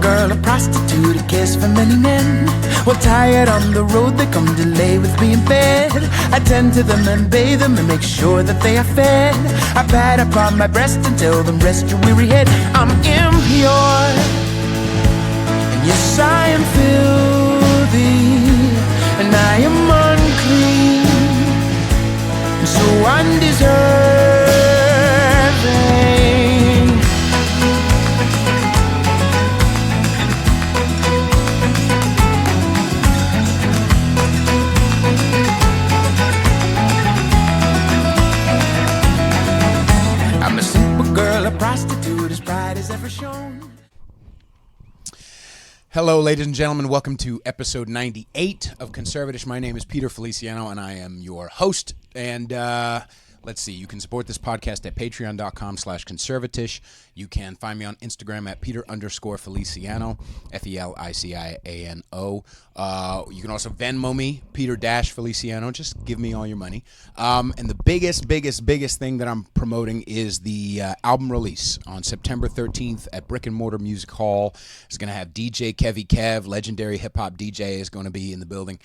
girl, a prostitute, a kiss for many men. Well, tired on the road, they come to lay with me in bed. I tend to them and bathe them and make sure that they are fed. I pat upon my breast and tell them, rest your weary head. I'm impure, and yes, I am filthy, and I am unclean, and so undeserving. I'm a simple girl, a prostitute, as pride has ever shown. Hello, ladies and gentlemen. Welcome to episode 98 of CONSERVATISH. My name is Peter Feliciano, and I am your host. And let's see, you can support this podcast at patreon.com/conservatish. You can find me on Instagram at Peter_Feliciano, Feliciano. You can also Venmo me, Peter-Feliciano. Just give me all your money. And the biggest thing that I'm promoting is the album release on September 13th at Brick Mortar Music Hall. It's going to have DJ Kevy Kev, legendary hip-hop DJ, is going to be in the building.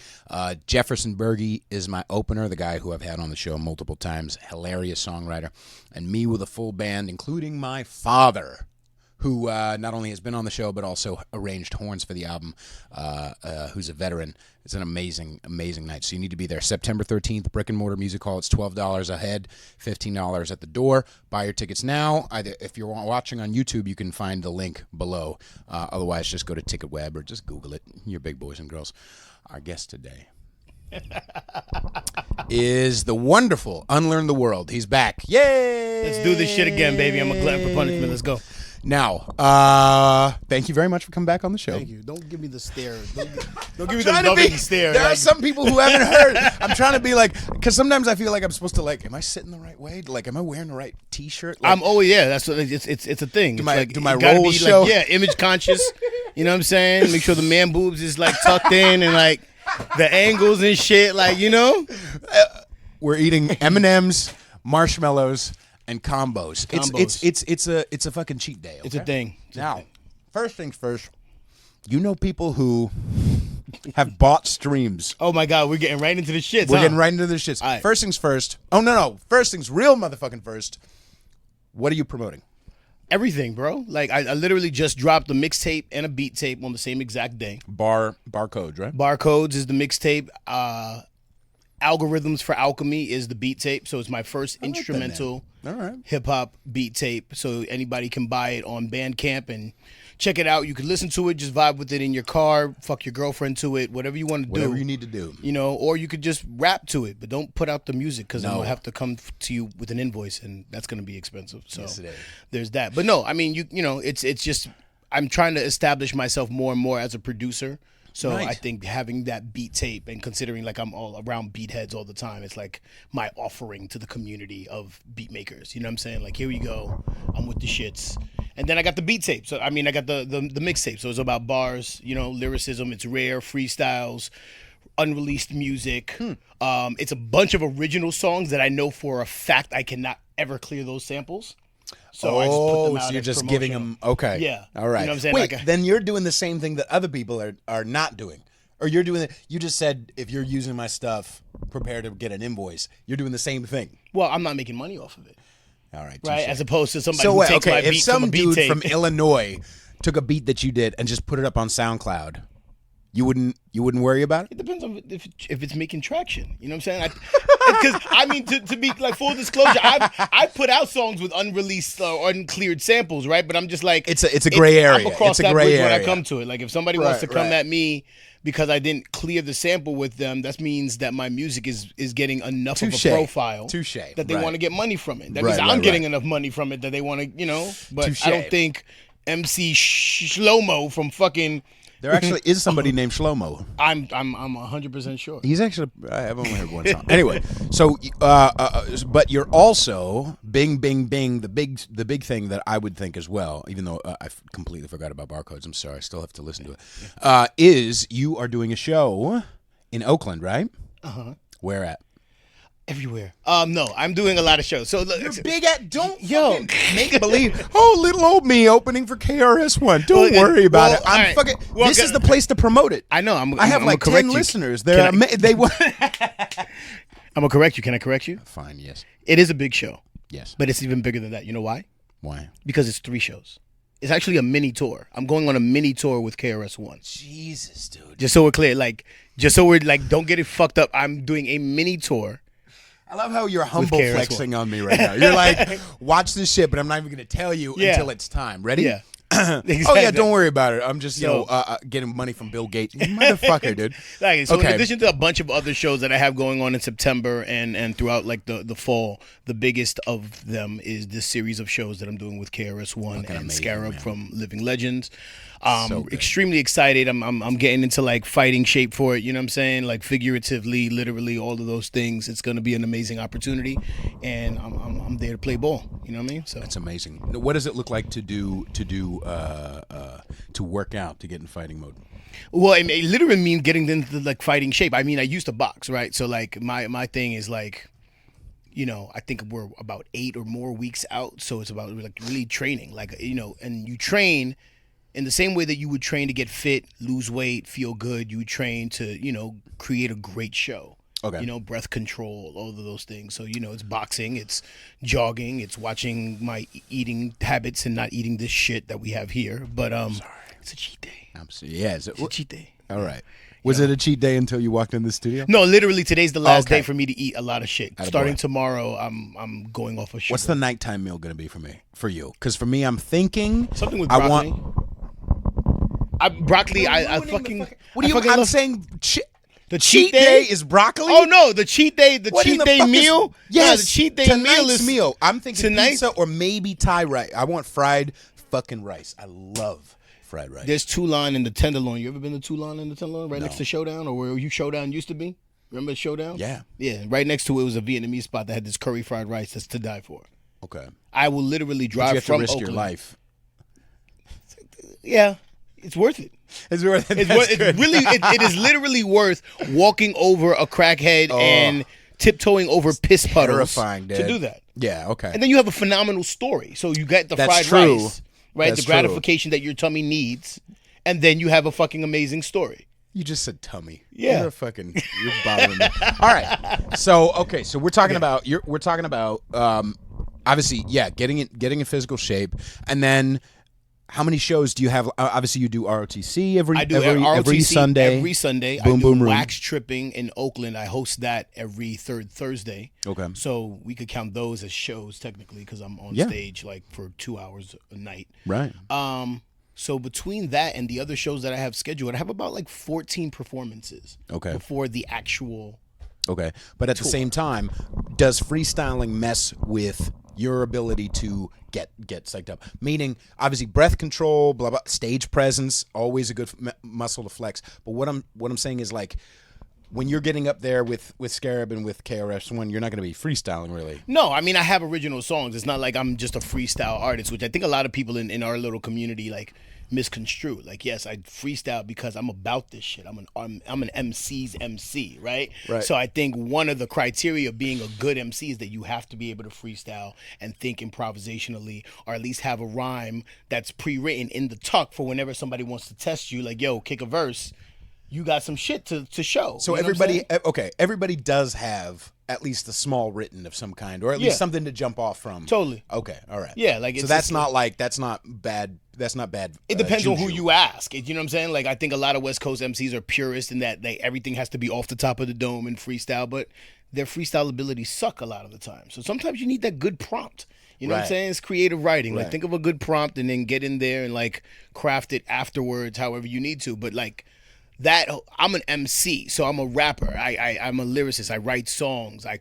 Jefferson Berkeley is my opener, the guy who I've had on the show multiple times, hilarious songwriter. And me with a full band, including my father, who not only has been on the show, but also arranged horns for the album, who's a veteran. It's an amazing night. So you need to be there. September 13th, Brick and Mortar Music Hall. It's $12 a head, $15 at the door. Buy your tickets now. Either if you're watching on YouTube, you can find the link below. Otherwise, just go to TicketWeb or just Google it. You're big boys and girls. Our guest today is the wonderful UnLearn the World. He's back. Yay! Let's do this shit again, baby. I'm a glutton for punishment. Let's go. Now, thank you very much for coming back on the show. Thank you. Don't give me the stare. Don't give me the loving stare. There are some people who haven't heard. I'm trying to be like, because sometimes I feel like I'm supposed to like, am I sitting the right way? Like, am I wearing the right T-shirt? Like, I'm always, yeah. That's what it's a thing. Do my you gotta roles be, show? Like, yeah, image conscious. You know what I'm saying? Make sure the man boobs is like tucked in and like the angles and shit. Like, you know, we're eating M&Ms, marshmallows, and combos. It's a fucking cheat day. Okay? It's a thing. Now, first things first, you know people who have bought streams. Oh my God, we're getting right into the shits. We're getting right into the shits. Right. First things first. Oh no. First things real motherfucking first. What are you promoting? Everything, bro. Like I literally just dropped a mixtape and a beat tape on the same exact day. Barcodes, right? Barcodes is the mixtape. Algorithms for Alchemy is the beat tape. So it's my first instrumental hip hop beat tape. So anybody can buy it on Bandcamp and check it out. You can listen to it, just vibe with it in your car, fuck your girlfriend to it, whatever you want to do. Whatever you need to do. You know, or you could just rap to it, but don't put out the music because No. I'm going to have to come to you with an invoice and that's going to be expensive. So Yes, it is. there's that. But no, I mean, you know, it's just, I'm trying to establish myself more and more as a producer. So Right. I think having that beat tape and considering like I'm all around beat heads all the time, it's like my offering to the community of beat makers. You know what I'm saying? Like, here we go. I'm with the shits. And then I got the beat tape. So, I mean, I got the mixtape. So it's about bars, you know, lyricism. It's rare, freestyles, unreleased music. It's a bunch of original songs that I know for a fact I cannot ever clear those samples. So I just put them out so you're as just giving promotional. them, okay. Yeah. All right. You know what I'm saying? Wait, Like then you're doing the same thing that other people are not doing. Or you're doing it, you just said if you're using my stuff, prepare to get an invoice. You're doing the same thing. Well, I'm not making money off of it. All right. Right, touche. as opposed to somebody So who wait, takes my okay, beat if from a some beat dude tape. from Illinois took a beat that you did and just put it up on SoundCloud, you wouldn't worry about it? It depends on if it's making traction. You know what I'm saying? Because I mean, to be like full disclosure, I put out songs with unreleased or uncleared samples, right? But I'm just like It's a gray area. I'm across It's a that gray bridge when I area. come to it. Like if somebody wants to come right. at me because I didn't clear the sample with them, that means that my music is getting enough Touche. of a profile Touche. that they Right. want to get money from it. That Right, means I'm right, getting right. enough money from it that they want to, you know. But Touche. I don't think MC Shlomo from fucking. There actually is somebody named Shlomo. I'm 100% sure. He's actually, I've only heard one song. Anyway, so, but you're also, bing, bing, bing, the big thing that I would think as well, even though I completely forgot about Barcodes, I'm sorry, I still have to listen to it, is you are doing a show in Oakland, right? Uh-huh. Where at? Everywhere. No, I'm doing a lot of shows. So look, You're big at don't Yo. fucking make believe. Oh, little old me opening for KRS-One. Don't Well, worry about well, it. I'm all right. fucking. Well, this is the place to promote it. I know. I have I'm like gonna 10 correct you. listeners. They're they want. I'm gonna correct you. Can I correct you? Fine. Yes. It is a big show, Yes. but it's even bigger than that. You know why? Why? Because it's 3 shows. It's actually a mini tour. I'm going on a mini tour with KRS-One. Jesus, dude. Just so we're clear, just so we're don't get it fucked up. I'm doing a mini tour. I love how you're humble KRS-One. flexing on me right now. You're like, watch this shit, but I'm not even going to tell you Yeah. until it's time. Ready? Yeah. Oh yeah, don't worry about it. I'm just getting money from Bill Gates, motherfucker, dude. So Okay. in addition to a bunch of other shows that I have going on in September and throughout like the fall, the biggest of them is this series of shows that I'm doing with KRS-One and amazing, Scarab man. from Living Legends. So good. Extremely excited. I'm getting into like fighting shape for it. You know what I'm saying? Like figuratively, literally, all of those things. It's going to be an amazing opportunity, and I'm there to play ball. You know what I mean? So That's amazing. What does it look like to work out to get in fighting mode? Well, it literally means getting into like fighting shape. I mean, I used to box, right? So like my thing is like, I think we're about 8 or more weeks out. So it's about like really training, like, and you train in the same way that you would train to get fit, lose weight, feel good. You would train to, create a great show. Okay. Breath control, all of those things. So, it's boxing, it's jogging, it's watching my eating habits and not eating this shit that we have here. But it's a cheat day. Absolutely. Yeah. It's a cheat day. All right. Was it a cheat day until you walked in the studio? No, literally today's the last Okay. day for me to eat a lot of shit. Attaboy. Starting tomorrow, I'm going off of sugar. What's the nighttime meal going to be for you? Because for me, I'm thinking Something with I broccoli. want. Broccoli, I Ruining the fucking. fucking- What do I you? fucking I'm love- saying the cheat day is broccoli. Oh no, the cheat day, the What in cheat the day fuck is- meal. Yes, the cheat day tonight's meal is meal. I'm thinking tonight. pizza or maybe Thai rice. I want fried fucking rice. I love fried rice. There's Toulon and the Tenderloin. You ever been to Toulon and the Tenderloin, right next to Showdown, or where you Showdown used to be? Remember Showdown? Yeah. Yeah, right next to it was a Vietnamese spot that had this curry fried rice that's to die for. Okay. I will literally But drive you have from to risk Oakland. your life. Yeah, it's worth it. It's worth it. It's, That's worth, it's good. really, it is literally worth walking over a crackhead and tiptoeing over piss puddles terrifying, to Dad. do that. Yeah. Okay. And then you have a phenomenal story. So you get the That's fried true. rice, right? That's The gratification that your tummy needs, and then you have a fucking amazing story. You just said tummy. Yeah. You're bothering me. All right. So okay. So we're talking about obviously getting in physical shape, and then how many shows do you have? Obviously you do ROTC every Sunday. Every Sunday. Boom I do Boom Room. Wax Tripping in Oakland. I host that every third Thursday. Okay. So we could count those as shows technically because I'm on Yeah. stage like for 2 hours a night. Right. So between that and the other shows that I have scheduled, I have about like 14 performances. Okay. Before the actual. Okay. But at the same time, does freestyling mess with your ability to get psyched up? Meaning, obviously, breath control, blah blah, stage presence, always a good muscle to flex. But what I'm saying is like, when you're getting up there with Scarab and with KRS-One, you're not going to be freestyling really. No, I mean I have original songs. It's not like I'm just a freestyle artist, which I think a lot of people in our little community like misconstrue. Like, yes, I freestyle because I'm about this shit. I'm an MC's MC, right? Right. So I think one of the criteria of being a good MC is that you have to be able to freestyle and think improvisationally, or at least have a rhyme that's pre-written in the tuck for whenever somebody wants to test you. Like, yo, kick a verse. You got some shit to show. So You know what I'm saying? everybody does have at least a small written of some kind, or at Yeah. least something to jump off from. Totally. Okay, all right. Yeah, like so it's that's just- not bad. That's not bad. It depends on who juju. you ask. You know what I'm saying? Like, I think a lot of West Coast MCs are purists in that everything has to be off the top of the dome and freestyle, but their freestyle abilities suck a lot of the time. So sometimes you need that good prompt. You know what I'm Right. saying? It's creative writing. Right. Like, think of a good prompt and then get in there and like craft it afterwards, however you need to. But like that, I'm an MC, so I'm a rapper. I'm a lyricist. I write songs. I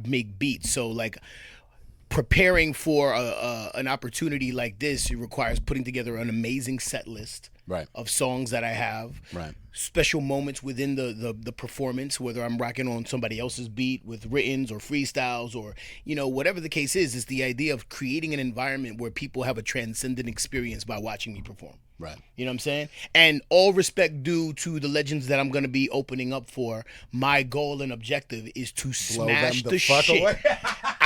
make beats. So like, preparing for an opportunity like this, it requires putting together an amazing set list, Right. of songs that I have. Right. Special moments within the performance, whether I'm rocking on somebody else's beat with writtens or freestyles or, you know, whatever the case is the idea of creating an environment where people have a transcendent experience by watching me perform. Right. You know what I'm saying? And all respect due to the legends that I'm going to be opening up for. My goal and objective is to smash the fuck shit away.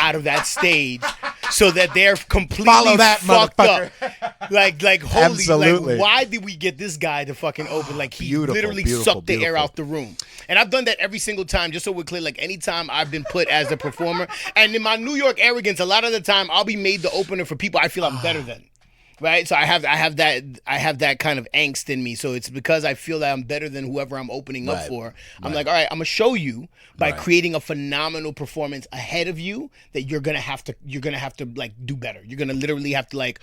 out of that stage so that they're completely Follow that fucked motherfucker. up. Like holy, Absolutely. like why did we get this guy to fucking open? Like he Beautiful, literally beautiful, sucked the air beautiful. out the room. And I've done that every single time, just so we're clear. Like anytime I've been put as a performer, and in my New York arrogance, a lot of the time I'll be made the opener for people I feel I'm better than. Right, so I have that kind of angst in me. So it's because I feel that I'm better than whoever I'm opening up for. I'm like, all right, I'm gonna show you by creating a phenomenal performance ahead of you that you're gonna have to like do better. You're gonna literally have to like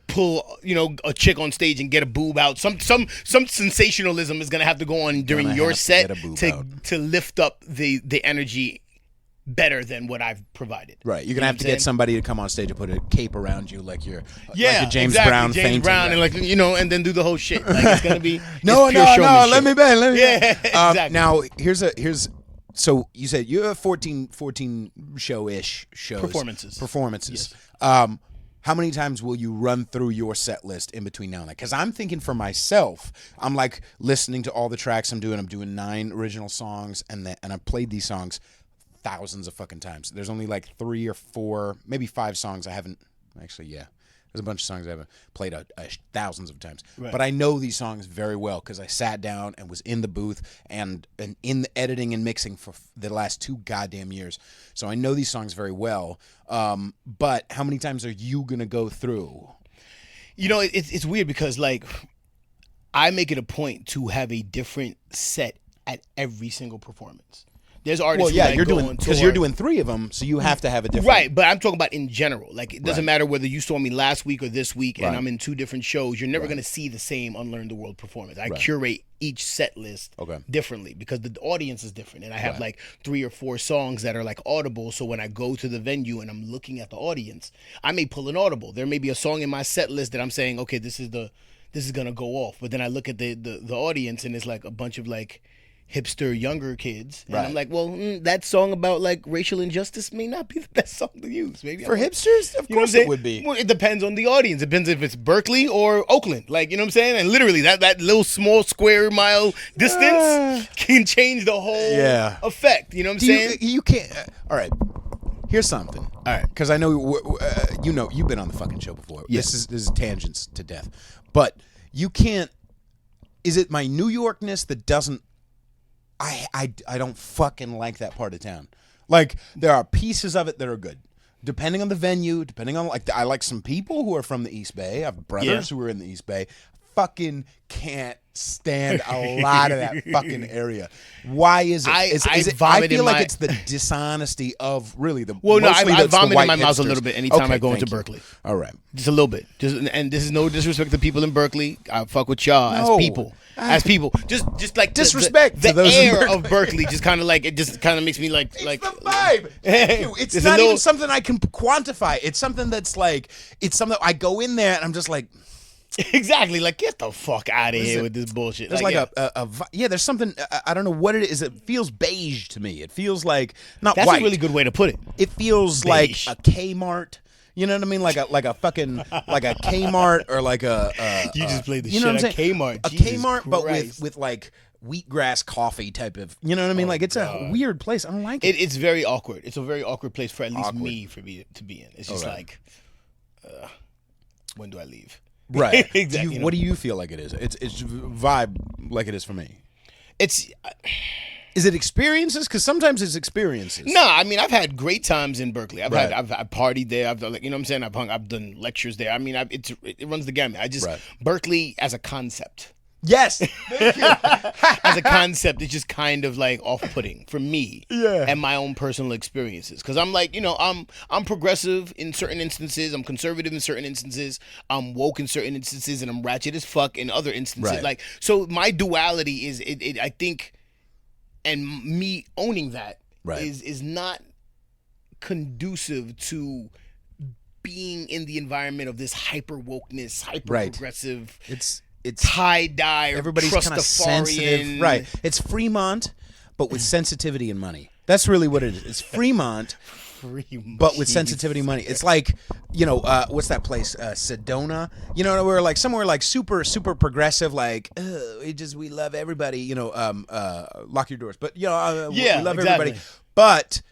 pull, you know, a chick on stage and get a boob out. Some sensationalism is gonna have to go on during your set to lift up the energy better than what I've provided. Right. You're gonna have to get somebody to come on stage and put a cape around you like you're like a James exactly. Brown James fainting. Brown, and like, you know, and then do the whole shit. Like it's gonna be no, let me bend. exactly. Now here's so you said you have 14 show-ish shows. Performances. Yes. How many times will you run through your set list in between now and then? Because I'm thinking for myself, I'm like listening to all the tracks I'm doing 9 original songs, and I've played these songs thousands of fucking times. There's only like 3 or 4, maybe 5 songs I haven't actually. Yeah, there's a bunch of songs I haven't played thousands of times. Right. But I know these songs very well because I sat down and was in the booth and in the editing and mixing for the last 2 goddamn years. So I know these songs very well. But how many times are you gonna go through? You know, it's weird because like I make it a point to have a different set at every single performance. There's artists you're doing because you're doing 3 of them, so you have to have a different. Right, but I'm talking about in general. Like it doesn't matter whether you saw me last week or this week, and Right. I'm in 2 different shows. You're never going to see the same Unlearn the World performance. I curate each set list differently because the audience is different, and I have like 3 or 4 songs that are like audible. So when I go to the venue and I'm looking at the audience, I may pull an audible. There may be a song in my set list that I'm saying, okay, this is gonna go off. But then I look at the audience and it's like a bunch of like hipster younger kids, and I'm like, well, that song about like racial injustice may not be the best song to use. Maybe For hipsters, of course it would be. Well, it depends on the audience. It depends if it's Berkeley or Oakland. Like, you know what I'm saying? And literally that little small square mile distance can change the whole effect. You know what I'm saying? You can't. All right. Here's something. All right, because I know you know you've been on the fucking show before. Yes. This is tangents to death, but you can't. Is it my New Yorkness that doesn't? I don't fucking like that part of town. Like there are pieces of it that are good, depending on the venue, depending on like I like some people who are from the East Bay. I have brothers who are in the East Bay. Fucking can't stand a lot of that fucking area. Why is it? I feel like it's the dishonesty of really the. Well, no, I vomit in my hipsters. mouth a little bit anytime I go into you. Berkeley. All right, just a little bit. And this is no disrespect to people in Berkeley. I fuck with y'all as people. As people, just like disrespect the to those air of Berkeley, just kind of like it, just kind of makes me like the vibe. Thank you. It's not even something I can quantify. It's something that's like it's something I go in there and I'm just like. Exactly, like get the fuck out of here with this bullshit. There's like there's something I don't know what it is. It feels beige to me. It feels like not That's white. a really good way to put it. It feels Beige. like a Kmart. You know what I mean? Like a fucking like a Kmart or like a you just played the you know shit what I'm saying? Kmart. A Jesus Kmart, but Christ. with like wheatgrass coffee type of. You know what I mean? Like it's a weird place. I don't like it. It's very awkward. It's a very awkward place for at least me to be in. It's just like, when do I leave? Right. Exactly. What do you feel like it is? It's vibe like it is for me. It's. Is it experiences? Because sometimes it's experiences. No, I mean I've had great times in Berkeley. I've partied there. I've done, like, you know what I'm saying. I've done lectures there. I mean it runs the gamut. Berkeley as a concept. Yes. As a concept, it's just kind of like off-putting for me and my own personal experiences. Because I'm like, you know, I'm progressive in certain instances. I'm conservative in certain instances. I'm woke in certain instances, and I'm ratchet as fuck in other instances. Right. Like, so my duality is, I think, and me owning that is not conducive to being in the environment of this hyper wokeness, hyper progressive. it's tie-dye or everybody's kind of sensitive, right? It's Fremont, but with sensitivity and money. That's really what it is. It's Fremont, but with sensitivity and money. It's like, what's that place? Sedona. We're like somewhere like super progressive. Like we love everybody. Lock your doors. But we love everybody. But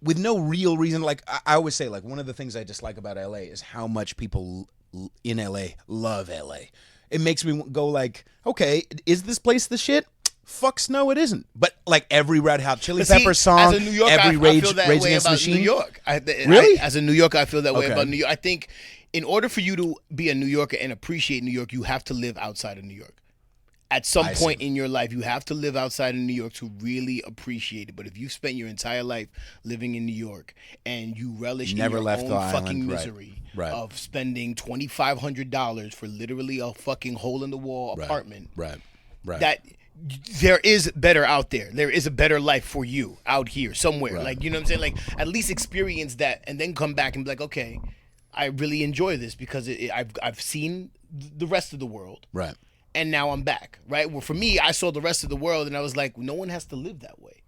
with no real reason. Like I always say, like one of the things I dislike about LA is how much people in LA love LA. It makes me go like, okay, is this place the shit? Fucks no, it isn't. But like every Red Hot Chili Pepper song, as a New Yorker, every I feel that way Against the about Machine. New York. Really? As a New Yorker, I feel that way Okay. about New York. I think in order for you to be a New Yorker and appreciate New York, you have to live outside of New York. At some point in your life, you have to live outside of New York to really appreciate it. But if you spent your entire life living in New York and you relish Never in your left own the fucking island, misery right. of spending $2,500 for literally a fucking hole-in-the-wall apartment, Right. that there is better out there. There is a better life for you out here somewhere. Right. Like, you know what I'm saying? Like, at least experience that and then come back and be like, okay, I really enjoy this because I've seen the rest of the world. Right. And now I'm back, right? Well, for me, I saw the rest of the world and I was like, no one has to live that way.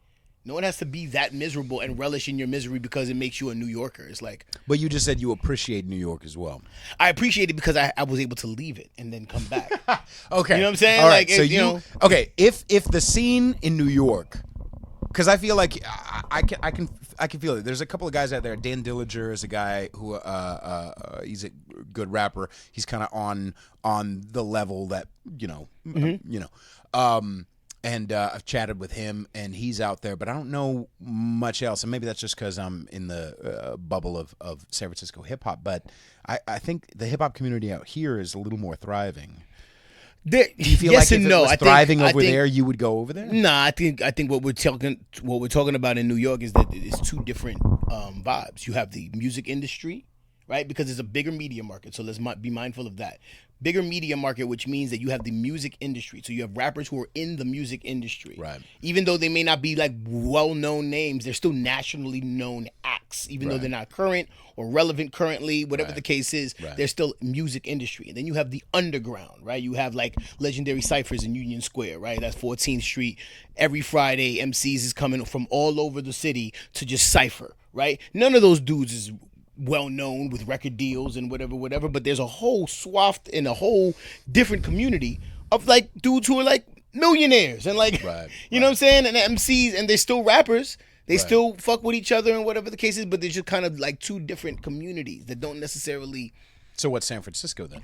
No one has to be that miserable and relish in your misery because it makes you a New Yorker. It's like... But you just said you appreciate New York as well. I appreciate it because I was able to leave it and then come back. Okay. You know what I'm saying? All right. Like, So okay, if the scene in New York, because I feel like I can feel it. There's a couple of guys out there. Dan Dillinger is a guy who he's a good rapper. He's kind of on the level that and I've chatted with him, and he's out there, but I don't know much else. And maybe that's just because I'm in the bubble of San Francisco hip hop. But I think the hip hop community out here is a little more thriving. Do you feel yes like and if no. it was thriving over there, you would go over there? Nah, I think what we're talking about in New York is that it's two different vibes. You have the music industry, right? Because it's a bigger media market, so let's be mindful of that. Bigger media market, which means that you have the music industry. So you have rappers who are in the music industry. Right. Even though they may not be like well-known names, they're still nationally known acts. Even though they're not current or relevant currently, whatever the case is, they're still music industry. And then you have the underground, right? You have like legendary ciphers in Union Square, right? That's 14th Street. Every Friday, MCs is coming from all over the city to just cipher, right? None of those dudes is well known with record deals and whatever, but there's a whole swath and a whole different community of like dudes who are like millionaires and like you know what I'm saying, and MCs, and they're still rappers. They still fuck with each other and whatever the case is, but they're just kind of like two different communities that don't necessarily. So what's San Francisco then?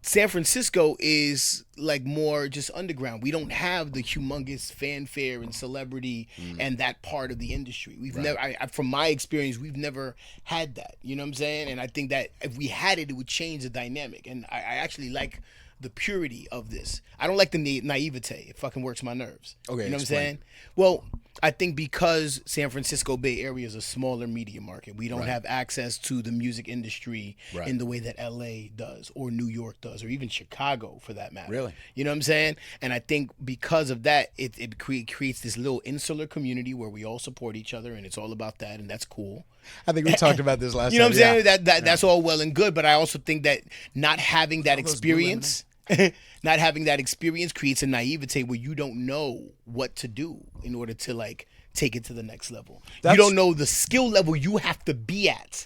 San Francisco is like more just underground. We don't have the humongous fanfare and celebrity and that part of the industry. We've never, from my experience, we've never had that. You know what I'm saying? And I think that if we had it, it would change the dynamic. And I actually like the purity of this. I don't like the naivete. It fucking works my nerves. Okay, you know explain. what I'm saying? Well, I think because San Francisco Bay Area is a smaller media market, we don't have access to the music industry in the way that LA does, or New York does, or even Chicago for that matter. Really? You know what I'm saying? And I think because of that, it creates this little insular community where we all support each other, and it's all about that, and that's cool. I think we talked about this last time. You know what I'm saying? That's all well and good, but I also think that not having that experience... not having that experience creates a naivete where you don't know what to do in order to like take it to the next level. You don't know the skill level you have to be at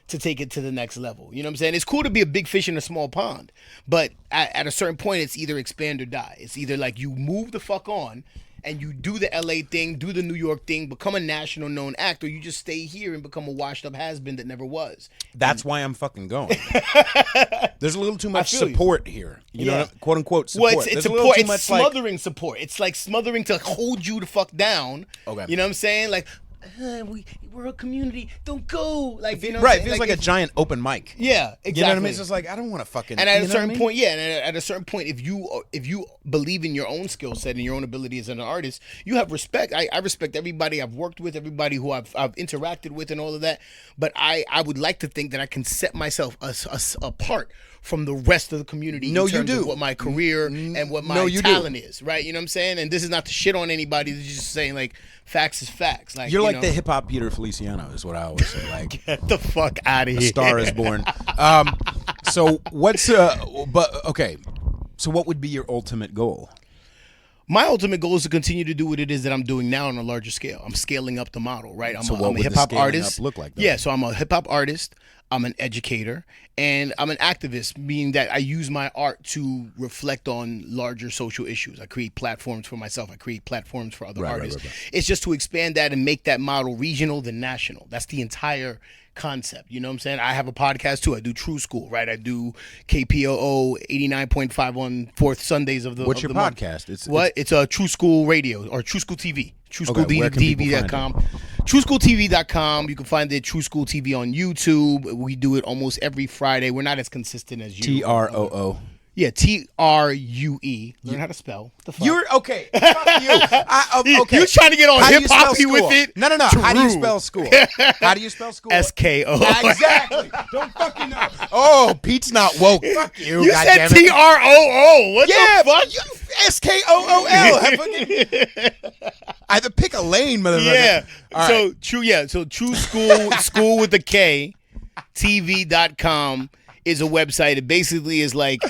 to take it to the next level. You know what I'm saying? It's cool to be a big fish in a small pond, but at a certain point, it's either expand or die. It's either like you move the fuck on and you do the LA thing, do the New York thing, become a national known act, or you just stay here and become a washed up has-been that never was. That's why I'm fucking going. There's a little too much feel you. support here. You know, quote unquote support. Well, it's There's a little support. too It's much, smothering support. It's like smothering to hold you the fuck down. Okay. You know what I'm saying? Like, we're a community. Don't go. Like, you know, Right, it feels like a giant open mic. Yeah, exactly. You know what I mean? It's just like, I don't want to fucking... And at you a know certain what I mean? point, and at a certain point, if you believe in your own skill set and your own ability as an artist, you have respect. I respect everybody I've worked with, everybody who I've interacted with, and all of that. But I would like to think that I can set myself apart from the rest of the community. No, in terms you do. of what my career and what my talent is, right? You know what I'm saying? And this is not to shit on anybody. This is just saying like facts is facts. Like You're you like know. the hip hop Peter Feliciano, is what I always say. Like, Get the fuck out of A here. Star is Born. So what's but okay. So what would be your ultimate goal? My ultimate goal is to continue to do what it is that I'm doing now on a larger scale. I'm scaling up the model, right? I'm what a would the hip hop scaling artist. up look like, though? Yeah, so I'm a hip hop artist. I'm an educator, and I'm an activist, meaning that I use my art to reflect on larger social issues. I create platforms for myself. I create platforms for other artists. Right. It's just to expand that and make that model regional then national. That's the entire concept. You know what I'm saying? I have a podcast too. I do True School, right? I do KPOO 89.5 on fourth Sundays of the What's your month. podcast? It's a True School Radio or True School TV. where can people find TrueSchoolTV.com. TrueSchoolTV.com. You can find it True School TV on YouTube. We do it almost every Friday. We're not as consistent as you. TROO. Yeah, TRUE. Learn how to spell. What the fuck? You're okay. Fuck you. Okay. You're trying to get all How do you hip hoppy spell with school? it. No. How do you spell school? How do you spell school? SKO. Exactly. Don't fucking know. Oh, Pete's not woke. Fuck you. You said goddammit. TROO. What the fuck? You SKOOL. I had to pick a lane, motherfucker. Yeah. All So right. true. Yeah. So True School School with a K, TV.com is a website. It basically is like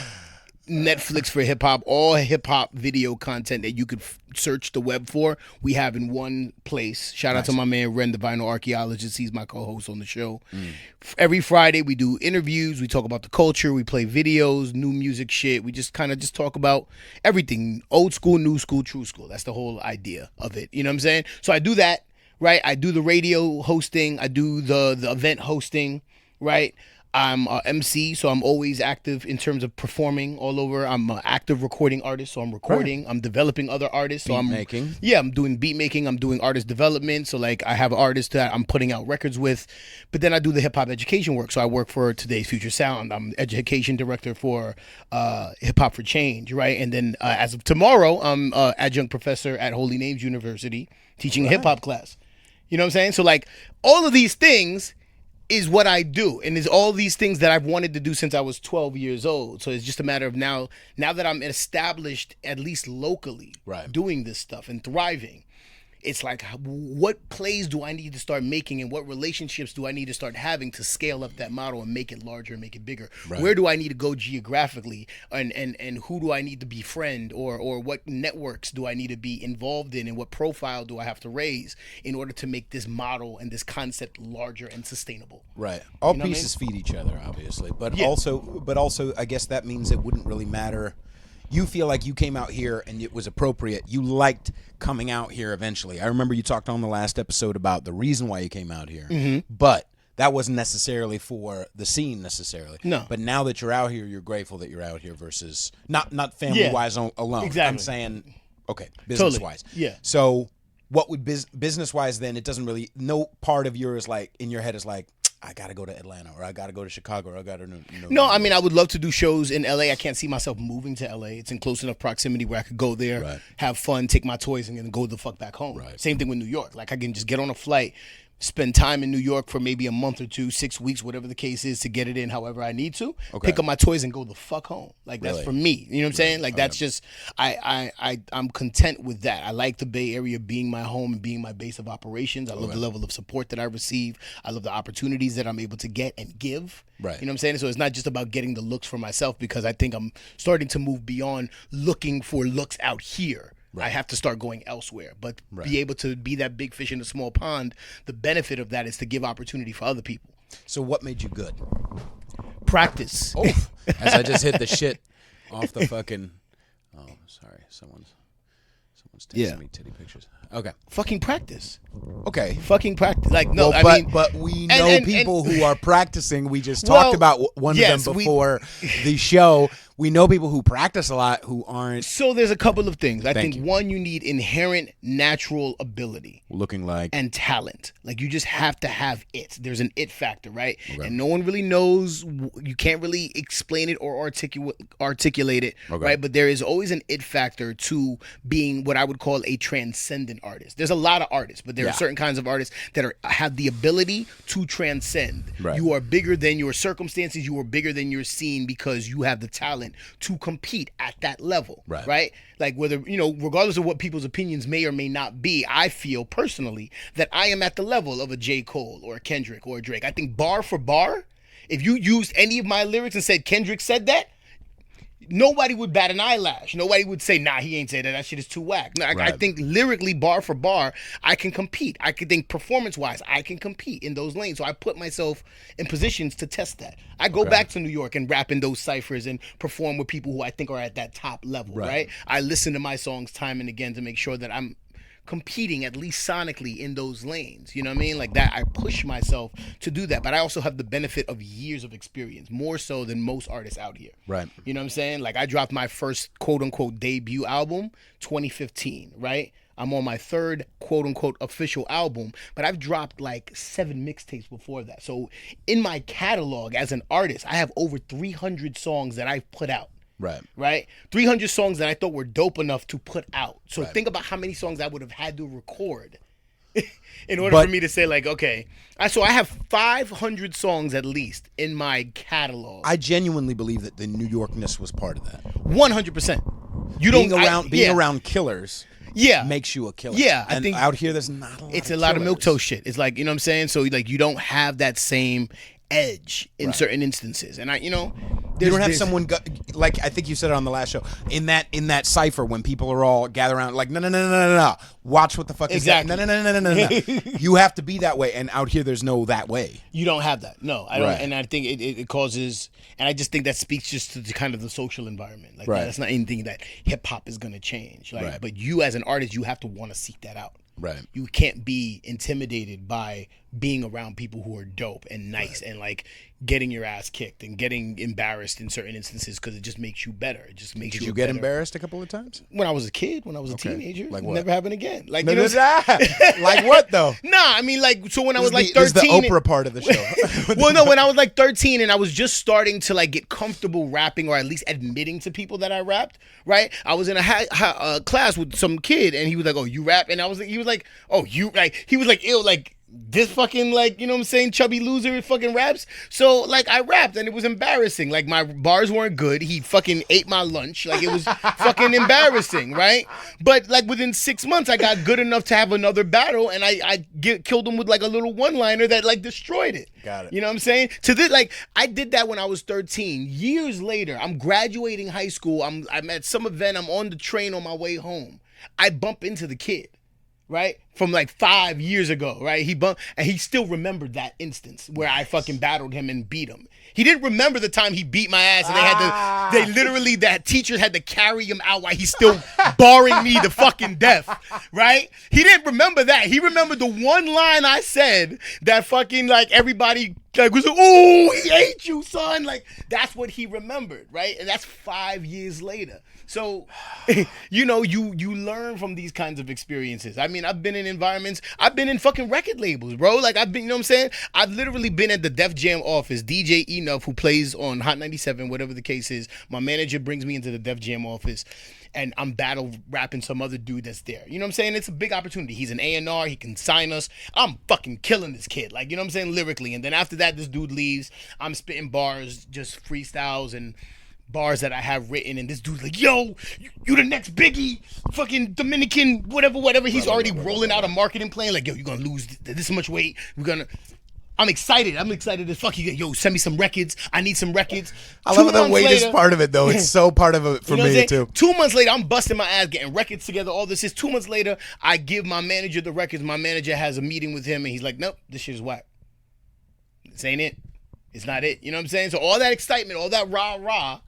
Netflix for hip hop. All hip hop video content that you could search the web for, we have in one place. Shout out to my man Ren, the vinyl archaeologist. He's my co-host on the show. Every Friday we do interviews. We talk about the culture. We play videos, new music shit. We just kind of just talk about everything. Old school, new school, true school. That's the whole idea of it. You know what I'm saying? So I do that, right? I do the radio hosting. I do the event hosting, right? I'm a MC, so I'm always active in terms of performing all over. I'm an active recording artist, so I'm recording. I'm developing other artists. So Beat making. Yeah, I'm doing beat making. I'm doing artist development. So like I have artists that I'm putting out records with, but then I do the hip hop education work. So I work for Today's Future Sound. I'm education director for Hip Hop for Change, right? And then as of tomorrow, I'm adjunct professor at Holy Names University teaching a hip hop class. You know what I'm saying? So like all of these things is what I do, and it's all these things that I've wanted to do since I was 12 years old. So it's just a matter of now that I'm established, at least locally, doing this stuff and thriving. It's like, what plays do I need to start making, and what relationships do I need to start having to scale up that model and make it larger and make it bigger? Where do I need to go geographically, and who do I need to befriend, or what networks do I need to be involved in, and what profile do I have to raise in order to make this model and this concept larger and sustainable? Right. All You know what I pieces feed each other, obviously, but Yeah. also, I guess that means it wouldn't really matter. You feel like you came out here and it was appropriate. You liked coming out here eventually. I remember you talked on the last episode about the reason why you came out here, but that wasn't necessarily for the scene necessarily. No. But now that you're out here, you're grateful that you're out here versus not family wise alone. Exactly. I'm saying, okay, business wise. Yeah. So what would business wise then? It doesn't really. No part of yours like in your head is like, I gotta go to Atlanta, or I gotta go to Chicago, or I gotta. No, I mean, I would love to do shows in LA. I can't see myself moving to LA. It's in close enough proximity where I could go there, have fun, take my toys, and then go the fuck back home. Same thing with New York. Like I can just get on a flight, spend time in New York for maybe a month or two, 6 weeks, whatever the case is, to get it in however I need to. Pick up my toys and go the fuck home. Like that's for me. You know what I'm saying? Like that's just I'm content with that. I like the Bay Area being my home and being my base of operations. I love the level of support that I receive. I love the opportunities that I'm able to get and give. Right. You know what I'm saying? So it's not just about getting the looks for myself, because I think I'm starting to move beyond looking for looks out here. I have to start going elsewhere, but be able to be that big fish in a small pond. The benefit of that is to give opportunity for other people. So what made you good? Practice. Oh, as I just hit the shit off the fucking. Oh, sorry, someone's texting me titty pictures. Okay. Fucking practice. Okay. Fucking practice. Like no, Well, I mean, but we know people who are practicing. We just talked Well, about one yes, of them before the show. We know people who practice a lot who aren't so there's a couple of things. I think you. one, you need inherent natural ability looking like. and talent. Like you just have to have it. There's an it factor, right? And no one really knows. You can't really explain it or articulate it, right? But there is always an it factor to being what I would call a transcendent artist. There's a lot of artists, but there are certain kinds of artists that have the ability to transcend. Right. You are bigger than your circumstances. You are bigger than your scene because you have the talent to compete at that level. Right? Like whether, regardless of what people's opinions may or may not be, I feel personally that I am at the level of a J. Cole or a Kendrick or a Drake. I think bar for bar, if you used any of my lyrics and said Kendrick said that, nobody would bat an eyelash. Nobody would say, nah, he ain't say that. That shit is too whack. No, I think lyrically, bar for bar, I can compete. I could think performance-wise, I can compete in those lanes. So I put myself in positions to test that. I go back to New York and rap in those ciphers and perform with people who I think are at that top level, right? I listen to my songs time and again to make sure that I'm competing at least sonically in those lanes. You know what I mean? Like that, I push myself to do that. But I also have the benefit of years of experience, more so than most artists out here. Right. You know what I'm saying? Like I dropped my first quote unquote debut album 2015, right? I'm on my third quote unquote official album, but I've dropped like 7 mixtapes before that. So in my catalog as an artist, I have over 300 songs that I've put out. Right? 300 songs that I thought were dope enough to put out. So think about how many songs I would have had to record in order for me to say, like, okay. So I have 500 songs at least in my catalog. I genuinely believe that the New Yorkness was part of that. 100%. Being around killers. Yeah, makes you a killer. Yeah, and I think out here there's not a lot. It's of a lot of killers. milquetoast shit. It's like, you know what I'm saying. So like you don't have that same edge in certain instances, and you don't have someone like I think you said it on the last show in that cipher when people are all gather around like no, watch what the fuck is that? No. You have to be that way, and out here there's no that way. You don't have that. No, I don't, and I think it causes, and I just think that speaks just to the kind of the social environment. Like that's not anything that hip hop is gonna change. Like, but you as an artist, you have to want to seek that out. Right. You can't be intimidated by being around people who are dope and nice and like getting your ass kicked and getting embarrassed in certain instances because it just makes you better. It just makes you. Did you get embarrassed a couple of times? When I was a kid, when I was a teenager. Like what? Never happened again. Like, you know like what though? Nah, I mean like so when I was like 13. This is the Oprah part of the show. Well, no, when I was like 13 and I was just starting to like get comfortable rapping or at least admitting to people that I rapped. Right, I was in a class with some kid and he was like, "Oh, you rap?" And he was like, "Oh, you like?" He was like, "Ew, like." This fucking like, you know what I'm saying, chubby loser fucking raps. So like I rapped and it was embarrassing. Like my bars weren't good. He fucking ate my lunch. Like it was fucking embarrassing, right? But like within 6 months I got good enough to have another battle and I killed him with like a little one-liner that like destroyed it. Got it. You know what I'm saying? To this, like I did that when I was 13. Years later, I'm graduating high school. I'm at some event. I'm on the train on my way home. I bump into the kid. Right? From like 5 years ago, right? He bumped, and he still remembered that instance where I fucking battled him and beat him. He didn't remember the time he beat my ass and they literally, that teacher had to carry him out while he's still barring me to fucking death, right? He didn't remember that. He remembered the one line I said that fucking like everybody like was like, "Oh, he ate you, son." Like that's what he remembered, right? And that's 5 years later. So, you know, you learn from these kinds of experiences. I mean, I've been in environments, I've been in fucking record labels, bro. Like I've been, you know what I'm saying? I've literally been at the Def Jam office. DJ Enough, who plays on Hot 97, whatever the case is, my manager brings me into the Def Jam office and I'm battle rapping some other dude that's there. You know what I'm saying? It's a big opportunity. He's an A&R, he can sign us. I'm fucking killing this kid. Like, you know what I'm saying? Lyrically. And then after that, this dude leaves. I'm spitting bars, just freestyles and bars that I have written, and this dude's like, "Yo, you the next Biggie, fucking Dominican, whatever." He's already rolling out a marketing plan, like, "Yo, you're gonna lose this much weight. I'm excited to fuck you. Yo, send me some records. I need some records." I love the weight is part of it, though. It's so part of it for me, too. 2 months later, I'm busting my ass, getting records together, all this is. 2 months later, I give my manager the records. My manager has a meeting with him, and he's like, "Nope, this shit is whack. This ain't it. It's not it." You know what I'm saying? So all that excitement, all that rah-rah,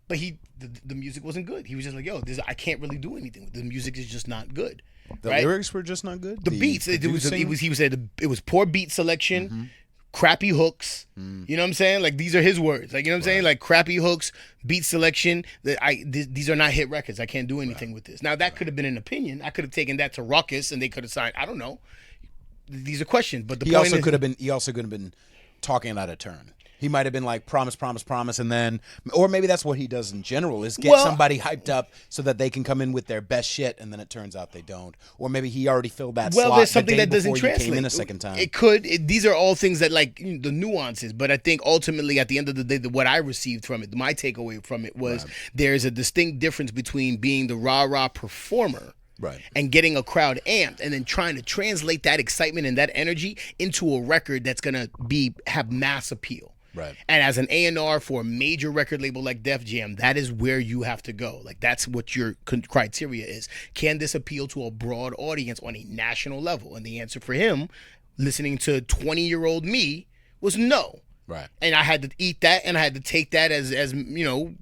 but the music wasn't good. He was just like, "Yo, I can't really do anything. The music is just not good." The lyrics were just not good. The beats, he said it was poor beat selection, crappy hooks. You know what I'm saying? Like these are his words. Like, you know what I'm saying? Like crappy hooks, beat selection. These are not hit records. I can't do anything with this. Now that could have been an opinion. I could have taken that to Ruckus and they could have signed. I don't know. These are questions, but he also could have been talking out of turn. He might have been like, promise, and then, or maybe that's what he does in general, is get somebody hyped up so that they can come in with their best shit, and then it turns out they don't. Or maybe he already filled that slot there's something the day that doesn't before you translate. came in a second time. It could. These are all things that, like, the nuances, but I think ultimately at the end of the day, what I received from it, my takeaway from it was there's a distinct difference between being the rah-rah performer and getting a crowd amped, and then trying to translate that excitement and that energy into a record that's gonna have mass appeal. Right. And as an A&R for a major record label like Def Jam, that is where you have to go. Like, that's what your criteria is. Can this appeal to a broad audience on a national level? And the answer for him, listening to 20-year-old me, was no. Right. And I had to eat that, and I had to take that as you know,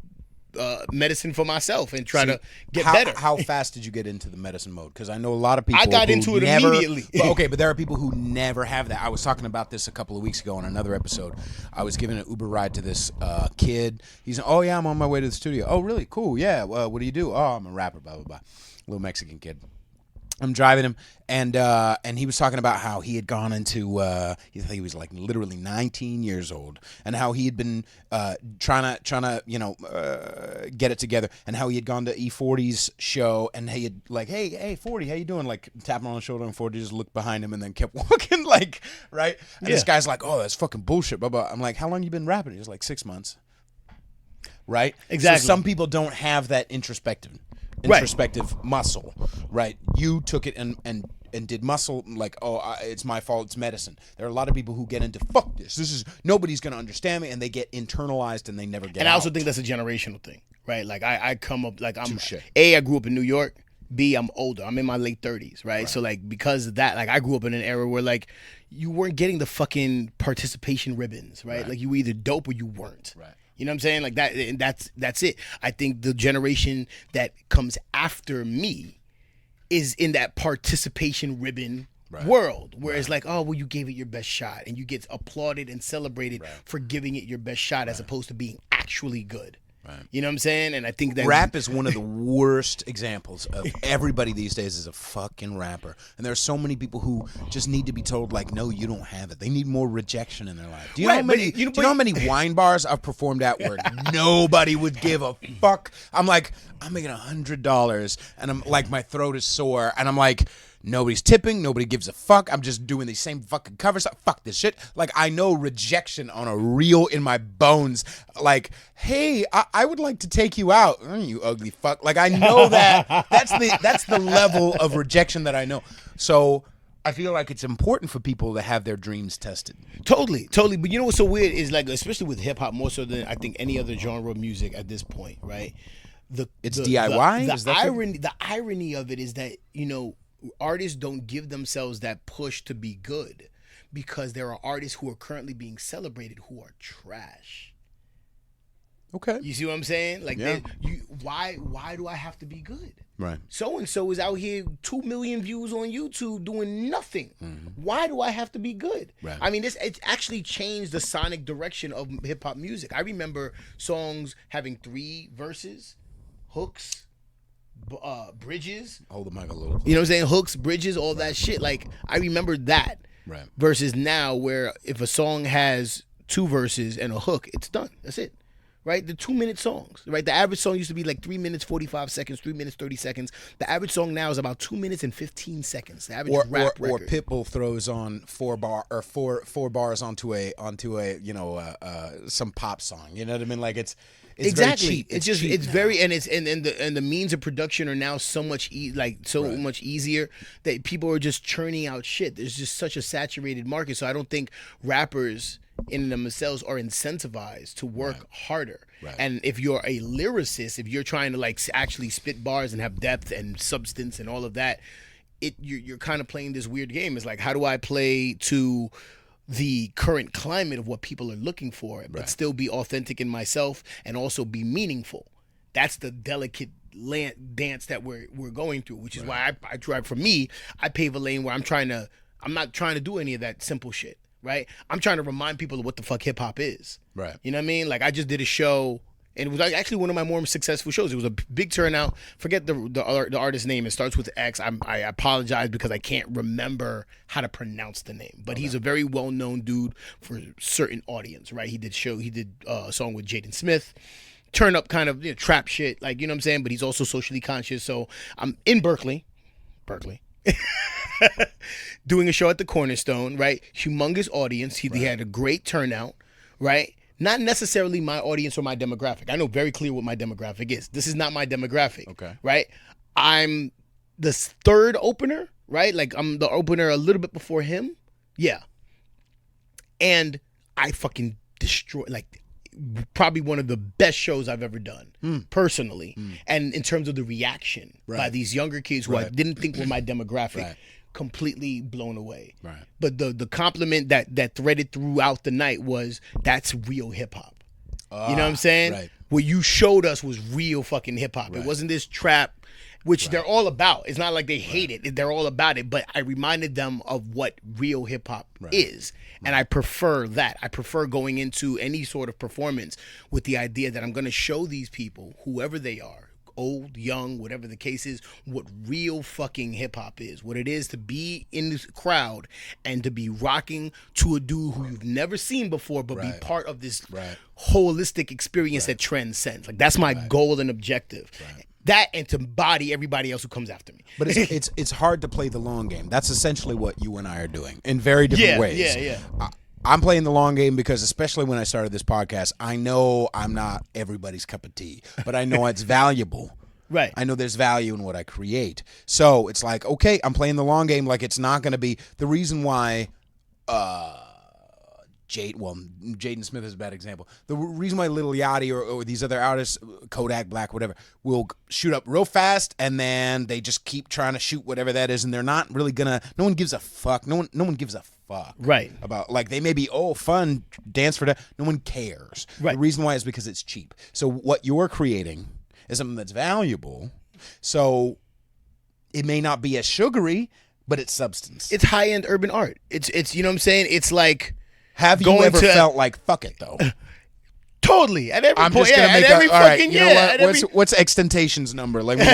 medicine for myself and try to get better. How fast did you get into the medicine mode? Because I know a lot of people. I got into it immediately. But there are people who never have that. I was talking about this a couple of weeks ago on another episode. I was giving an Uber ride to this kid. He's, oh yeah, I'm on my way to the studio. Oh really? Cool. Yeah. What do you do? Oh, I'm a rapper. Blah blah blah. Little Mexican kid. I'm driving him, and he was talking about how he had gone into he was like literally 19 years old, and how he had been trying to get it together, and how he had gone to E40's show, and he had like, hey 40, how you doing? Like tapping on the shoulder, and 40 just looked behind him and then kept walking, like, right. And this guy's like, oh, that's fucking bullshit. Blah blah. I'm like, how long you been rapping? He was like 6 months. Right. Exactly. So some people don't have that introspective muscle, right? You took it and did muscle, like, it's my fault, it's medicine. There are a lot of people who get into, fuck this is, nobody's gonna understand me, and they get internalized and they never get out. And I also think that's a generational thing, right? Like I come up, like, Touché. I grew up in New York. B, I'm older. I'm in my late 30s, right? So like, because of that, like, I grew up in an era where like you weren't getting the fucking participation ribbons, right? Like, you were either dope or you weren't. Right. You know what I'm saying? Like that, and that's it. I think the generation that comes after me is in that participation ribbon world, where it's like, oh, well, you gave it your best shot, and you get applauded and celebrated for giving it your best shot, as opposed to being actually good. Right. You know what I'm saying? And I think that rap is one of the worst examples of everybody these days is a fucking rapper. And there are so many people who just need to be told, like, no, you don't have it. They need more rejection in their life. Do you know how many wine bars I've performed at where nobody would give a fuck? I'm like, I'm making $100, and I'm like, my throat is sore, and I'm like, nobody's tipping, nobody gives a fuck. I'm just doing the same fucking covers. Fuck this shit. Like, I know rejection on a reel in my bones. Like, hey, I would like to take you out. You ugly fuck. Like, I know that. That's the level of rejection that I know. So I feel like it's important for people to have their dreams tested. Totally. But you know what's so weird is, like, especially with hip hop, more so than I think any other genre of music at this point, right? It's DIY. The irony of it is that, you know, artists don't give themselves that push to be good, because there are artists who are currently being celebrated who are trash. Okay. You see what I'm saying? Like, why do I have to be good? Right. So and so is out here 2 million views on YouTube doing nothing. Mm-hmm. Why do I have to be good? Right. I mean, it's actually changed the sonic direction of hip hop music. I remember songs having 3 verses, hooks, bridges. Hold the mic a little. You know what I'm saying? Hooks, bridges, all that shit. Like, I remember that. Right. Versus now, where if a song has 2 verses and a hook, it's done. That's it. Right? The 2-minute songs. Right? The average song used to be like 3 minutes 45 seconds, 3 minutes 30 seconds. The average song now is about 2 minutes and 15 seconds. The average rap record. Or Pitbull throws on 4 bars onto a some pop song. You know what I mean? Like, it's exactly. very cheap. It's just cheap it's now. very and the means of production are now so much much easier that people are just churning out shit. There's just such a saturated market, so I don't think rappers in themselves are incentivized to work harder. Right. And if you're a lyricist, if you're trying to like actually spit bars and have depth and substance and all of that, you're kind of playing this weird game. It's like, how do I play to the current climate of what people are looking for, but still be authentic in myself and also be meaningful? That's the delicate dance that we're going through, which is why I try. For me, I pave a lane where I'm not trying to do any of that simple shit. Right? I'm trying to remind people of what the fuck hip hop is. Right. You know what I mean? Like, I just did a show, and it was actually one of my more successful shows. It was a big turnout. Forget the artist's name. It starts with X. I apologize because I can't remember how to pronounce the name. But he's a very well-known dude for a certain audience, right? He did a song with Jaden Smith. Turn up kind of trap shit, like, you know what I'm saying? But he's also socially conscious. So I'm in Berkeley. Doing a show at the Cornerstone, right? Humongous audience. He had a great turnout, right? Not necessarily my audience or my demographic. I know very clear what my demographic is. This is not my demographic, right? I'm the 3rd opener, right? Like, I'm the opener a little bit before him. Yeah. And I fucking destroyed, like probably one of the best shows I've ever done personally. And in terms of the reaction by these younger kids who I didn't think were my demographic, completely blown away. Right. But the compliment that threaded throughout the night was, that's real hip hop. You know what I'm saying? Right. What you showed us was real fucking hip hop. It wasn't this trap, which they're all about. It's not like they hate it. They're all about it. But I reminded them of what real hip hop is. And I prefer that. I prefer going into any sort of performance with the idea that I'm going to show these people, whoever they are, old, young, whatever the case is, what real fucking hip hop is, what it is to be in this crowd and to be rocking to a dude who you've never seen before, but be part of this holistic experience that transcends. Like, that's my goal and objective. That, and to embody everybody else who comes after me. But it's hard to play the long game. That's essentially what you and I are doing in very different ways. I'm playing the long game because, especially when I started this podcast, I know I'm not everybody's cup of tea, but I know it's valuable. Right. I know there's value in what I create. So it's like, okay, I'm playing the long game. Like, it's not going to be the reason why Jaden Smith is a bad example. The reason why Lil Yachty or these other artists, Kodak Black, whatever, will shoot up real fast and then they just keep trying to shoot whatever that is, and they're not really gonna. No one gives a fuck. No one gives a fuck. Right. About, like, they may be fun, dance for that. No one cares. Right. The reason why is because it's cheap. So what you're creating is something that's valuable. So it may not be as sugary, but it's substance. It's high end urban art. It's you know what I'm saying? It's like. Have you ever felt like, fuck it, though? Totally. At every I'm point. just gonna make every all right, fucking you know what? What's Extentation's number? Like, I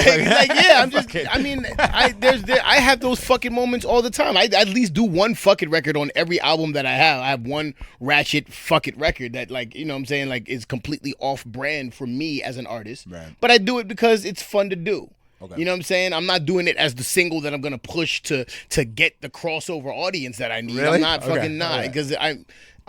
have those fucking moments all the time. I at least do one fuck it record on every album that I have. I have one ratchet fuck it record that, like, you know what I'm saying, like, is completely off brand for me as an artist. Right. But I do it because it's fun to do. Okay. You know what I'm saying? I'm not doing it as the single that I'm gonna push to get the crossover audience that I need. Really? I'm not fucking because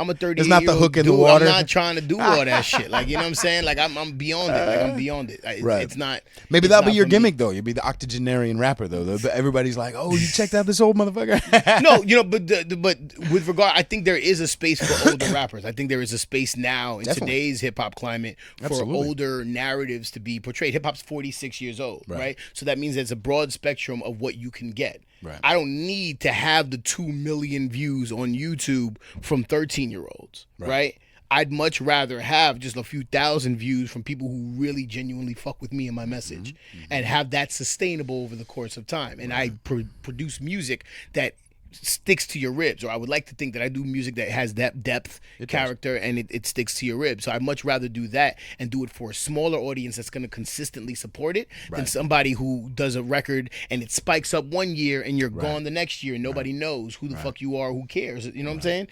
I'm a 30-year-old It's not the hook in the dude. water. I'm not trying to do all that shit. Like, you know what I'm saying? Like, I'm beyond it. Like, I'm beyond it. Right. It's not. Maybe it's that'll not be your for me. gimmick, though. You'll be the octogenarian rapper, though. Everybody's like, oh, you checked out this old motherfucker? No, you know, but with regard, I think there is a space for older rappers. I think there is a space now in today's hip hop climate for older narratives to be portrayed. Hip hop's 46 years old, right? So that means there's a broad spectrum of what you can get. Right. I don't need to have the 2 million views on YouTube from 13-year-olds, right? I'd much rather have just a few thousand views from people who really genuinely fuck with me and my message, and have that sustainable over the course of time. And I produce music that sticks to your ribs, or I would like to think that I do music that has that depth, character, and it sticks to your ribs. So I'd much rather do that and do it for a smaller audience that's going to consistently support it than somebody who does a record and it spikes up one year and you're gone the next year and nobody knows who the fuck you are, who cares. You know what I'm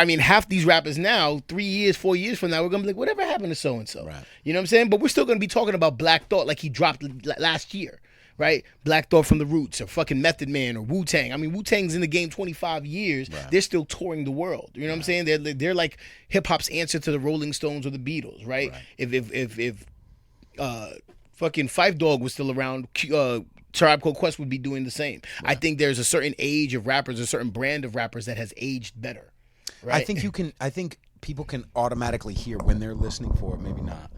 saying? Half these rappers now, 3 years, 4 years from now, we're going to be like, whatever happened to so-and-so? Right. You know what I'm saying? But we're still going to be talking about Black Thought like he dropped last year. Right? Black Thought from the Roots, or fucking Method Man, or Wu-Tang. I mean, Wu-Tang's in the game 25 years. They're still touring the world. You know what I'm saying? They're like hip-hop's answer to the Rolling Stones or the Beatles, right? If fucking Phife Dawg was still around, Tribe Called Quest would be doing the same. I think there's a certain age of rappers, a certain brand of rappers that has aged better. Right? I think people can automatically hear when they're listening for it, maybe not,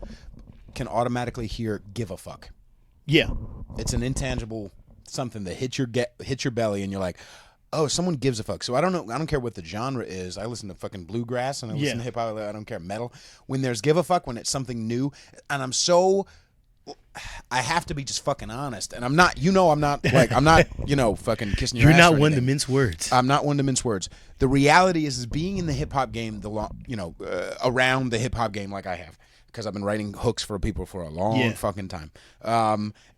can automatically hear give a fuck. Yeah. It's an intangible something that hits your belly, and you're like, oh, someone gives a fuck. So I don't care what the genre is. I listen to fucking bluegrass and I listen to hip hop. I don't care, metal. When there's give a fuck, when it's something new, and I have to be just fucking honest. And I'm not fucking kissing your ass. You're not one to mince words. I'm not one to mince words. The reality is being in the hip hop game, around the hip hop game like I have, because I've been writing hooks for people for a long fucking time.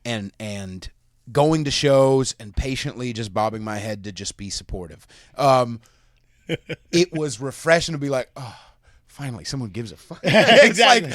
And going to shows and patiently just bobbing my head to just be supportive. It was refreshing to be like, oh, finally someone gives a fuck. It's like,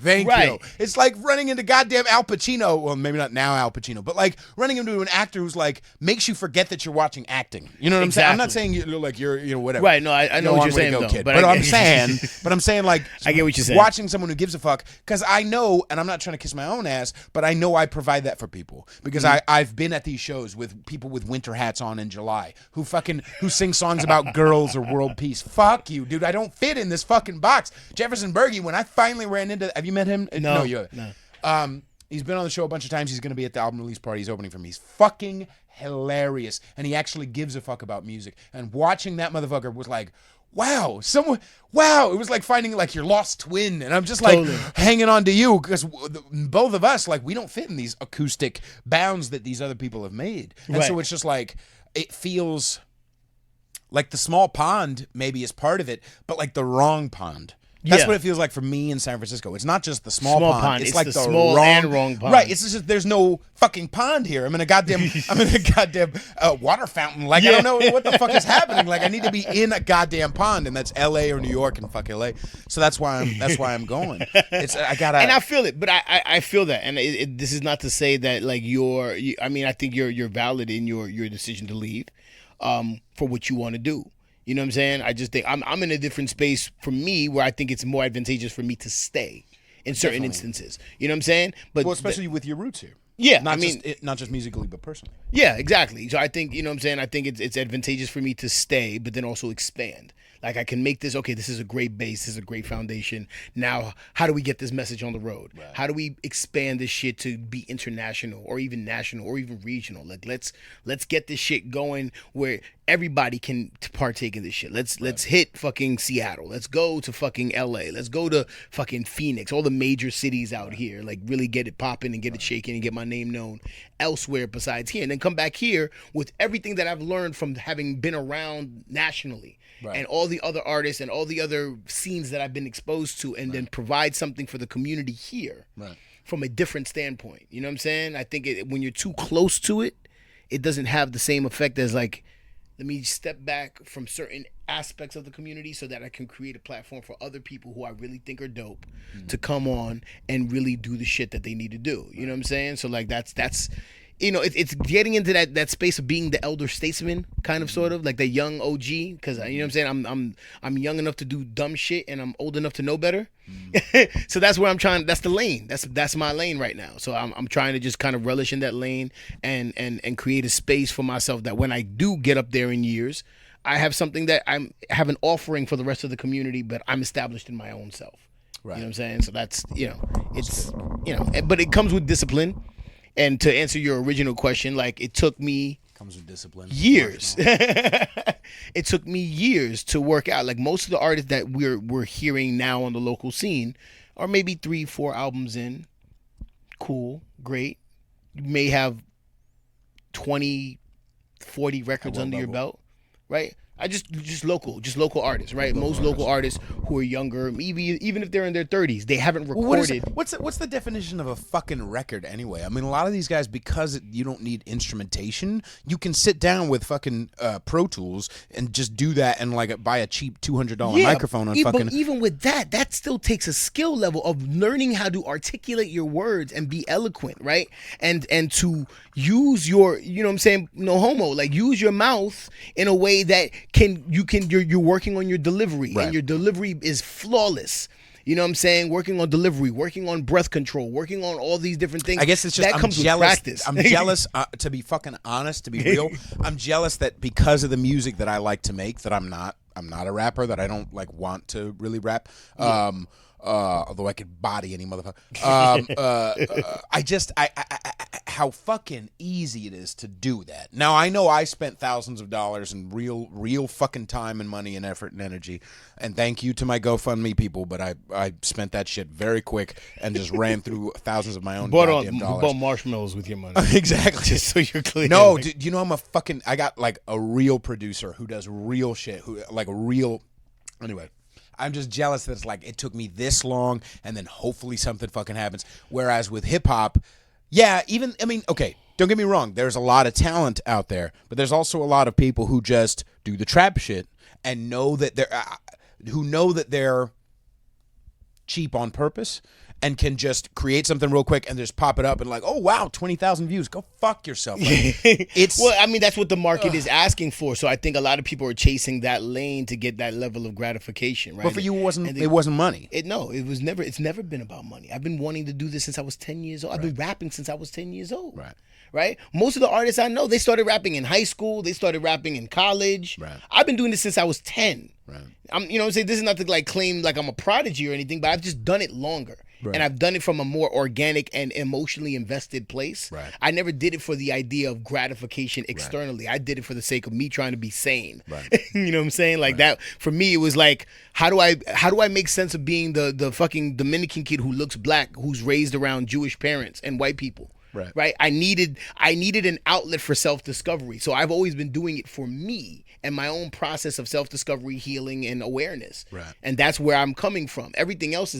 thank you. It's like running into goddamn Al Pacino. Well, maybe not now Al Pacino, but like running into an actor who's like makes you forget that you're watching acting. You know what I'm saying? I'm not saying you're whatever. Right. No, I know what you're saying, though. Kid. But I'm saying like I get what you're saying. Watching someone who gives a fuck, because I know, and I'm not trying to kiss my own ass, but I know I provide that for people because I've been at these shows with people with winter hats on in July who sing songs about girls or world peace. Fuck you, dude. I don't feel kid in this fucking box. Jefferson Berge, when I finally ran into, have you met him? No, you haven't. no. He's been on the show a bunch of times. He's going to be at the album release party. He's opening for me. He's fucking hilarious. And he actually gives a fuck about music. And watching that motherfucker was like, wow, it was like finding like your lost twin. And I'm just like hanging on to you because both of us, like, we don't fit in these acoustic bounds that these other people have made. And so it's just like, it feels like the small pond maybe is part of it, but like the wrong pond. That's what it feels like for me in San Francisco. It's not just the small pond. It's like the small and wrong pond. Right. It's just there's no fucking pond here. I'm in a goddamn water fountain. Like I don't know what the fuck is happening. Like I need to be in a goddamn pond, and that's L.A. or New York and fuck L.A. So that's why I'm going. I gotta. And I feel it, but I feel that, and this is not to say that like I mean, I think you're valid in your decision to leave, for what you want to do. You know what I'm saying? I just think I'm in a different space for me where I think it's more advantageous for me to stay in certain instances. You know what I'm saying? But especially with your roots here. Yeah, not just musically, but personally. Yeah, exactly. So I think, you know what I'm saying? I think it's advantageous for me to stay, but then also expand. Like I can make this, okay, this is a great base, this is a great foundation. Now, how do we get this message on the road? Right. How do we expand this shit to be international or even national or even regional? Like let's get this shit going where everybody can partake in this shit. Let's hit fucking Seattle. Let's go to fucking LA. Let's go to fucking Phoenix. All the major cities out here. Like really get it popping and get it shaking and get my name known elsewhere besides here. And then come back here with everything that I've learned from having been around nationally. Right. And all the other artists and all the other scenes that I've been exposed to, and then provide something for the community here from a different standpoint. You know what I'm saying? I think when you're too close to it, it doesn't have the same effect as like, let me step back from certain aspects of the community so that I can create a platform for other people who I really think are dope to come on and really do the shit that they need to do. You know what I'm saying? So like that's you know, it's getting into that space of being the elder statesman, kind of, sort of like the young OG, because you know what I'm saying. I'm young enough to do dumb shit, and I'm old enough to know better. So that's where I'm trying. That's the lane. That's my lane right now. So I'm trying to just kind of relish in that lane and create a space for myself that when I do get up there in years, I have something that I have an offering for the rest of the community, but I'm established in my own self. Right. You know what I'm saying? So that's, you know, it's, you know, but it comes with discipline. And to answer your original question, like it took me comes with discipline. Years. It took me years to work out. Like most of the artists that we're hearing now on the local scene are maybe 3-4 albums in. Cool, great. You may have 20, 40 records under your belt, right? I just local artists, right? Most local artists who are younger, even if they're in their 30s, they haven't recorded. What's the definition of a fucking record anyway? I mean, a lot of these guys, because you don't need instrumentation, you can sit down with fucking Pro Tools and just do that and like buy a cheap $200 microphone and fucking. But even with that still takes a skill level of learning how to articulate your words and be eloquent, right? And to use your, you know what I'm saying, no homo, like use your mouth in a way that you're working on your delivery, right? And your delivery is flawless. You know what I'm saying? Working on delivery, working on breath control, working on all these different things. I guess it's just that comes with practice. I'm jealous, to be fucking honest, to be real. I'm jealous that because of the music that I like to make, that I'm not a rapper, that I don't like want to really rap. Although I could body any motherfucker. How fucking easy it is to do that. Now, I know I spent thousands of dollars in real fucking time and money and effort and energy. And thank you to my GoFundMe people, but I spent that shit very quick and just ran through thousands of my own goddamn dollars. Bought marshmallows with your money. Exactly. Just so you're clear. No, dude, you know I got like a real producer who does real shit, anyway. I'm just jealous that it's like it took me this long and then hopefully something fucking happens. Whereas with hip hop, okay, don't get me wrong. There's a lot of talent out there, but there's also a lot of people who just do the trap shit and know that they're cheap on purpose and can just create something real quick and just pop it up and like, oh wow, 20,000 views. Go fuck yourself. Like, it's well, I mean, that's what the market is asking for. So I think a lot of people are chasing that lane to get that level of gratification, right? But for you, it wasn't money. It's never been about money. I've been wanting to do this since I was 10 years old. I've been rapping since I was 10 years old. Right? Most of the artists I know, they started rapping in high school. They started rapping in college. Right. I've been doing this since I was 10. Right. I'm, you know what I'm saying? This is not to like claim like I'm a prodigy or anything, but I've just done it longer. Right. And I've done it from a more organic and emotionally invested place. Right. I never did it for the idea of gratification externally. I did it for the sake of me trying to be sane. Right. You know what I'm saying? Like that for me, it was like, how do I make sense of being the fucking Dominican kid who looks black, who's raised around Jewish parents and white people? Right. I needed an outlet for self-discovery. So I've always been doing it for me and my own process of self-discovery, healing, and awareness. Right. And that's where I'm coming from. Everything else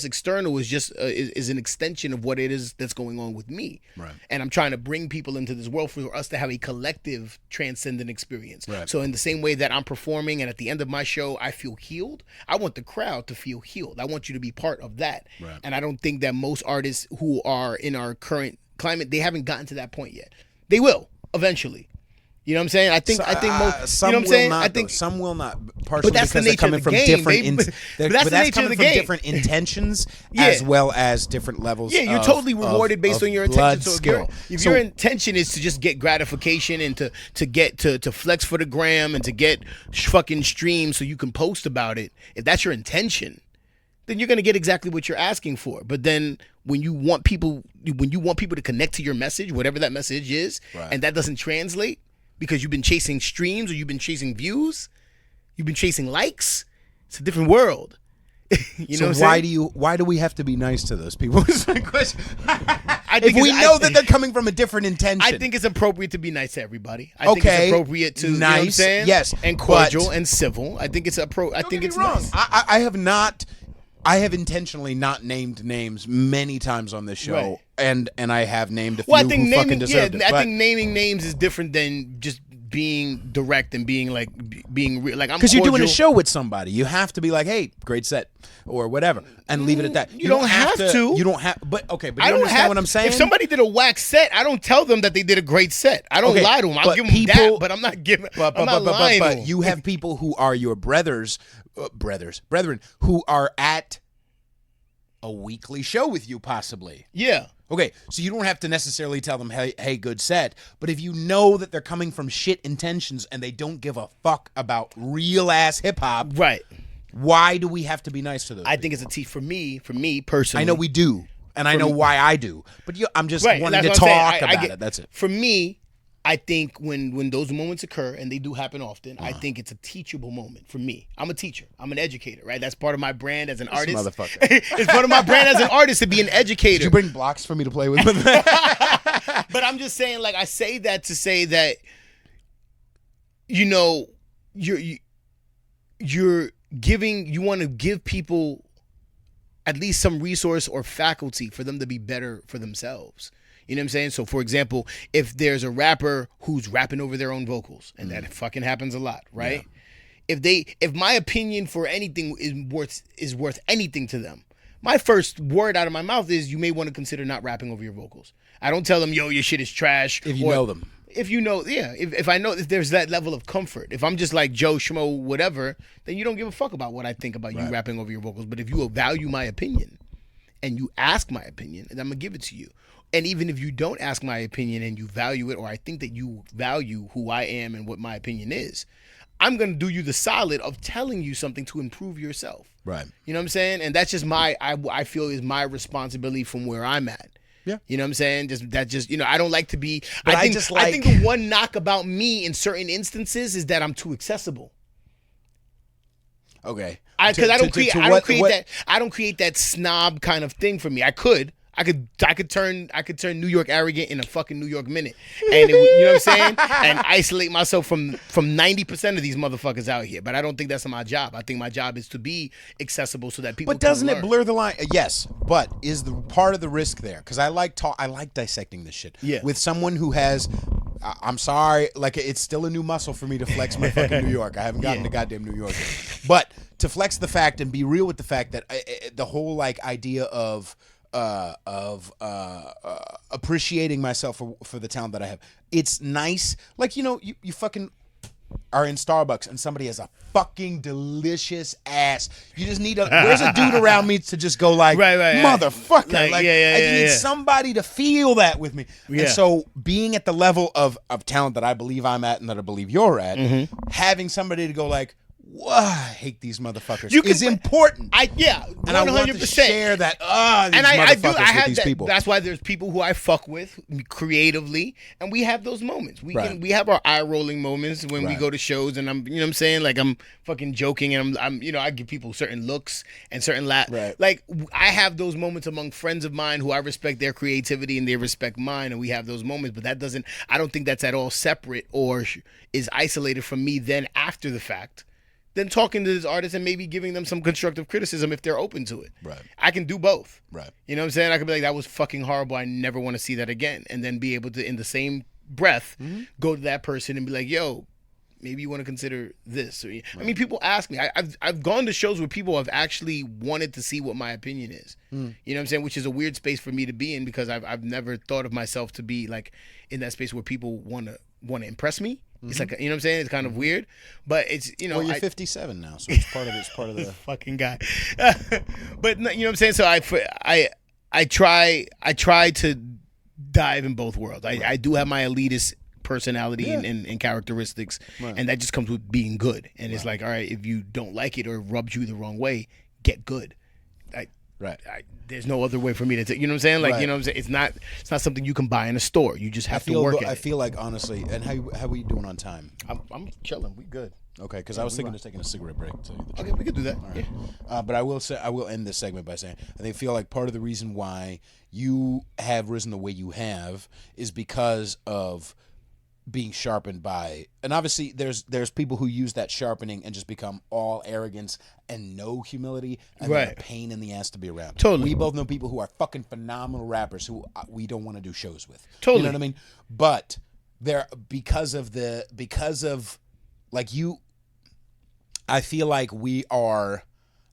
external is just is an extension of what it is that's going on with me. Right. And I'm trying to bring people into this world for us to have a collective transcendent experience. Right. So in the same way that I'm performing and at the end of my show I feel healed, I want the crowd to feel healed. I want you to be part of that. Right. And I don't think that most artists who are in our current climate, they haven't gotten to that point yet. They will eventually. You know what I'm saying? I think most. Some you know what I'm will saying? not, I think some will not. Partially that's the because they're nature coming of the from game, different. baby. But that's the nature coming of the from game. different intentions Yeah. as well as different levels. Yeah, you're of- totally rewarded based of on your blood intention. So skill. if So- your intention is to just get gratification and to flex for the gram and to get fucking streams so you can post about it, if that's your intention, then you're gonna get exactly what you're asking for. But then when you want people to connect to your message, whatever that message is, and that doesn't translate because you've been chasing streams or you've been chasing views, you've been chasing likes, it's a different world. You know what I'm saying? why do we have to be nice to those people? Is my question. think If we it's- know that they're coming from a different intention. I think it's appropriate to be nice to everybody. I think it's appropriate to, you know what I'm nice, saying? yes, and but- cordial and civil. I think it's I think it's wrong. nice. I have intentionally not named names many times on this show, Right. and I have named a few Well, I think who fucking deserved it. I but- think naming names is different than just being direct and being like being real. Like I'm Because you're doing a cordial. show with somebody, you have to be like, "Hey, great set," or whatever, and leave it at that. You don't have to. You don't have. But okay, but I you don't understand have. what I'm saying? If somebody did a wax set, I don't tell them that they did a great set. I don't Okay, lie to them. I'll but give them people- that, but I'm not giving. I'm not lying to them. you have people who are your brethren, who are at a weekly show with you, possibly. Yeah. Okay, so you don't have to necessarily tell them, hey, good set. But if you know that they're coming from shit intentions and they don't give a fuck about real ass hip hop, Right. why do we have to be nice to those? I think it's a for me personally. I know we do, and I know why I do. But I'm just Right, wanting to that's what I'm talk saying. I about get- it. That's it. For me, I think when those moments occur, and they do happen often, I think it's a teachable moment for me. I'm a teacher. I'm an educator, right? That's part of my brand as an artist. motherfucker. It's part of my brand as an artist to be an educator. Did you bring blocks for me to play with? But I'm just saying, like, I say that to say that, you know, you want to give people at least some resource or faculty for them to be better for themselves. You know what I'm saying? So, for example, if there's a rapper who's rapping over their own vocals, and that fucking happens a lot, right? Yeah. If my opinion for anything is worth anything to them, my first word out of my mouth is, you may want to consider not rapping over your vocals. I don't tell them, yo, your shit is trash. If you know them. If you know, yeah. If I know, if there's that level of comfort. If I'm just like Joe Schmo, whatever, then you don't give a fuck about what I think about you rapping over your vocals. But if you value my opinion and you ask my opinion, then I'm going to give it to you. And even if you don't ask my opinion and you value it, or I think that you value who I am and what my opinion is, I'm going to do you the solid of telling you something to improve yourself. Right. You know what I'm saying? And that's just I feel is my responsibility from where I'm at. Yeah. You know what I'm saying? I don't like to be, But I think the one knock about me in certain instances is that I'm too accessible. Okay. Because I don't create that snob kind of thing for me. I could turn New York arrogant in a fucking New York minute, and you know what I'm saying, and isolate myself from 90% of these motherfuckers out here. But I don't think that's my job. I think my job is to be accessible so that people. But doesn't can it learn. blur the line? Yes, but is the part of the risk there? Because I like dissecting this shit. Yeah. With someone who has, I'm sorry, like it's still a new muscle for me to flex my fucking New York. I haven't gotten to goddamn New York yet. But to flex the fact and be real with the fact that the whole like idea of appreciating myself for the talent that I have. It's nice. Like, you fucking are in Starbucks and somebody has a fucking delicious ass. You just need where's a dude around me to just go like, motherfucker. Like, I just need somebody to feel that with me. Yeah. And so being at the level of talent that I believe I'm at and that I believe you're at, having somebody to go like, whoa, I hate these motherfuckers is important. 100%. And I want to share that. These motherfuckers with these people. That's why there's people who I fuck with creatively, and we have those moments. We have our eye rolling moments when we go to shows, and I'm, you know what I'm saying, like I'm fucking joking, and I'm I give people certain looks and certain like I have those moments among friends of mine who I respect their creativity and they respect mine, and we have those moments. But I don't think that's at all separate or is isolated from me. Then after the fact. Then talking to this artist and maybe giving them some constructive criticism if they're open to it. Right. I can do both. Right. You know what I'm saying? I could be like, that was fucking horrible. I never want to see that again. And then be able to, in the same breath, go to that person and be like, yo, maybe you want to consider this. Or, I mean, people ask me. I've gone to shows where people have actually wanted to see what my opinion is. You know what I'm saying? Which is a weird space for me to be in because I've never thought of myself to be like in that space where people want to impress me. It's like, you know what I'm saying? It's kind of weird, but it's, Well, you're 57 now, so it's part of the fucking guy. But you know what I'm saying? So I try to dive in both worlds. I do have my elitist personality and characteristics, and that just comes with being good. And it's like, all right, if you don't like it or it rubs you the wrong way, get good. There's no other way for me to you know what I'm saying? Like, you know what I'm saying? It's not something you can buy in a store. You just have to work at it. I feel like, honestly, and how are you doing on time? I'm chilling. We good. Okay, because I was thinking of taking a cigarette break. Okay, we can do that. All right. But I will end this segment by saying I feel like part of the reason why you have risen the way you have is because of being sharpened by, and obviously there's people who use that sharpening and just become all arrogance and no humility and they're a pain in the ass to be around. Totally. We both know people who are fucking phenomenal rappers who we don't want to do shows with. Totally. You know what I mean? But they're because of like you, I feel like we are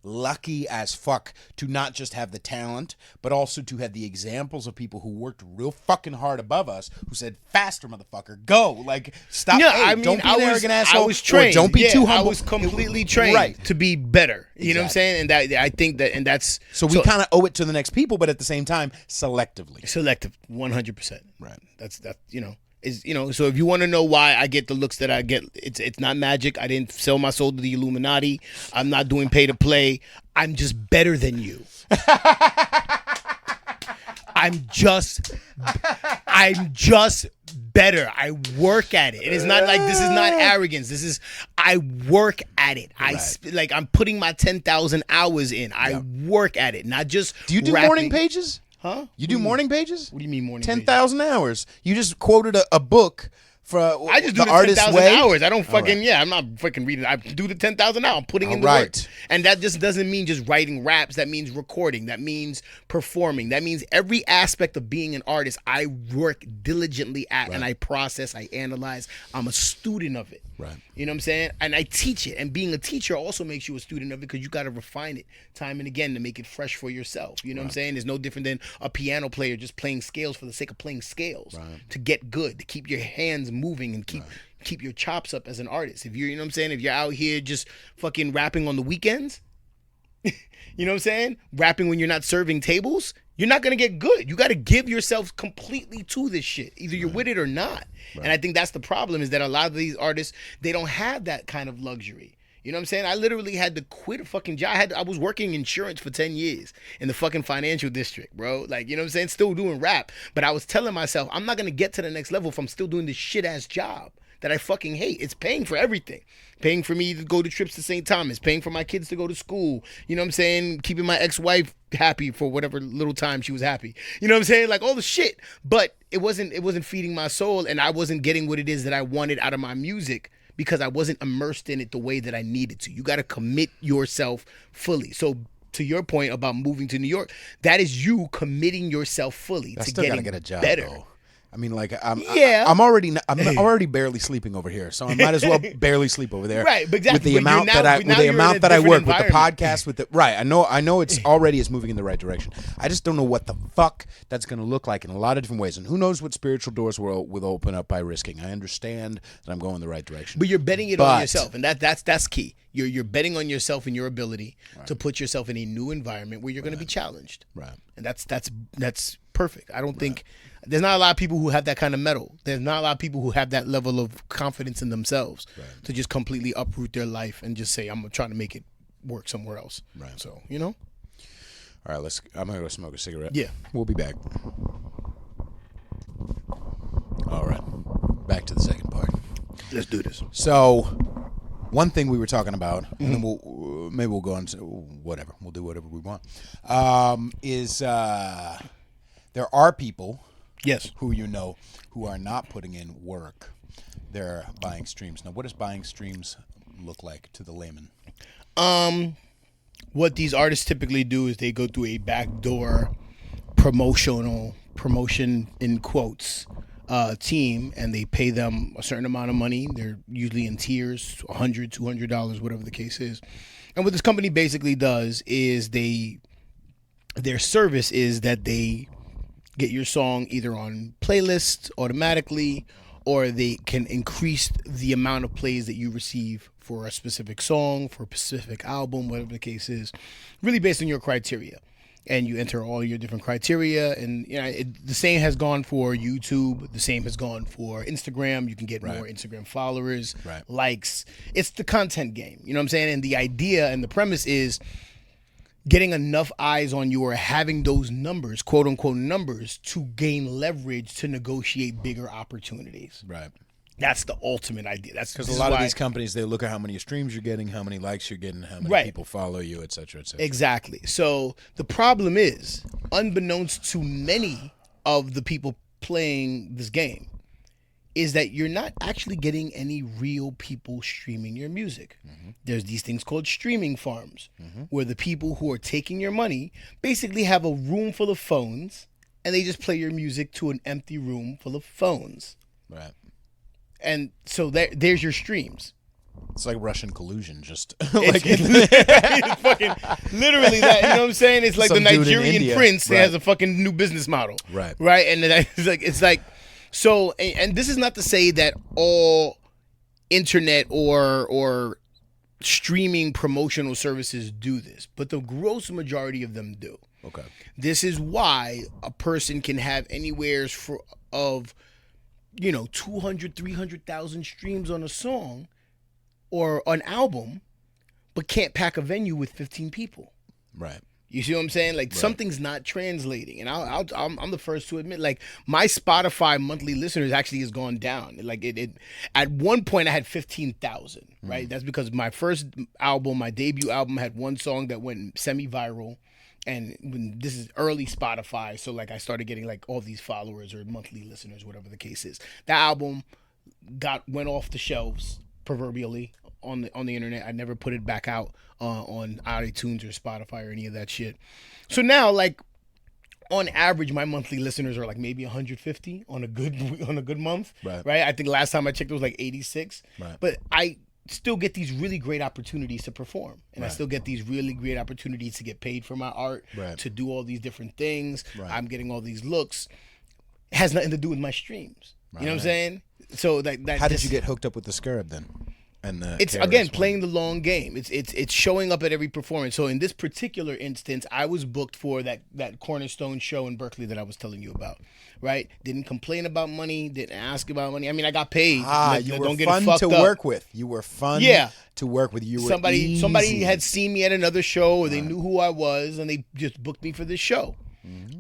lucky as fuck to not just have the talent, but also to have the examples of people who worked real fucking hard above us, who said, "Faster, motherfucker, go!" Like, stop. Yeah, hey, I mean, don't be an arrogant asshole. I was trained. Don't be too humble. I was completely trained to be better. You know what I'm saying? And that I think that, and that's so we kind of owe it to the next people, but at the same time, selectively. Selective, 100%. Right. That's you know. So if you want to know why I get the looks that I get, it's not magic. I didn't sell my soul to the Illuminati. I'm not doing pay to play. I'm just better than you. I'm just better. I work at it. It is not like, this is not arrogance. This is, I work at it. I'm putting my 10,000 hours in. I work at it, not just Do you do rapping. morning pages? Huh? You do morning pages? What do you mean morning 10,000 hours. You just quoted a book for I just do the artist's 10,000 way. hours. I don't fucking, I'm not fucking reading. I do the 10,000 hours. I'm putting in the work. And that just doesn't mean just writing raps. That means recording. That means performing. That means every aspect of being an artist, I work diligently at and I process, I analyze. I'm a student of it. Right. You know what I'm saying? And I teach it. And being a teacher also makes you a student of it because you got to refine it time and again to make it fresh for yourself. You know what I'm saying? It's no different than a piano player just playing scales for the sake of playing scales to get good, to keep your hands moving and keep your chops up as an artist. If you're, you know what I'm saying? If you're out here just fucking rapping on the weekends, you know what I'm saying? Rapping when you're not serving tables, you're not going to get good. You got to give yourself completely to this shit. Either you're with it or not. And I think that's the problem is that a lot of these artists, they don't have that kind of luxury. You know what I'm saying? I literally had to quit a fucking job. I was working insurance for 10 years in the fucking financial district, bro. Like, you know what I'm saying? Still doing rap. But I was telling myself, I'm not going to get to the next level if I'm still doing this shit-ass job that I fucking hate. It's paying for everything. Paying for me to go to trips to St. Thomas. Paying for my kids to go to school. You know what I'm saying? Keeping my ex-wife happy for whatever little time she was happy. You know what I'm saying? Like all the shit. But it wasn't feeding my soul, and I wasn't getting what it is that I wanted out of my music because I wasn't immersed in it the way that I needed to. You got to commit yourself fully. So to your point about moving to New York, that is you committing yourself fully to getting get a job, better. Though. I mean, like Yeah. I'm already barely sleeping over here, so I might as well barely sleep over there. Right, but exactly. With the But amount now- that I but now with the you're in amount a that I different work with the environment. podcast with the right. I know it's already is moving in the right direction. I just don't know what the fuck that's going to look like in a lot of different ways, and who knows what spiritual doors will open up by risking. I understand that I'm going the right direction, But you're betting it on yourself, and that's key. You're betting on yourself and your ability to put yourself in a new environment where you're going to be challenged. Right. And that's perfect. I don't think there's not a lot of people who have that kind of mettle. There's not a lot of people who have that level of confidence in themselves to just completely uproot their life and just say, I'm trying to make it work somewhere else. Right. So, All right, I'm gonna go smoke a cigarette. Yeah. We'll be back. All right. Back to the second part. Let's do this. So, one thing we were talking about, and then we'll go on to whatever. We'll do whatever we want. Is there are people, Yes. who who are not putting in work. They're buying streams. Now, what does buying streams look like to the layman? What these artists typically do is they go through a backdoor promotion in quotes team, and they pay them a certain amount of money. They're usually in tiers, $100, $200, whatever the case is. And what this company basically does is their service is that they get your song either on playlists automatically, or they can increase the amount of plays that you receive for a specific song, for a specific album, whatever the case is, really based on your criteria. And you enter all your different criteria, and the same has gone for YouTube. The same has gone for Instagram. You can get more Instagram followers, likes. It's the content game. You know what I'm saying? And the idea and the premise is getting enough eyes on you, or having those numbers, quote unquote numbers, to gain leverage to negotiate bigger opportunities. Right. That's the ultimate idea. That's Because a lot of these companies, they look at how many streams you're getting, how many likes you're getting, how many people follow you, et cetera, et cetera. Exactly. So the problem is, unbeknownst to many of the people playing this game, is that you're not actually getting any real people streaming your music. Mm-hmm. There's these things called streaming farms, where the people who are taking your money basically have a room full of phones, and they just play your music to an empty room full of phones. Right. And so there's your streams. It's like Russian collusion, just It's fucking literally that. You know what I'm saying? It's like the Some dude in Nigerian India. prince that Right. has a fucking new business model. Right. Right. And it's like so. And this is not to say that all internet or streaming promotional services do this, but the gross majority of them do. Okay. This is why a person can have anywhere of 200, 300,000 streams on a song or an album, but can't pack a venue with 15 people. Right. You see what I'm saying? Like, something's not translating, and I'm the first to admit, like, my Spotify monthly listeners actually has gone down. Like, it at one point I had 15,000. Right. That's because my first album, my debut album, had one song that went semi-viral. And when this is early Spotify, so like I started getting like all these followers or monthly listeners, whatever the case is. That album went off the shelves, proverbially, on the internet. I never put it back out on iTunes or Spotify or any of that shit. So now, like, on average, my monthly listeners are like maybe 150 on a good month. Right. I think last time I checked it was like 86. Right. But I still get these really great opportunities to perform, and I still get these really great opportunities to get paid for my art, to do all these different things. I'm getting all these looks. It has nothing to do with my streams. You know what I'm saying? So that How did you get hooked up with the Scarab then? And it's again playing the long game. It's showing up at every performance. So in this particular instance, I was booked for that Cornerstone show in Berkeley that I was telling you about. Right? Didn't complain about money. Didn't ask about money. I mean, I got paid. You were fun to work with. You were fun. To work with. You were somebody had seen me at another show, or they knew who I was, and they just booked me for this show. Mm-hmm.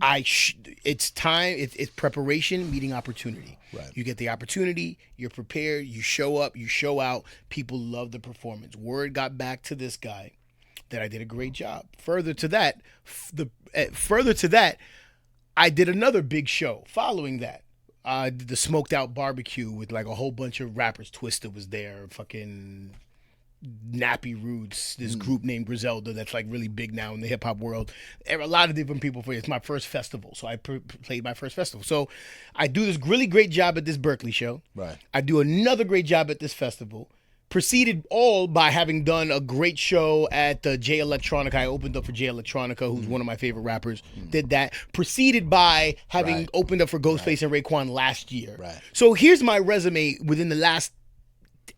It's time. It's preparation meeting opportunity. Right. You get the opportunity. You're prepared. You show up. You show out. People love the performance. Word got back to this guy that I did a great job. Further to that, I did another big show following that. I did the Smoked Out Barbecue with like a whole bunch of rappers. Twista was there. Fucking Nappy Roots, this group named Griselda that's like really big now in the hip hop world. A lot of different people for it. It's my first festival, so I played my first festival. So I do this really great job at this Berkeley show. Right. I do another great job at this festival. Preceded all by having done a great show at the J Electronica. I opened up for J Electronica, who's one of my favorite rappers. Did that. Preceded by having opened up for Ghostface and Raekwon last year. Right. So here's my resume within the last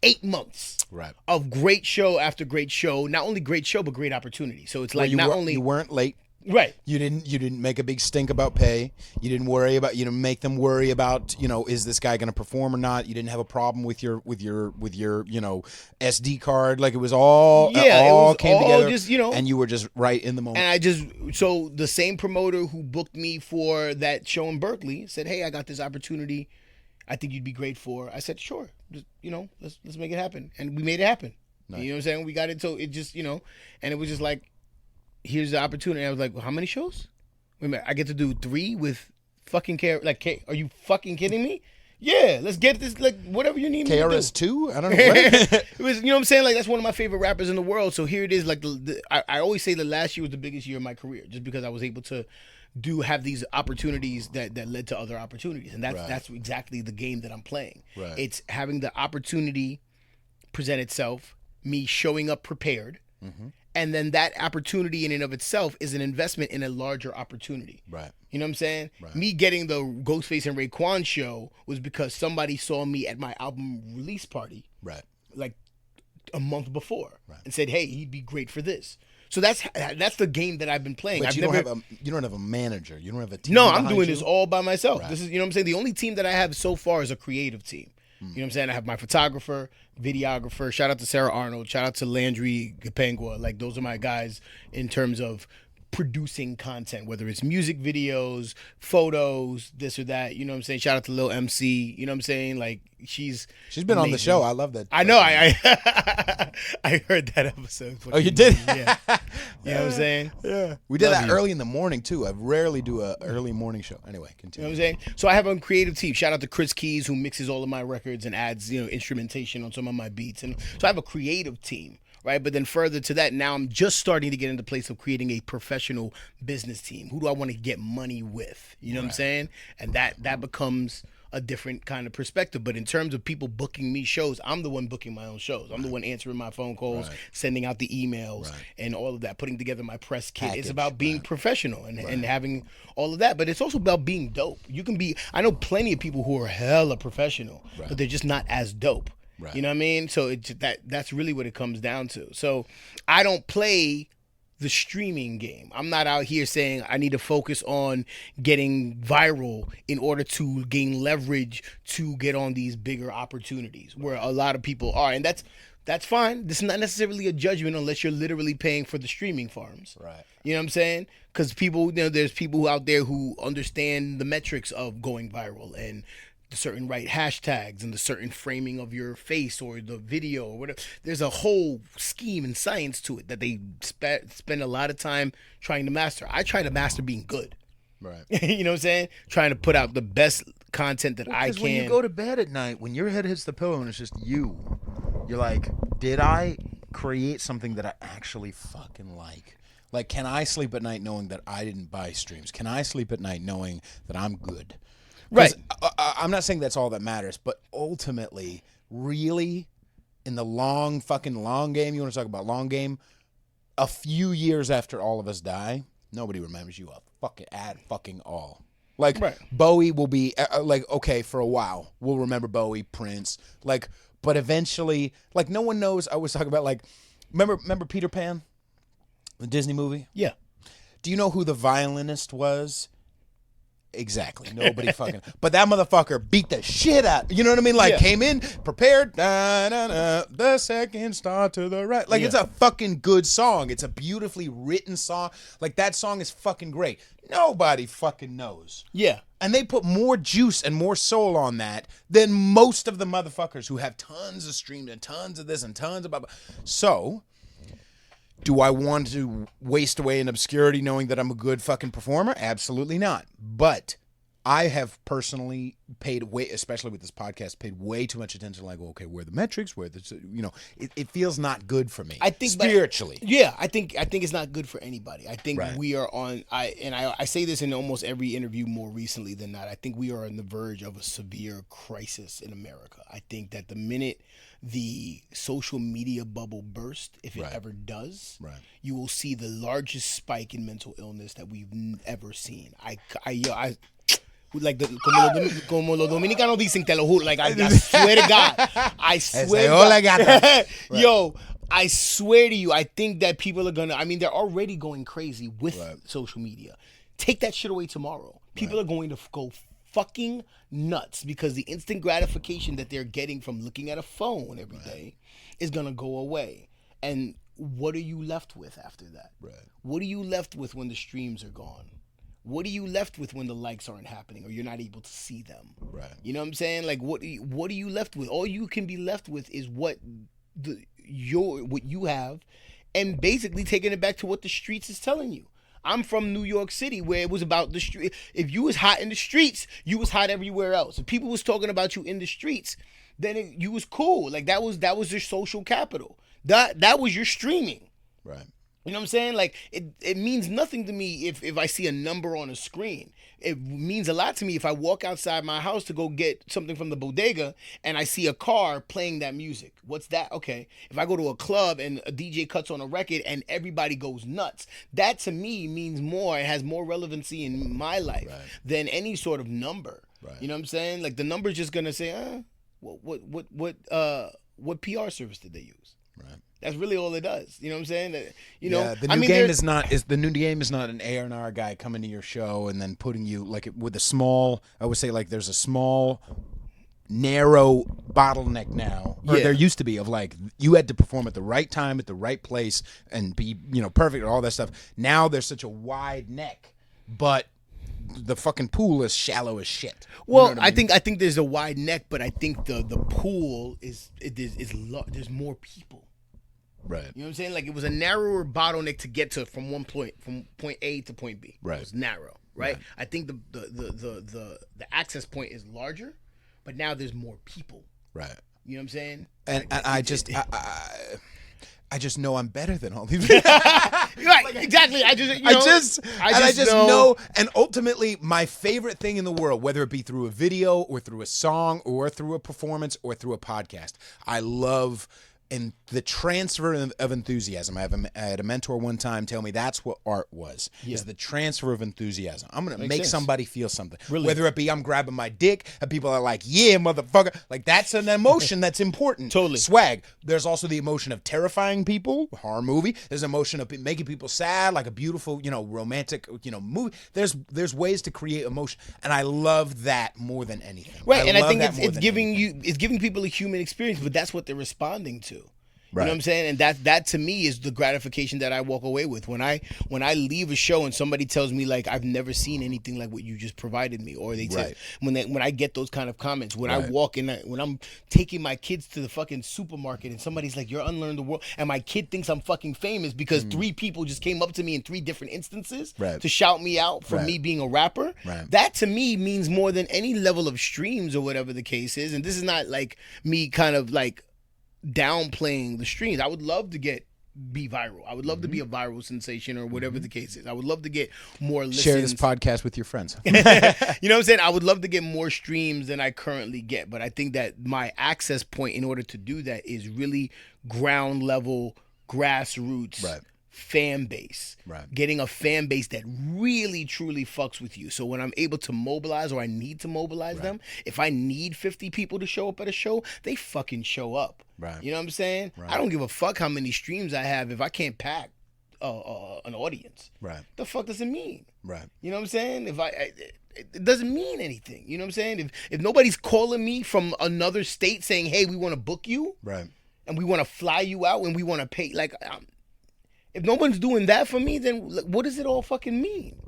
8 months of great show after great show. Not only great show, but great opportunity. So it's like you weren't late. Right. You didn't make a big stink about pay. You didn't worry about, make them worry about, is this guy going to perform or not? You didn't have a problem with your SD card. Like it was all came together. Just, and you were just right in the moment. And so the same promoter who booked me for that show in Berkeley said, "Hey, I got this opportunity. I think you'd be great for." I said, "Sure, just, let's make it happen," and we made it happen. Nice. You know what I'm saying? We got it. So it just, and it was just like, here's the opportunity. I was like, well, how many shows? Wait a minute, I get to do 3 with fucking are you fucking kidding me? Yeah, let's get this, like, whatever you need me to do. KRS-2? I don't know. It was, what I'm saying? Like, that's one of my favorite rappers in the world. So here it is. Like, I always say that last year was the biggest year of my career, just because I was able to have these opportunities that led to other opportunities. And that's exactly the game that I'm playing. Right. It's having the opportunity present itself, me showing up prepared, and then that opportunity in and of itself is an investment in a larger opportunity. Right. You know what I'm saying? Right. Me getting the Ghostface and Raekwon show was because somebody saw me at my album release party, like a month before, and said, "Hey, he'd be great for this." So that's the game that I've been playing. But you don't have a manager. You don't have a team. No, I'm doing this all by myself. Right. This is, what I'm saying? The only team that I have so far is a creative team. You know what I'm saying? I have my photographer, videographer. Shout out to Sarah Arnold. Shout out to Landry Gapengwa. Like, those are my guys in terms of producing content, whether it's music videos, photos, this or that. You know what I'm saying? Shout out to Lil MC. You know what I'm saying? Like, she's been amazing on the show. I love that. I know. I heard that episode. Oh, you did? Yeah. You know what I'm saying? Yeah. We did that early in the morning too. I rarely do a early morning show. Anyway, continue. You know what I'm saying? So I have a creative team. Shout out to Chris Keys, who mixes all of my records and adds, instrumentation on some of my beats. And so I have a creative team. Right, but then further to that, now I'm just starting to get into place of creating a professional business team. Who do I want to get money with? You know what I'm saying? And that becomes a different kind of perspective. But in terms of people booking me shows, I'm the one booking my own shows. I'm the one answering my phone calls, sending out the emails, and all of that, putting together my press kit. It's about being professional and having all of that. But it's also about being dope. I know plenty of people who are hella professional, but they're just not as dope. Right. You know what I mean? So that's really what it comes down to. So I don't play the streaming game. I'm not out here saying I need to focus on getting viral in order to gain leverage to get on these bigger opportunities, where a lot of people are. And that's fine. This is not necessarily a judgment unless you're literally paying for the streaming farms. Right. You know what I'm saying? Because people, there's people out there who understand the metrics of going viral and the certain right hashtags and the certain framing of your face or the video or whatever. There's a whole scheme and science to it that they spend a lot of time trying to master. I try to master being good. Right. You know what I'm saying? Trying to put out the best content that I can. When you go to bed at night, when your head hits the pillow and it's just you're like, did I create something that I actually fucking like? Like, can I sleep at night knowing that I didn't buy streams? Can I sleep at night knowing that I'm good? Right. I'm not saying that's all that matters, but ultimately, really, in the long game, you want to talk about long game, a few years after all of us die, nobody remembers you at fucking all. Like, Bowie will be, okay, for a while, we'll remember Bowie, Prince, like, but eventually, like, no one knows. I was talking about, like, remember Peter Pan, the Disney movie? Yeah. Do you know who the violinist was? Exactly. Nobody fucking. But that motherfucker beat the shit out. You know what I mean? Like, came in, prepared, the second star to the right. Like, it's a fucking good song. It's a beautifully written song. Like, that song is fucking great. Nobody fucking knows. Yeah. And they put more juice and more soul on that than most of the motherfuckers who have tons of streams and tons of this and tons of blah, blah. So, do I want to waste away in obscurity knowing that I'm a good fucking performer? Absolutely not. But I have personally paid way, especially with this podcast, paid way too much attention. Like, okay, where are the metrics? Where the, it feels not good for me. I think spiritually. I think it's not good for anybody. I think we are on. I say this in almost every interview more recently than not. I think we are on the verge of a severe crisis in America. I think that the minute the social media bubble bursts, if it ever does, you will see the largest spike in mental illness that we've ever seen. Like como los dominicanos dicen, te lo juro. Like I swear to God, I swear. Yo, I swear to you, I think that people are gonna. I mean, they're already going crazy with social media. Take that shit away tomorrow. People are going to go fucking nuts because the instant gratification that they're getting from looking at a phone every day is gonna go away. And what are you left with after that? What are you left with when the streams are gone? What are you left with when the likes aren't happening or you're not able to see them? You know what I'm saying? Like, what are you left with? All you can be left with is what you have, and basically taking it back to what the streets is telling you. I'm from New York City, where it was about the street. If you was hot in the streets, you was hot everywhere else. If people was talking about you in the streets, then you was cool. Like that was your social capital. That was your streaming. You know what I'm saying? Like, it means nothing to me if I see a number on a screen. It means a lot to me if I walk outside my house to go get something from the bodega and I see a car playing that music. What's that? Okay. If I go to a club and a DJ cuts on a record and everybody goes nuts, that to me means more. It has more relevancy in my life than any sort of number. You know what I'm saying? Like, the number's just going to say, what PR service did they use? That's really all it does. You know what I'm saying? The new game is not an A&R guy coming to your show and then putting you like with a small. I would say like there's a small, narrow bottleneck now, or there used to be, of like you had to perform at the right time at the right place and be perfect and all that stuff. Now there's such a wide neck, but the fucking pool is shallow as shit. Well, I think there's a wide neck, but I think the pool is there's more people. You know what I'm saying? Like, it was a narrower bottleneck to get to from point A to point B. It was narrow, right? I think the access point is larger, but now there's more people. You know what I'm saying? And I just know I'm better than all these. Exactly. I just know. And ultimately, my favorite thing in the world, whether it be through a video or through a song or through a performance or through a podcast, I love. And the transfer of enthusiasm. I had a mentor one time tell me that's what art was, is the transfer of enthusiasm. I'm going to make somebody feel something. Really? Whether it be I'm grabbing my dick and people are like, yeah, motherfucker. Like, that's an emotion that's important. Totally. Swag. There's also the emotion of terrifying people, horror movie. There's an emotion of making people sad, like a beautiful, romantic, movie. There's ways to create emotion. And I love that more than anything. Right, and I think it's giving people a human experience, but that's what they're responding to. You know what I'm saying? And that to me is the gratification that I walk away with when I leave a show and somebody tells me, like, I've never seen anything like what you just provided me, or they say when I get those kind of comments, when I walk in, when I'm taking my kids to the fucking supermarket and somebody's like, you're UnLearn the world, and my kid thinks I'm fucking famous because 3 people just came up to me in 3 different instances to shout me out for me being a rapper. That to me means more than any level of streams or whatever the case is. And this is not like me kind of like downplaying the streams. I would love to be viral. I would love to be a viral sensation or whatever the case is. I would love to get more listens. Share this podcast with your friends. You know what I'm saying? I would love to get more streams than I currently get, but I think that my access point in order to do that is really ground level, grassroots fan base. Getting a fan base that really truly fucks with you. So when I'm able to mobilize, or I need to mobilize them, if I need 50 people to show up at a show, they fucking show up. You know what I'm saying? I don't give a fuck how many streams I have if I can't pack an audience. The fuck does it mean? You know what I'm saying? It doesn't mean anything. You know what I'm saying? If nobody's calling me from another state saying, hey, we want to book you, and we want to fly you out, and we want to pay, like, if no one's doing that for me, then what does it all fucking mean?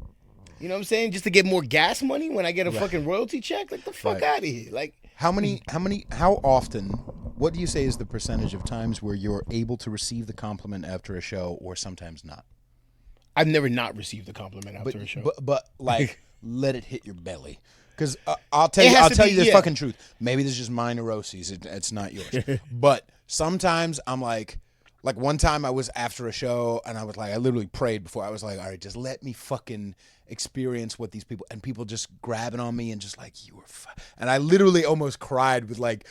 You know what I'm saying? Just to get more gas money when I get a fucking royalty check? Like, the fuck out of here. Like, how often, what do you say is the percentage of times where you're able to receive the compliment after a show, or sometimes not? I've never not received a compliment after a show. But like, let it hit your belly. Because I'll tell It you, has I'll to tell be- you the yeah. fucking truth. Maybe this is just my neuroses. It's not yours. But sometimes I'm like one time I was after a show and I was like, I literally prayed before. I was like, all right, just let me fucking experience what these people, and people just grabbing on me and just like, you were and I literally almost cried with like,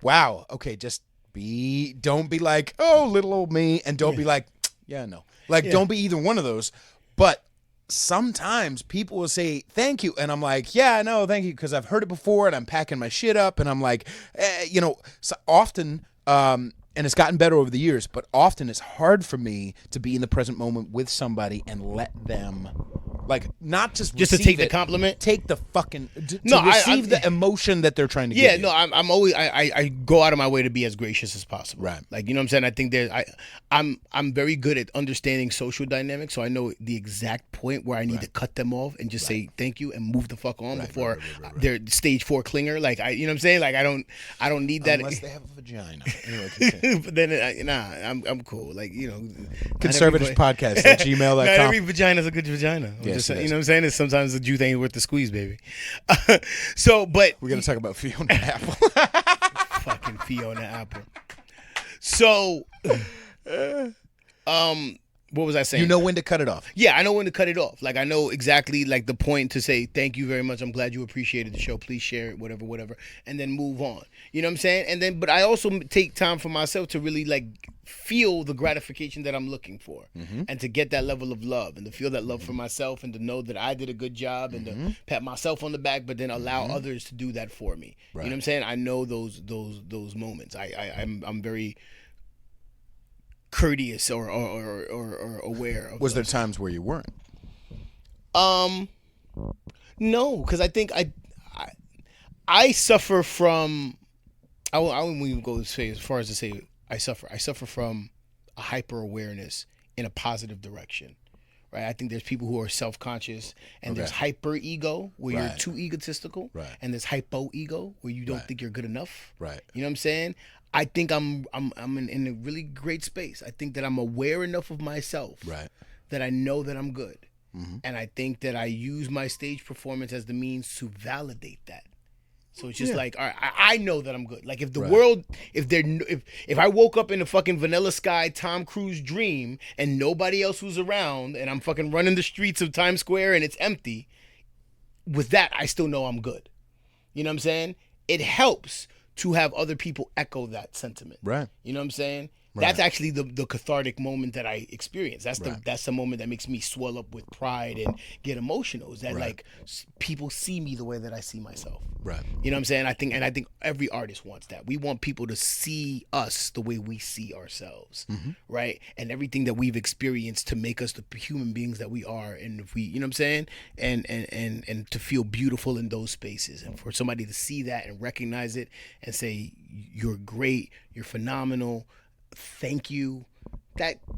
wow, okay, just don't be like, oh, little old me, and don't be like, yeah, no. Like, don't be either one of those. But sometimes people will say thank you, and I'm like, yeah, no, thank you, because I've heard it before, and I'm packing my shit up, and I'm like, so often, and it's gotten better over the years, but often it's hard for me to be in the present moment with somebody and let them, like, not just to receive take the it, compliment. take the fucking to No, receive the emotion that they're trying to Yeah, give you. no, I'm always I go out of my way to be as gracious as possible. Right. Like, you know what I'm saying? I think I'm very good at understanding social dynamics, so I know the exact point where I need to cut them off and just say thank you and move the fuck on before they're stage 4 clinger. Like, you know what I'm saying? Like, I don't need that Unless they have a vagina. Anyway, but then I'm cool. Like, you know, CONSERVATISH podcast at gmail.com. Not every vagina's a good vagina. Yes, You it know is. what I'm saying? It's sometimes the juice ain't worth the squeeze, baby. So, but We're gonna talk about Fiona Apple. fucking Fiona Apple. So, what was I saying? You know when to cut it off. Yeah, I know when to cut it off. Like, I know exactly, like, the point to say, thank you very much. I'm glad you appreciated the show. Please share it, whatever. And then move on. You know what I'm saying? And then, but I also take time for myself to really, like, feel the gratification that I'm looking for. And to get that level of love and to feel that love for myself and to know that I did a good job and to pat myself on the back, but then allow others to do that for me. Right. You know what I'm saying? I know those moments. I'm very courteous or aware of. Was there times where you weren't? No, because I think I suffer from. I wouldn't even go as far as to say I suffer from a hyper awareness in a positive direction, right? I think there's people who are self-conscious, and there's hyper ego where you're too egotistical, and there's hypo ego where you don't think you're good enough, Right. You know what I'm saying? I think I'm in a really great space. I think that I'm aware enough of myself, that I know that I'm good, and I think that I use my stage performance as the means to validate that. So it's just like, all right, I know that I'm good. Like, if the world, if I woke up in a fucking Vanilla Sky Tom Cruise dream and nobody else was around and I'm fucking running the streets of Times Square and it's empty, with that I still know I'm good. You know what I'm saying? It helps to have other people echo that sentiment. Right. You know what I'm saying? That's actually the cathartic moment that I experience. That's the moment that makes me swell up with pride and get emotional. Is that like people see me the way that I see myself. Right. You know what I'm saying? I think every artist wants that. We want people to see us the way we see ourselves, right? And everything that we've experienced to make us the human beings that we are. And if we, you know what I'm saying? And to feel beautiful in those spaces, and for somebody to see that and recognize it and say, you're great, you're phenomenal, thank you.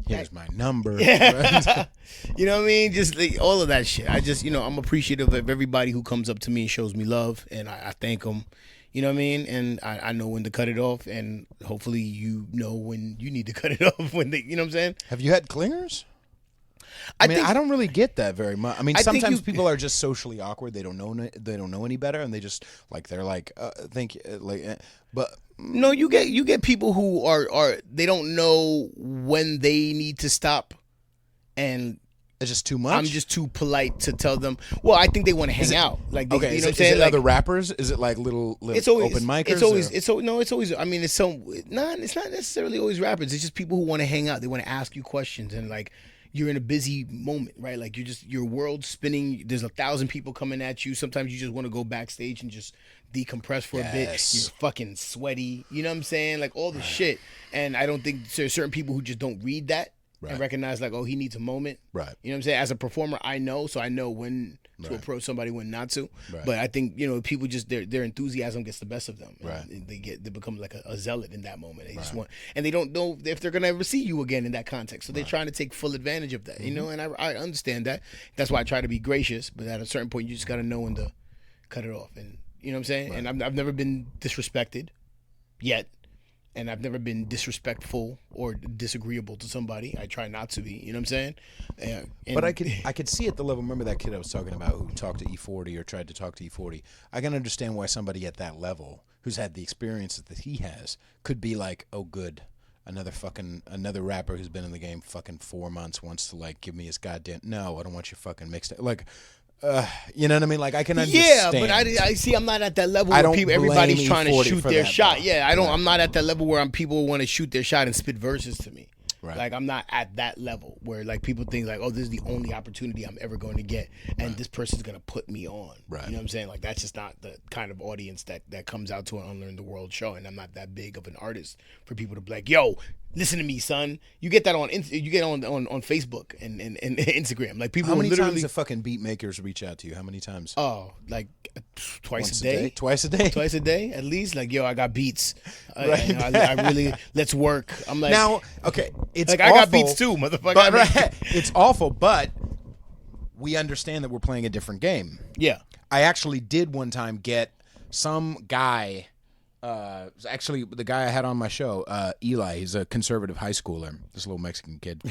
Here's my number. You know what I mean? Just like, all of that shit. I just, I'm appreciative of everybody who comes up to me and shows me love, and I thank them. You know what I mean? And I know when to cut it off, and hopefully you know when you need to cut it off. When they, you know what I'm saying? Have you had clingers? I mean, I don't really get that very much. I mean, sometimes people are just socially awkward. They don't know any better, and they just like they're like, thank you, but. No, you get people who are they don't know when they need to stop, and it's just too much. I'm just too polite to tell them. Well, I think they want to hang out. Like, they, okay, you know what I'm is saying? it like, other rappers? Is it like little it's always open micers? It's always. I mean, it's not necessarily always rappers. It's just people who want to hang out. They want to ask you questions, and like, you're in a busy moment, right? Like, your world's spinning. There's 1,000 people coming at you. Sometimes you just want to go backstage and just decompress for a bit. You're fucking sweaty. You know what I'm saying? Like, all the shit. And I don't think there's certain people who just don't read that and recognize, like, oh, he needs a moment. Right. You know what I'm saying? As a performer, I know when to approach somebody, when not to. Right. But I think, people just their enthusiasm gets the best of them. Right. They become like a zealot in that moment. They just want, and they don't know if they're gonna ever see you again in that context. So they're trying to take full advantage of that. And I understand that. That's why I try to be gracious. But at a certain point, you just gotta know when to cut it off. And you know what I'm saying? And I've never been disrespected yet. and I've never been disrespectful or disagreeable to somebody. I try not to be. You know what I'm saying? But I could see at the level. Remember that kid I was talking about who talked to E40 or tried to talk to E40? I can understand why somebody at that level who's had the experiences that he has could be like, oh, good. Another rapper who's been in the game fucking 4 months wants to like give me his goddamn. No, I don't want your fucking mixtape. Like, you know what I mean? Like I can understand. Yeah, but I see. I'm not at that level I where don't everybody's blame trying to E40 shoot for their that, shot. though. Yeah, I don't. I'm not at that level where people want to shoot their shot and spit verses to me. Right. Like I'm not at that level where like people think like, oh, this is the only opportunity I'm ever going to get, and this person's gonna put me on. Right. You know what I'm saying? Like that's just not the kind of audience that comes out to an Unlearn the World show, and I'm not that big of an artist for people to be like, yo, listen to me, son. You get that on Facebook and Instagram. Like people How many literally. times do fucking beat makers reach out to you? How many times? Oh, like twice Once a day. Twice a day. Twice a day, at least. Like, yo, I got beats. Right. You know, I really let's work. I'm like, Now, okay, it's like awful, I got beats too, motherfucker. But, right, it's awful, but we understand that we're playing a different game. Yeah. I actually did one time get some guy. Actually, the guy I had on my show, Eli, he's a conservative high schooler, this little Mexican kid,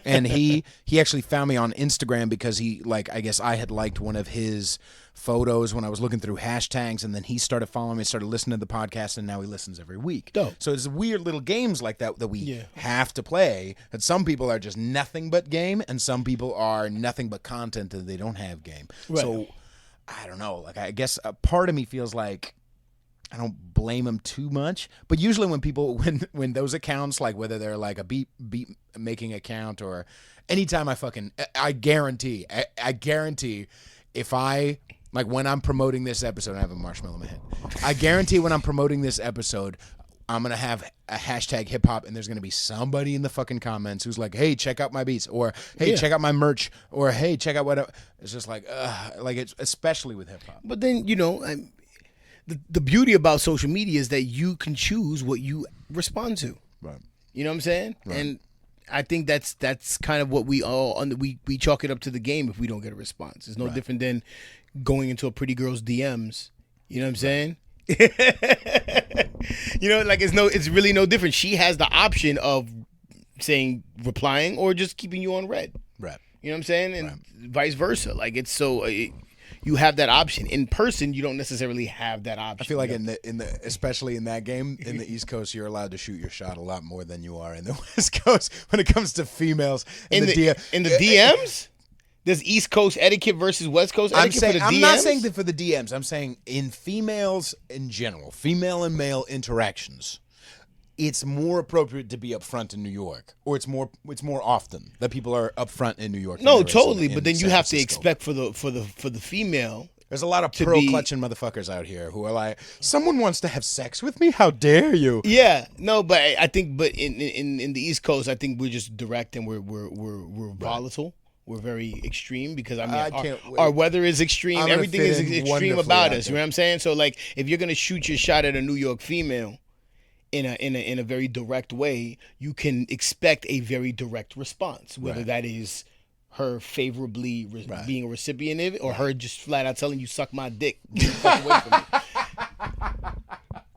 and he actually found me on Instagram because I guess I had liked one of his photos when I was looking through hashtags, and then he started following me, started listening to the podcast, and now he listens every week. Dope. So it's weird little games like that we have to play. That some people are just nothing but game, and some people are nothing but content and they don't have game. Right. So I don't know. Like I guess a part of me feels like I don't blame them too much, but usually when those accounts, like whether they're like a beat making account or anytime I guarantee if I like when I'm promoting this episode, I have a marshmallow in my head. I guarantee when I'm promoting this episode, I'm gonna have a hashtag hip hop, and there's gonna be somebody in the fucking comments who's like, "Hey, check out my beats," or "Hey, check out my merch," or "Hey, check out whatever." It's just like it's especially with hip hop. But then the beauty about social media is that you can choose what you respond to. Right. You know what I'm saying? Right. And I think that's kind of what we all we chalk it up to the game if we don't get a response. It's no different than going into a pretty girl's DMs. You know what I'm saying? You know, like it's really no different. She has the option of saying replying or just keeping you on red. Right. You know what I'm saying? And vice versa. Like it's so you have that option. In person, you don't necessarily have that option. I feel like in the especially in that game in the East Coast, you're allowed to shoot your shot a lot more than you are in the West Coast when it comes to females in the DMs. There's East Coast etiquette versus West Coast etiquette for the DMs? I'm not saying that for the DMs. I'm saying in females in general, female and male interactions, it's more appropriate to be upfront in New York, or it's more often that people are upfront in New York. No, totally. But then you have to expect for the female. There's a lot of pro-clutching motherfuckers out here who are like, someone wants to have sex with me? How dare you? Yeah, no, but I think, in the East Coast, I think we're just direct and we're volatile. We're very extreme because our weather is extreme. Everything is extreme about us. You know what I'm saying? So like, if you're gonna shoot your shot at a New York female in a very direct way, you can expect a very direct response, whether that is her favorably being a recipient of it, or her just flat out telling you suck my dick. Get the fuck away from me.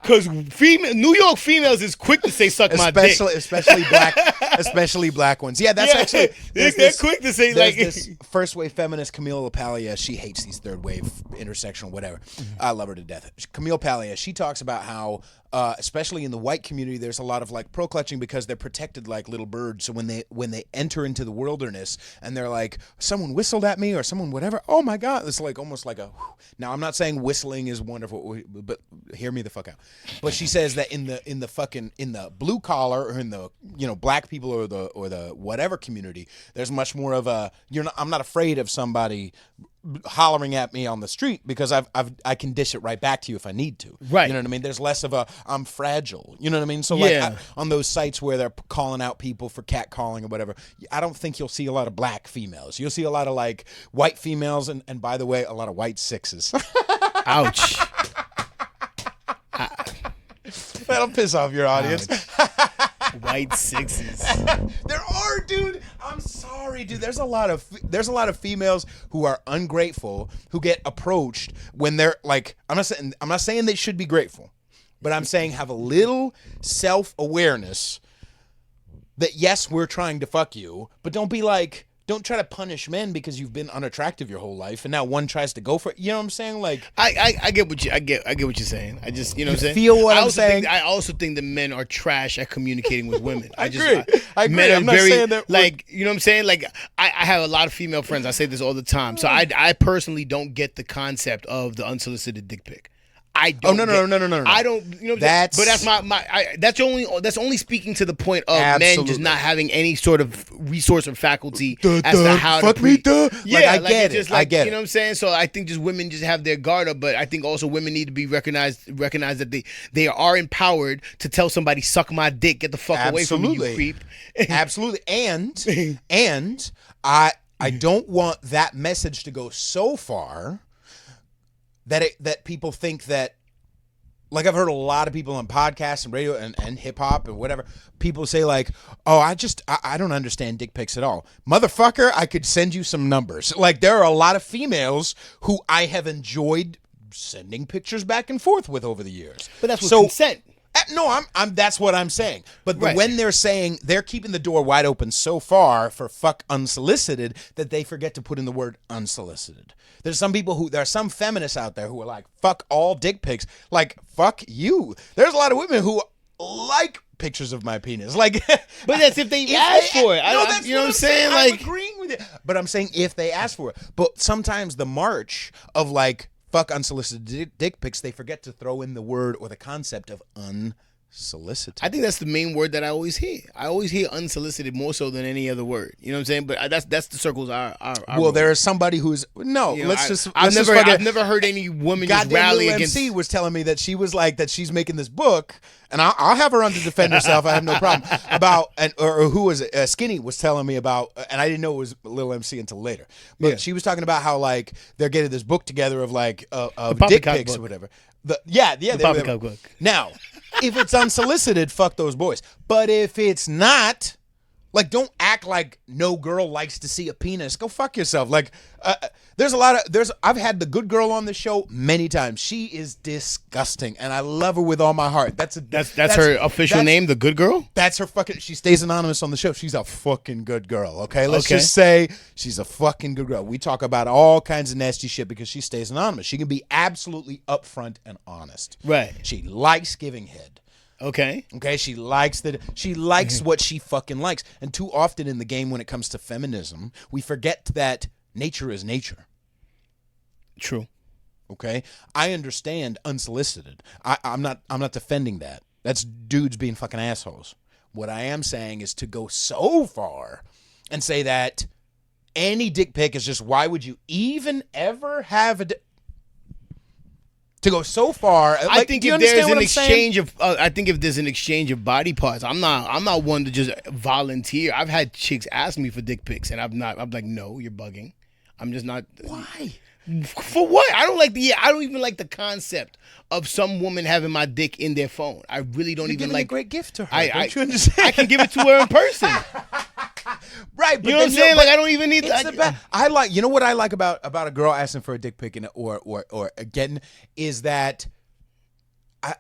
Because New York females is quick to say suck my dick, especially black ones. Yeah, that's actually they're quick to say like this first wave feminist Camille Paglia. She hates these third wave intersectional whatever. I love her to death. Camille Paglia. She talks about how especially in the white community, there's a lot of like pro clutching because they're protected like little birds. So when they enter into the wilderness and they're like, someone whistled at me or someone whatever. Oh my God, it's like almost like a. Whew. Now I'm not saying whistling is wonderful, but hear me the fuck out. But she says that in the blue collar or in the black people or the whatever community, there's much more of a I'm not afraid of somebody hollering at me on the street because I can dish it right back to you if I need to. Right. You know what I mean? There's less of a I'm fragile. You know what I mean? So like on those sites where they're calling out people for catcalling or whatever, I don't think you'll see a lot of black females. You'll see a lot of like white females and by the way, a lot of white sixes. Ouch. That'll piss off your audience. White sixes. There are, dude. I'm sorry, dude. There's a lot of females who are ungrateful who get approached when they're like. I'm not saying they should be grateful. But I'm saying have a little self-awareness that, yes, we're trying to fuck you, but don't be like, don't try to punish men because you've been unattractive your whole life and now one tries to go for it. You know what I'm saying? Like, I get what you're saying. I just, you know what I'm saying? Feel what I'm saying? I also think that men are trash at communicating with women. I agree. Men are I'm not saying that like, you know what I'm saying? Like, I have a lot of female friends. I say this all the time. So I personally don't get the concept of the unsolicited dick pic. I don't. No. I don't. You know, that's, but that's only speaking to the point of absolutely. men just not having any sort of resource or faculty as to how fuck to me. Yeah, I get it. Just like, I get it. You know what I'm saying? So I think just women just have their guard up, but I think also women need to be recognized that they are empowered to tell somebody, suck my dick, get the fuck away from me, you creep. Absolutely. And I don't want that message to go so far that people think that, like, I've heard a lot of people on podcasts and radio and hip hop and whatever, people say like, oh, I don't understand dick pics at all. Motherfucker, I could send you some numbers. Like, there are a lot of females who I have enjoyed sending pictures back and forth with over the years. But that's with consent. No, that's what I'm saying. But Right. when they're saying, they're keeping the door wide open so far for fuck unsolicited that they forget to put in the word unsolicited. There's some feminists out there who are like, fuck all dick pics. Like, fuck you. There's a lot of women who like pictures of my penis. Like, but that's if they ask for it. You know what I'm saying? I'm Like, agreeing with it. But I'm saying if they ask for it. But sometimes the march of like, fuck unsolicited dick pics, they forget to throw in the word or the concept of unsolicited. I think that's the main word that I always hear. I always hear unsolicited more so than any other word. You know what I'm saying? But that's the circles are. Well, there is somebody who's I've never heard any woman just rally Lil against. MC was telling me that she was like that she's making this book, and I'll have her on to defend herself. I have no problem about or who was it? Skinny was telling me about, and I didn't know it was Lil MC until later. But she was talking about how like they're getting this book together of like of dick pics book. or whatever. The poppycock book. Now, if it's unsolicited, fuck those boys. But if it's not, like, don't act like no girl likes to see a penis. Go fuck yourself. Like, I've had the good girl on the show many times. She is disgusting, and I love her with all my heart. That's her official name, the good girl. That's her fucking. She stays anonymous on the show. She's a fucking good girl. Okay, let's just say she's a fucking good girl. We talk about all kinds of nasty shit because she stays anonymous. She can be absolutely upfront and honest. Right. She likes giving head. Okay. She likes what she fucking likes. And too often in the game when it comes to feminism, we forget that nature is nature. True. Okay? I understand unsolicited. I'm not defending that. That's dudes being fucking assholes. What I am saying is to go so far and say that any dick pic is just, why would you even ever have a to go so far? Like, I think do you if there's understand what an I'm saying? exchange of, I think if there's an exchange of body parts, I'm not one to just volunteer. I've had chicks ask me for dick pics, and I'm like, no, you're bugging. I'm just not. Why? For what? I don't even like the concept of some woman having my dick in their phone. I really don't even like. A great gift to her. Don't you understand? I can give it to her in person. Right, but you know what I'm saying? Like, I don't even need. I like. You know what I like about a girl asking for a dick pic or getting is that.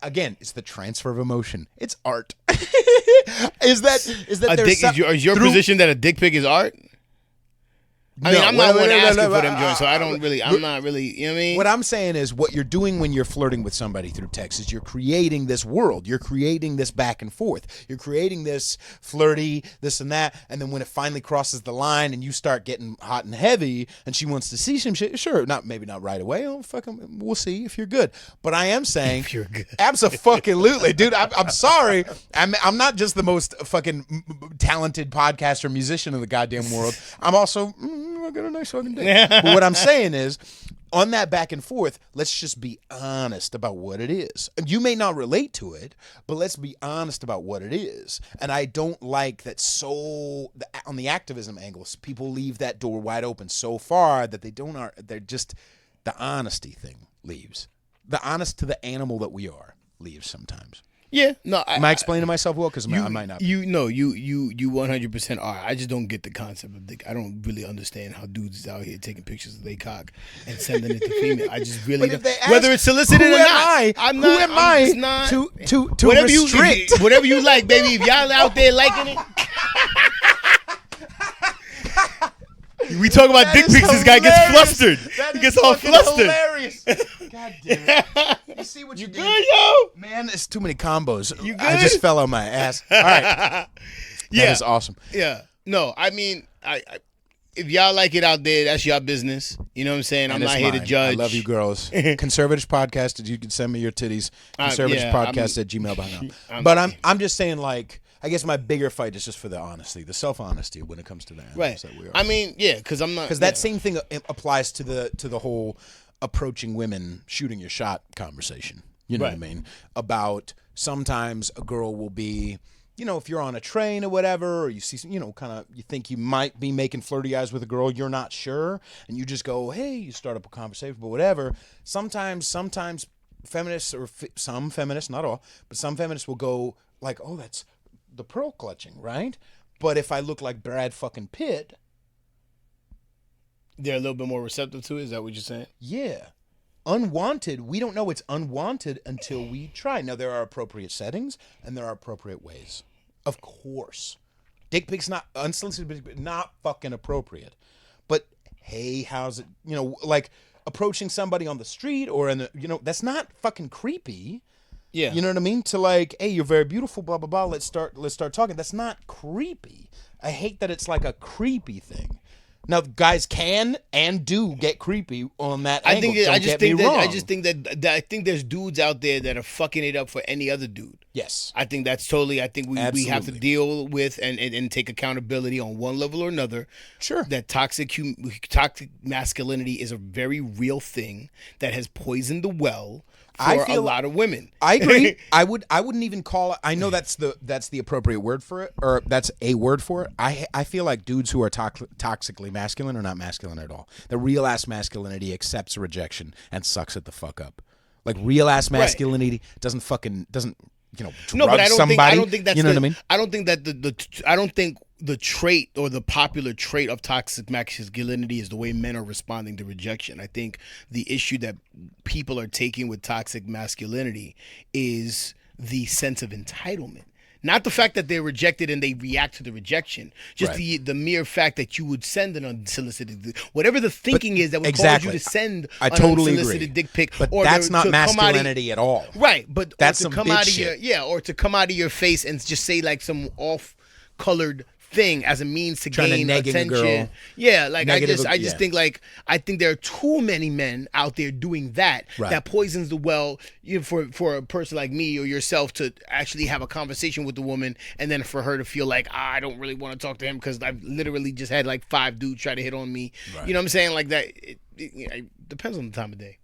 Again, it's the transfer of emotion. It's art. is your position that a dick pic is art? I mean, I'm not one asking for them joints, so I don't really. I'm not really. You know what I mean? What I'm saying is, what you're doing when you're flirting with somebody through text is you're creating this world. You're creating this back and forth. You're creating this flirty, this and that, and then when it finally crosses the line and you start getting hot and heavy, and she wants to see some shit, sure, maybe not right away. Oh, fucking, we'll see if you're good. But I am saying, if you're good, absolutely, dude. I'm sorry. I'm not just the most fucking talented podcaster, musician in the goddamn world. I'm also. I got a nice fucking dick. But what I'm saying is, on that back and forth, let's just be honest about what it is. You may not relate to it, but let's be honest about what it is. And I don't like that on the activism angles, people leave that door wide open so far that they're just, the honesty thing leaves. The honest to the animal that we are leaves sometimes. Yeah, no, Am I explaining myself well? Because I might not. You 100% are. I just don't get the concept of dick. I don't really understand how dudes is out here taking pictures of their cock and sending it to female. I just really don't. Whether it's solicited or not. I'm not. Who am I not, to whatever restrict? Whatever you like, baby. If y'all out there liking it. We talk about dick pics. This guy gets flustered. He gets all flustered. Hilarious. God damn it. You see what you did? Good, yo. Man, it's too many combos. You good? I just fell on my ass. All right. Yeah. That is awesome. Yeah. No, I mean, I if y'all like it out there, that's your business. You know what I'm saying? I'm And not it's here to mine. judge. I love you girls. Conservatish podcast. You can send me your titties. Conservatish podcast at gmail.com. But I'm just saying, like, I guess my bigger fight is just for the honesty, the self-honesty when it comes to the animals Right. that we are. I mean, yeah, because I'm not. Because that same thing applies to the whole approaching women, shooting your shot conversation. You know what I mean? About sometimes a girl will be, you know, if you're on a train or whatever, or you see, you know, kind of, you think you might be making flirty eyes with a girl, you're not sure, and you just go, hey, you start up a conversation, but whatever. Sometimes feminists, or some feminists, not all, but some feminists will go like, oh, that's the pearl clutching, right? But if I look like Brad fucking Pitt, they're a little bit more receptive to it. Is that what you're saying? yeah. Unwanted, we don't know it's unwanted until we try. Now, there are appropriate settings and there are appropriate ways. Of course. Dick pics, not unsolicited, dick pics, not fucking appropriate. But hey, how's it, you know, like approaching somebody on the street or in the, you know, that's not fucking creepy. Yeah. You know what I mean? To like, hey, you're very beautiful, blah blah blah. Let's start talking. That's not creepy. I hate that it's like a creepy thing. Now, guys can and do get creepy on that angle. I just think that there's dudes out there that are fucking it up for any other dude. Yes. I think that's totally. I think we have to deal with and take accountability on one level or another. Sure. That toxic masculinity is a very real thing that has poisoned the well for a lot of women. I agree. I wouldn't even call it. I know that's the appropriate word for it, or that's a word for it. I feel like dudes who are toxically masculine are not masculine at all. The real ass masculinity accepts rejection and sucks it the fuck up. Like real ass masculinity doesn't you know, drug somebody. I don't think that's you know what I mean? I don't think that the trait or the popular trait of toxic masculinity is the way men are responding to rejection. I think the issue that people are taking with toxic masculinity is the sense of entitlement. Not the fact that they're rejected and they react to the rejection. Just the mere fact that you would send an unsolicited, whatever the thinking is that would cause you to send an unsolicited dick pic. But that's not masculinity at all. Right, but that's to come out of or to come out of your face and just say like some off-colored thing as a means to gain attention. Yeah, like I just think like I think there are too many men out there doing that that poisons the well, you know, for a person like me or yourself to actually have a conversation with the woman and then for her to feel like I don't really want to talk to him because I've literally just had like 5 dudes try to hit on me. Right. You know what I'm saying? Like that it depends on the time of day.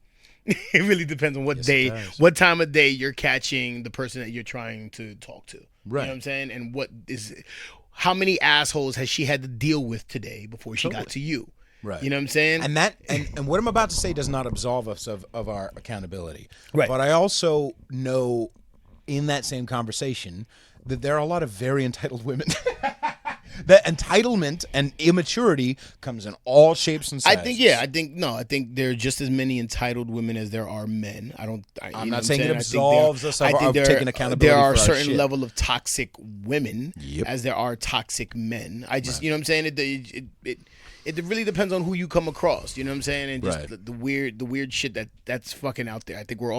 It really depends on what time of day you're catching the person that you're trying to talk to. Right. You know what I'm saying? And how many assholes has she had to deal with today before she got to you? Right. You know what I'm saying? And that and what I'm about to say does not absolve us of our accountability. Right. But I also know in that same conversation that there are a lot of very entitled women. That entitlement and immaturity comes in all shapes and sizes. I think there are just as many entitled women as there are men. I'm not saying it absolves us of taking accountability. There are for a certain level of toxic women as there are toxic men. You know what I'm saying? It really depends on who you come across. You know what I'm saying? And just the weird shit that's fucking out there. I think we're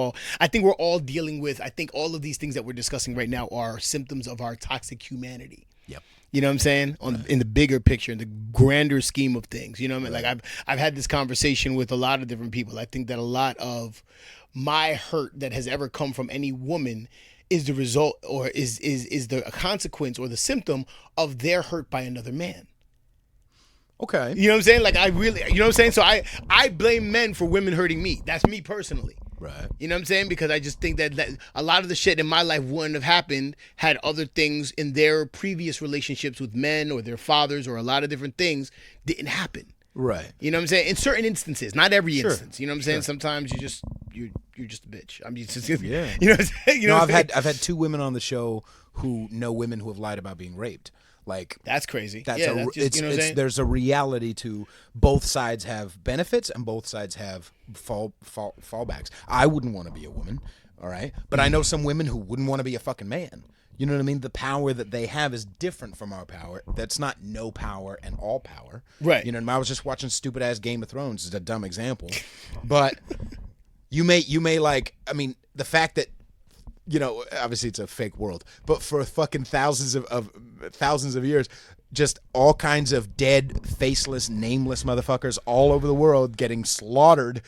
all dealing with. I think all of these things that we're discussing right now are symptoms of our toxic humanity. Yep. You know what I'm saying? In the bigger picture, in the grander scheme of things. You know what I mean? Like I've had this conversation with a lot of different people. I think that a lot of my hurt that has ever come from any woman is the result or is the consequence or the symptom of their hurt by another man. Okay. You know what I'm saying? Like you know what I'm saying? So I blame men for women hurting me. That's me personally. Right. You know what I'm saying? Because I just think that a lot of the shit in my life wouldn't have happened had other things in their previous relationships with men or their fathers or a lot of different things didn't happen. Right. You know what I'm saying? In certain instances, not every Sure. instance. You know what I'm saying? Sure. Sometimes you're just a bitch. I'm just Yeah. You know what I'm saying? You know what I'm saying? I've had 2 women on the show who know women who have lied about being raped. Like That's crazy. that's yeah, a, that's just, you know what I'm saying? there's a reality to both sides have benefits and both sides have fallbacks. I wouldn't want to be a woman, all right? But I know some women who wouldn't want to be a fucking man. You know what I mean? The power that they have is different from our power. That's not no power and all power. Right. You know, I was just watching stupid ass Game of Thrones. It's a dumb example. But you may like, I mean, the fact that, you know, obviously it's a fake world, but for fucking thousands of years, just all kinds of dead, faceless, nameless motherfuckers all over the world getting slaughtered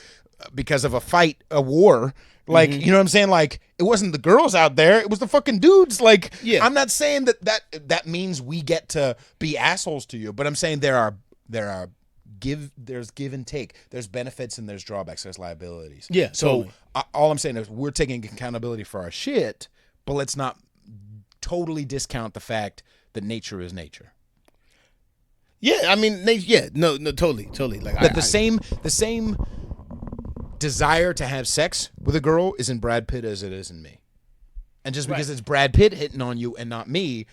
because of a fight, a war. Like, you know what I'm saying? Like, it wasn't the girls out there, it was the fucking dudes. Like, Yeah. I'm not saying that means we get to be assholes to you, but I'm saying there's give and take. There's benefits and there's drawbacks. There's liabilities. Yeah, So totally. all I'm saying is we're taking accountability for our shit, but let's not totally discount the fact that nature is nature. Yeah, I mean, no, totally. Like That the same desire to have sex with a girl is in Brad Pitt as it is in me. And just because it's Brad Pitt hitting on you and not me,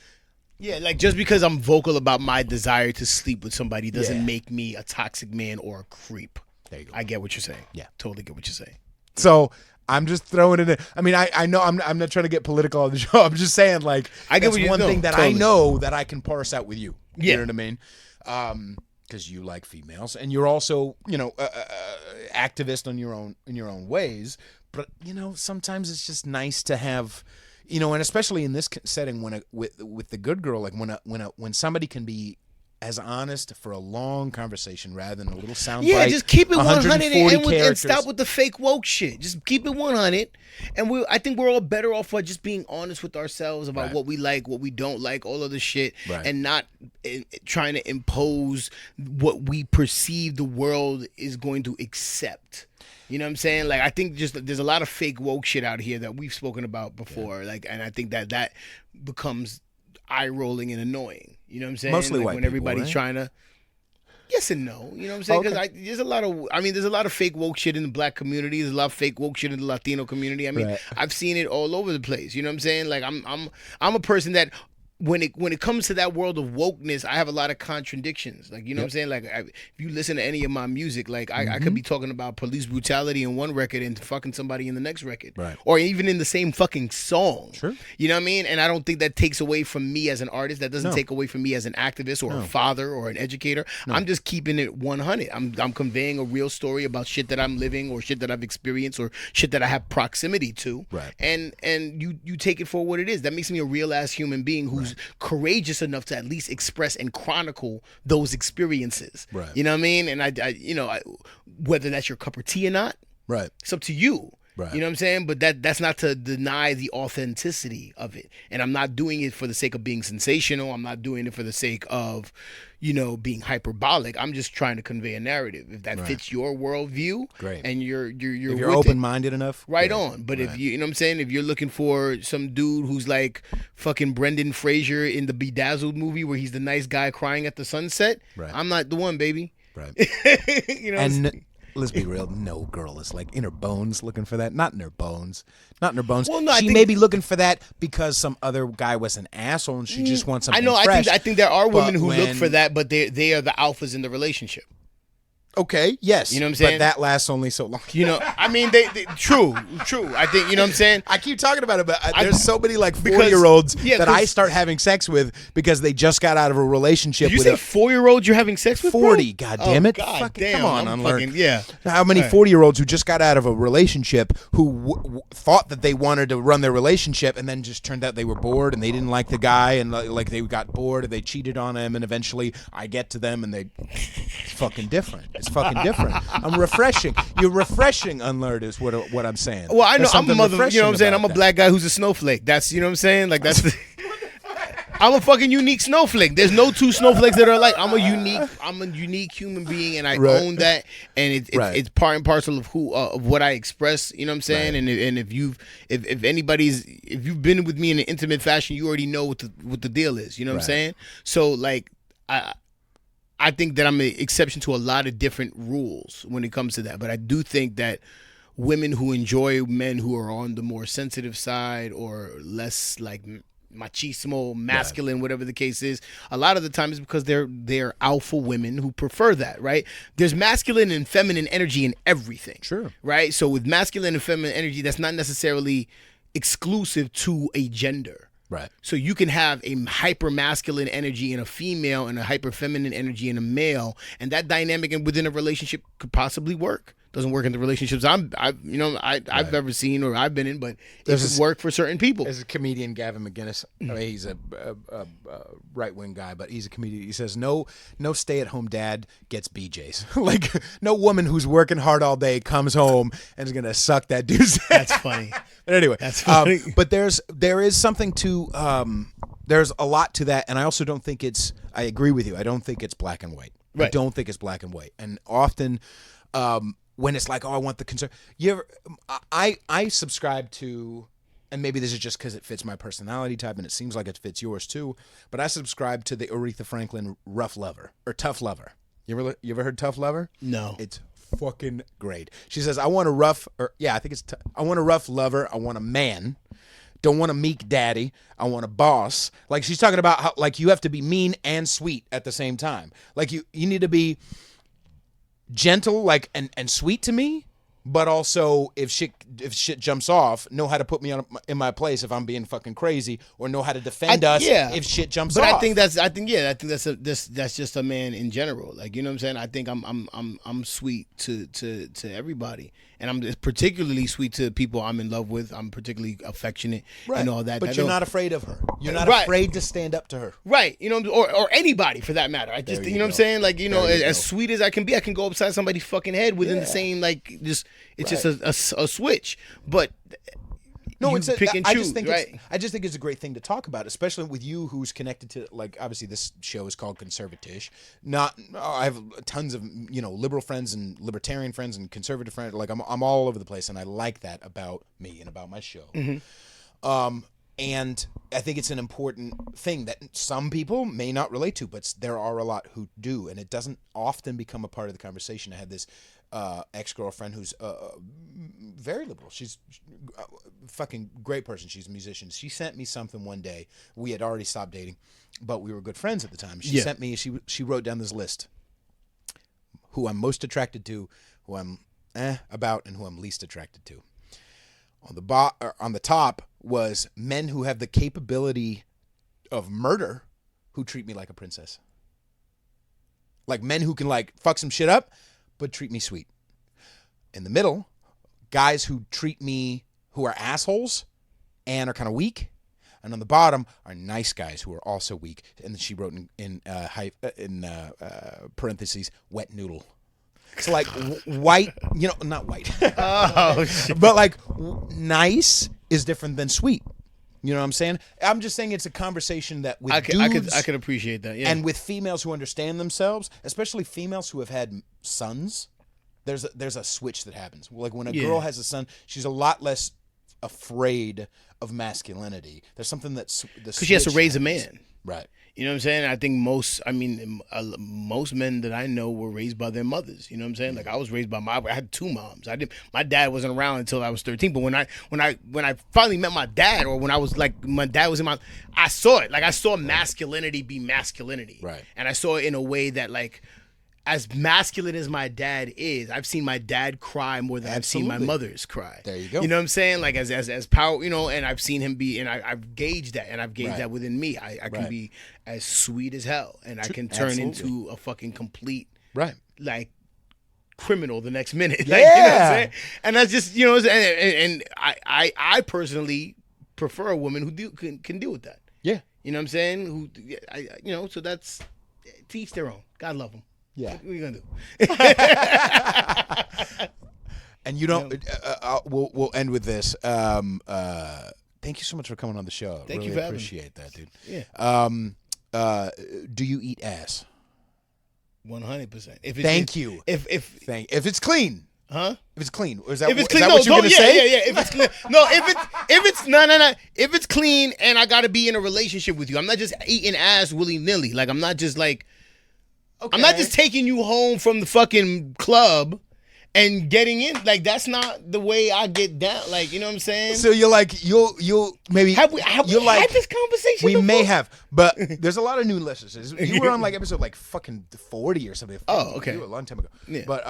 yeah, like just because I'm vocal about my desire to sleep with somebody doesn't Yeah. make me a toxic man or a creep. There you go. I get what you're saying. Yeah. Totally get what you're saying. so I'm just throwing it in. I mean, I know I'm not trying to get political on the show. I'm just saying, like, I get that's what you one know, thing that totally. I know that I can parse out with you. Yeah. You know what I mean? Because you like females and you're also, you know, activist in your own ways. But you know, sometimes it's just nice to have, you know, and especially in this setting, with the good girl, like when somebody can be as honest for a long conversation rather than a little sound Yeah, bite, just keep it 100 and characters. stop with the fake woke shit. Just keep it 100, and I think we're all better off by just being honest with ourselves about Right. what we like, what we don't like, all of the shit, Right. and not trying to impose what we perceive the world is going to accept. You know what I'm saying? Like, I think just there's a lot of fake woke shit out here that we've spoken about before. Like, and I think that becomes eye rolling and annoying. You know what I'm saying? Mostly like white when people, everybody's right? trying to. Yes and no. You know what I'm saying? Because Okay. there's a lot of fake woke shit in the black community. There's a lot of fake woke shit in the Latino community. I mean, Right. I've seen it all over the place. You know what I'm saying? Like I'm a person that when it comes to that world of wokeness, I have a lot of contradictions. Like, you know what I'm saying? Like, if you listen to any of my music, like I could be talking about police brutality in one record and fucking somebody in the next record, Right. or even in the same fucking song. Sure. You know what I mean? And I don't think that takes away from me as an artist. That doesn't No. take away from me as an activist or a father or an educator. I'm just keeping it 100. I'm conveying a real story about shit that I'm living or shit that I've experienced or shit that I have proximity to. Right. And you take it for what it is. That makes me a real ass human being who's courageous enough to at least express and chronicle those experiences. Right. You know what I mean? And I whether that's your cup of tea or not, Right. it's up to you. Right. You know what I'm saying? But that's not to deny the authenticity of it. And I'm not doing it for the sake of being sensational. I'm not doing it for the sake of, being hyperbolic. I'm just trying to convey a narrative. If that fits your worldview, Great. and you're If you're with it, open-minded enough, right great. on. But if Right. you know what I'm saying, if you're looking for some dude who's like fucking Brendan Fraser in the Bedazzled movie where he's the nice guy crying at the sunset, Right. I'm not the one, baby. Right. You know, And let's be real, no girl is like in her bones looking for that. Not in her bones. Not in her bones. Well, no, I she think- may be looking for that because some other guy was an asshole and she just wants I something know. fresh. I think there are women But who look when- for that, but they are the alphas in the relationship. Okay, yes. You know what I'm saying? But that lasts only so long. You know, I mean, they true. I think, you know what I'm saying? I keep talking about it, but there's so many like because- 4-year-olds yeah, that I 'cause- start having sex with because they just got out of a relationship Did you with say a 4-year-olds you're having sex with? bro? 40. God damn it! God Fucking, damn, come on, I'm UnLearn. fucking- yeah. How many Right. 40-year-olds who just got out of a relationship who thought that they wanted to run their relationship and then just turned out they were bored and they didn't like the guy and like they got bored and they cheated on him and eventually I get to them and it's fucking different. It's fucking different. I'm refreshing. You're refreshing, UnLearn is what I'm saying. Well, I know There's I'm a something mother. You know what I'm refreshing saying? about I'm a that. black guy who's a snowflake. That's, you know what I'm saying? Like that's. I'm a fucking unique snowflake. There's no two snowflakes that are alike. I'm a unique human being, and I Right. own that. And it's Right. it's part and parcel of who of what I express. You know what I'm saying? Right. And if you've been with me in an intimate fashion, you already know what the deal is. You know what I'm Right. saying? So like I think that I'm an exception to a lot of different rules when it comes to that. But I do think that women who enjoy men who are on the more sensitive side or less like machismo, masculine, whatever the case is, a lot of the time is because they're alpha women who prefer that, right? There's masculine and feminine energy in everything. Sure. Right? So with masculine and feminine energy, that's not necessarily exclusive to a gender. Right. So you can have a hyper masculine energy in a female and a hyper feminine energy in a male, and that dynamic within a relationship could possibly work. Doesn't work in the relationships I've ever seen or I've been in, but it could work for certain people. There's a comedian, Gavin McGinnis. I mean, he's a right wing guy, but he's a comedian. He says no stay at home dad gets BJ's. Like no woman who's working hard all day comes home and is gonna suck that dude's. That's funny. But anyway, that's funny. But there is something to there's a lot to that, and I also don't think it's. I agree with you. I don't think it's black and white. Right. I don't think it's black and white, and often. When it's like, oh, I want the I subscribe to, and maybe this is just because it fits my personality type, and it seems like it fits yours too. But I subscribe to the Aretha Franklin rough lover or tough lover. You ever heard tough lover? No. It's fucking great. She says, I want a rough, I think it's. I want a rough lover. I want a man. Don't want a meek daddy. I want a boss. Like she's talking about how like you have to be mean and sweet at the same time. Like you need to be gentle, like and sweet to me, but also if shit jumps off, know how to put me in my place if I'm being fucking crazy, or know how to defend us if shit jumps off. But I think that's just a man in general. Like, you know what I'm saying? I think I'm sweet to everybody, and I'm particularly sweet to people I'm in love with. I'm particularly affectionate and all that. But you're not afraid of her. You're not afraid to stand up to her. Right. You know, or anybody for that matter. I just, you know what I'm saying? Like, you know, as sweet as I can be, I can go upside somebody's fucking head within the same, like, just, it's just a switch. But no, it's pick and choose, I just think it's a great thing to talk about, especially with you, who's connected to, like, obviously this show is called CONSERVATISH. I have tons of liberal friends and libertarian friends and conservative friends. Like I'm all over the place, and I like that about me and about my show. Mm-hmm. And I think it's an important thing that some people may not relate to, but there are a lot who do, and it doesn't often become a part of the conversation. I had this ex-girlfriend who's very liberal. She's a fucking great person. She's a musician. She sent me something one day. We had already stopped dating, but we were good friends at the time. She sent me, she wrote down this list: who I'm most attracted to, who I'm about, and who I'm least attracted to. On the top was men who have the capability of murder, who treat me like a princess. Like men who can like fuck some shit up, but treat me sweet. In the middle, guys who treat me, who are assholes and are kind of weak. And on the bottom are nice guys who are also weak. And then she wrote in parentheses, wet noodle. So like white, not white. Oh, shit. But like nice is different than sweet. You know what I'm saying? I'm just saying it's a conversation that with dudes, I could appreciate that. Yeah. And with females who understand themselves, especially females who have had sons, there's a switch that happens. Like when a girl has a son, she's a lot less afraid of masculinity. There's something that's because she has to raise a man. Right. You know what I'm saying? I think most men that I know were raised by their mothers. You know what I'm saying? Like I was raised by I had two moms. My dad wasn't around until I was 13. But when I finally met my dad, or when I was like, my dad was I saw it. Like I saw masculinity be masculinity. Right. And I saw it in a way that like, as masculine as my dad is, I've seen my dad cry more than I've seen my mother's cry. There you go. You know what I'm saying? Like as power, and I've seen him be, and I've gauged that, and I've gauged that within me. I can be as sweet as hell, and I can turn into a fucking complete like criminal the next minute. Like, you know what I'm saying? And that's just and I personally prefer a woman who can deal with that. Yeah. You know what I'm saying? Who so that's to each their own. God love them. Yeah. What are you gonna do? And you don't. We'll end with this. Thank you so much for coming on the show. Thank you really for having me. Appreciate that, dude. Yeah. Do you eat ass? 100%. Thank you. If it's clean. Huh? If it's clean, or is that, if it's is clean, that what you're gonna say? Yeah. If it's clean, no. If it's clean, and I gotta be in a relationship with you, I'm not just eating ass willy nilly. Like I'm not just like, I'm not just taking you home from the fucking club and getting in. Like, that's not the way I get down. Like, you know what I'm saying? So you're like, you'll maybe Have we had this conversation We before? may have, but there's a lot of new listeners. You were on like episode like fucking 40 or something. Oh, okay. You were a long time ago. Yeah. But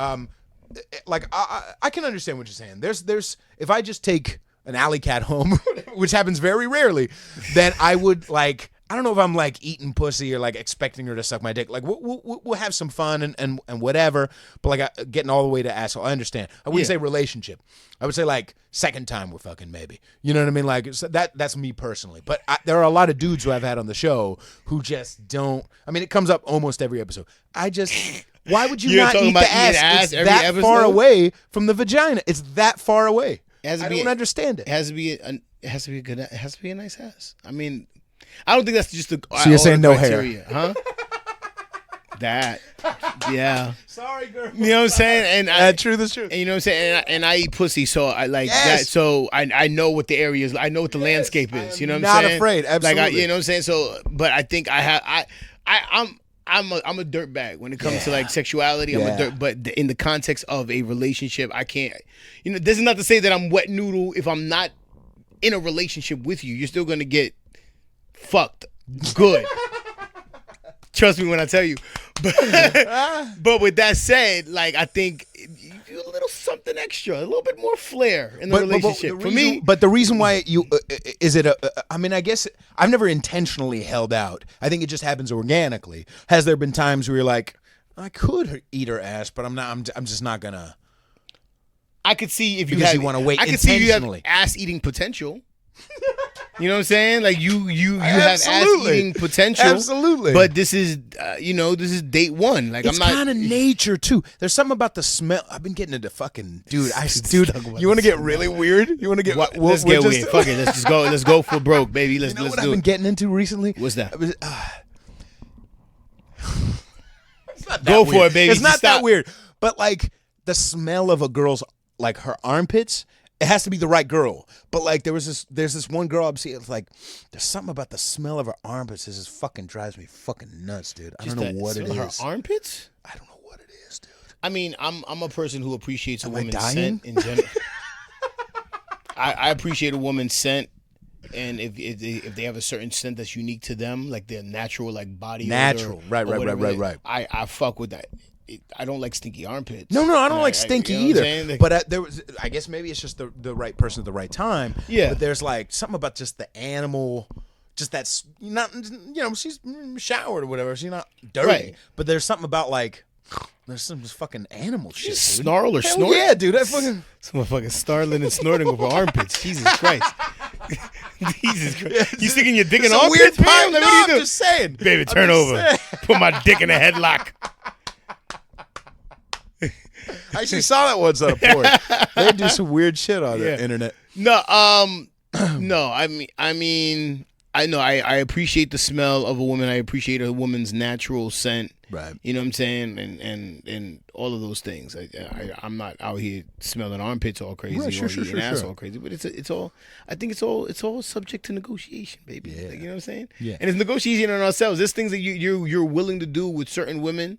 like I can understand what you're saying. There's if I just take an alley cat home, which happens very rarely, then I would like. I don't know if I'm like eating pussy or like expecting her to suck my dick. Like we'll have some fun and whatever. But like getting all the way to asshole, I understand. I wouldn't say relationship. I would say like second time we're fucking maybe. You know what I mean? Like so that's me personally. But there are a lot of dudes who I've had on the show who just don't. I mean, it comes up almost every episode. Why would you not eat the ass? It's that far away from the vagina. It's that far away. I don't understand it. It has to be a nice ass. I mean, I don't think that's just the. So you're saying no criteria, hair, huh? That, yeah. Sorry, girl. You know what I'm saying? And true. That's true. And you know what I'm saying? And I eat pussy, so I like that. So I know what the area is. I know what the landscape is. You know what I'm saying? Not afraid. Absolutely. Like you know what I'm saying? So, but I think I'm a dirtbag when it comes to like sexuality. I'm a dirt, but in the context of a relationship, I can't. You know, this is not to say that I'm wet noodle. If I'm not in a relationship with you, you're still gonna get fucked good. Trust me when I tell you. But with that said, like I think you do a little something extra, a little bit more flair in the relationship. For me, but the reason why you is it I mean, I guess I've never intentionally held out. I think it just happens organically. Has there been times where you're like, I could eat her ass, but I'm not. I'm just not gonna. I could see if you because you want to wait. I could see you have ass eating potential. You know what I'm saying? Like you have ass eating potential. Absolutely. But this is this is date one. Like it's I'm not kind of nature too. There's something about the smell. I've been getting into fucking dude. You want to get really weird? You want to get let's get weird. Fuck it. Let's just go. Let's go for broke, baby. Let's what do I've been it. getting into recently? What's that? It's not that go weird. for it, baby. It's not that weird. But like the smell of a girl's like her armpits. It has to be the right girl. But like there's this one girl I'm seeing. It's like there's something about the smell of her armpits. This just fucking drives me fucking nuts, dude. I don't know what it is. Her armpits? I don't know what it is, dude. I mean, I'm a person who appreciates a woman's dying? scent in general. I appreciate a woman's scent, and if they have a certain scent that's unique to them, like their natural like body odor, right. I fuck with that. I don't like stinky armpits. No, I don't like stinky either. Like, but I guess maybe it's just the right person at the right time. Yeah. But there's like something about just the animal, just that's not, she's showered or whatever. She's not dirty. Right. But there's something about like, there's some fucking animal shit. Snarl or Hell snort? yeah, dude. That fucking. Some fucking snarling and snorting over armpits. Jesus Christ. Jesus Christ. You sticking your dick in armpits? Weird man? part. Like, No, what are you I'm doing? just saying. Baby, turn over. Put my dick in a headlock. I actually saw that once on a porn. They do some weird shit on the internet. No, no. I mean, I know. I appreciate the smell of a woman. I appreciate a woman's natural scent. Right. You know what I'm saying? And all of those things. I'm not out here smelling armpits all crazy or eating ass all crazy. But it's all. I think it's all subject to negotiation, baby. Yeah. Like, you know what I'm saying? Yeah. And it's negotiating on ourselves. There's things that you're willing to do with certain women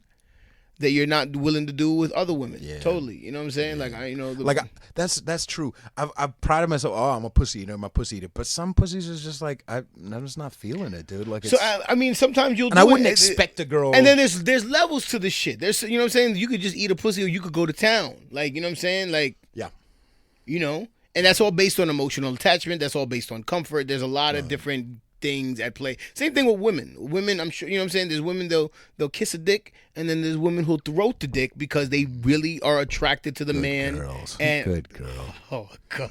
that you're not willing to do with other women. Yeah. Totally. You know what I'm saying? Yeah. That's true. I've prided myself. Oh, I'm a pussy eater. I'm a pussy eater. But some pussies is just like I'm just not feeling it, dude. Like, so I mean, sometimes you'll. And I wouldn't expect a girl. And then there's levels to this shit. There's, you know what I'm saying? You could just eat a pussy, or you could go to town. Like, you know what I'm saying? Like, yeah. You know, and that's all based on emotional attachment. That's all based on comfort. There's a lot of different things at play. Same thing with women. Women, I'm sure, you know what I'm saying? There's women they'll kiss a dick, and then there's women who'll throat the dick because they really are attracted to the man. Girls. And good girl. Oh God.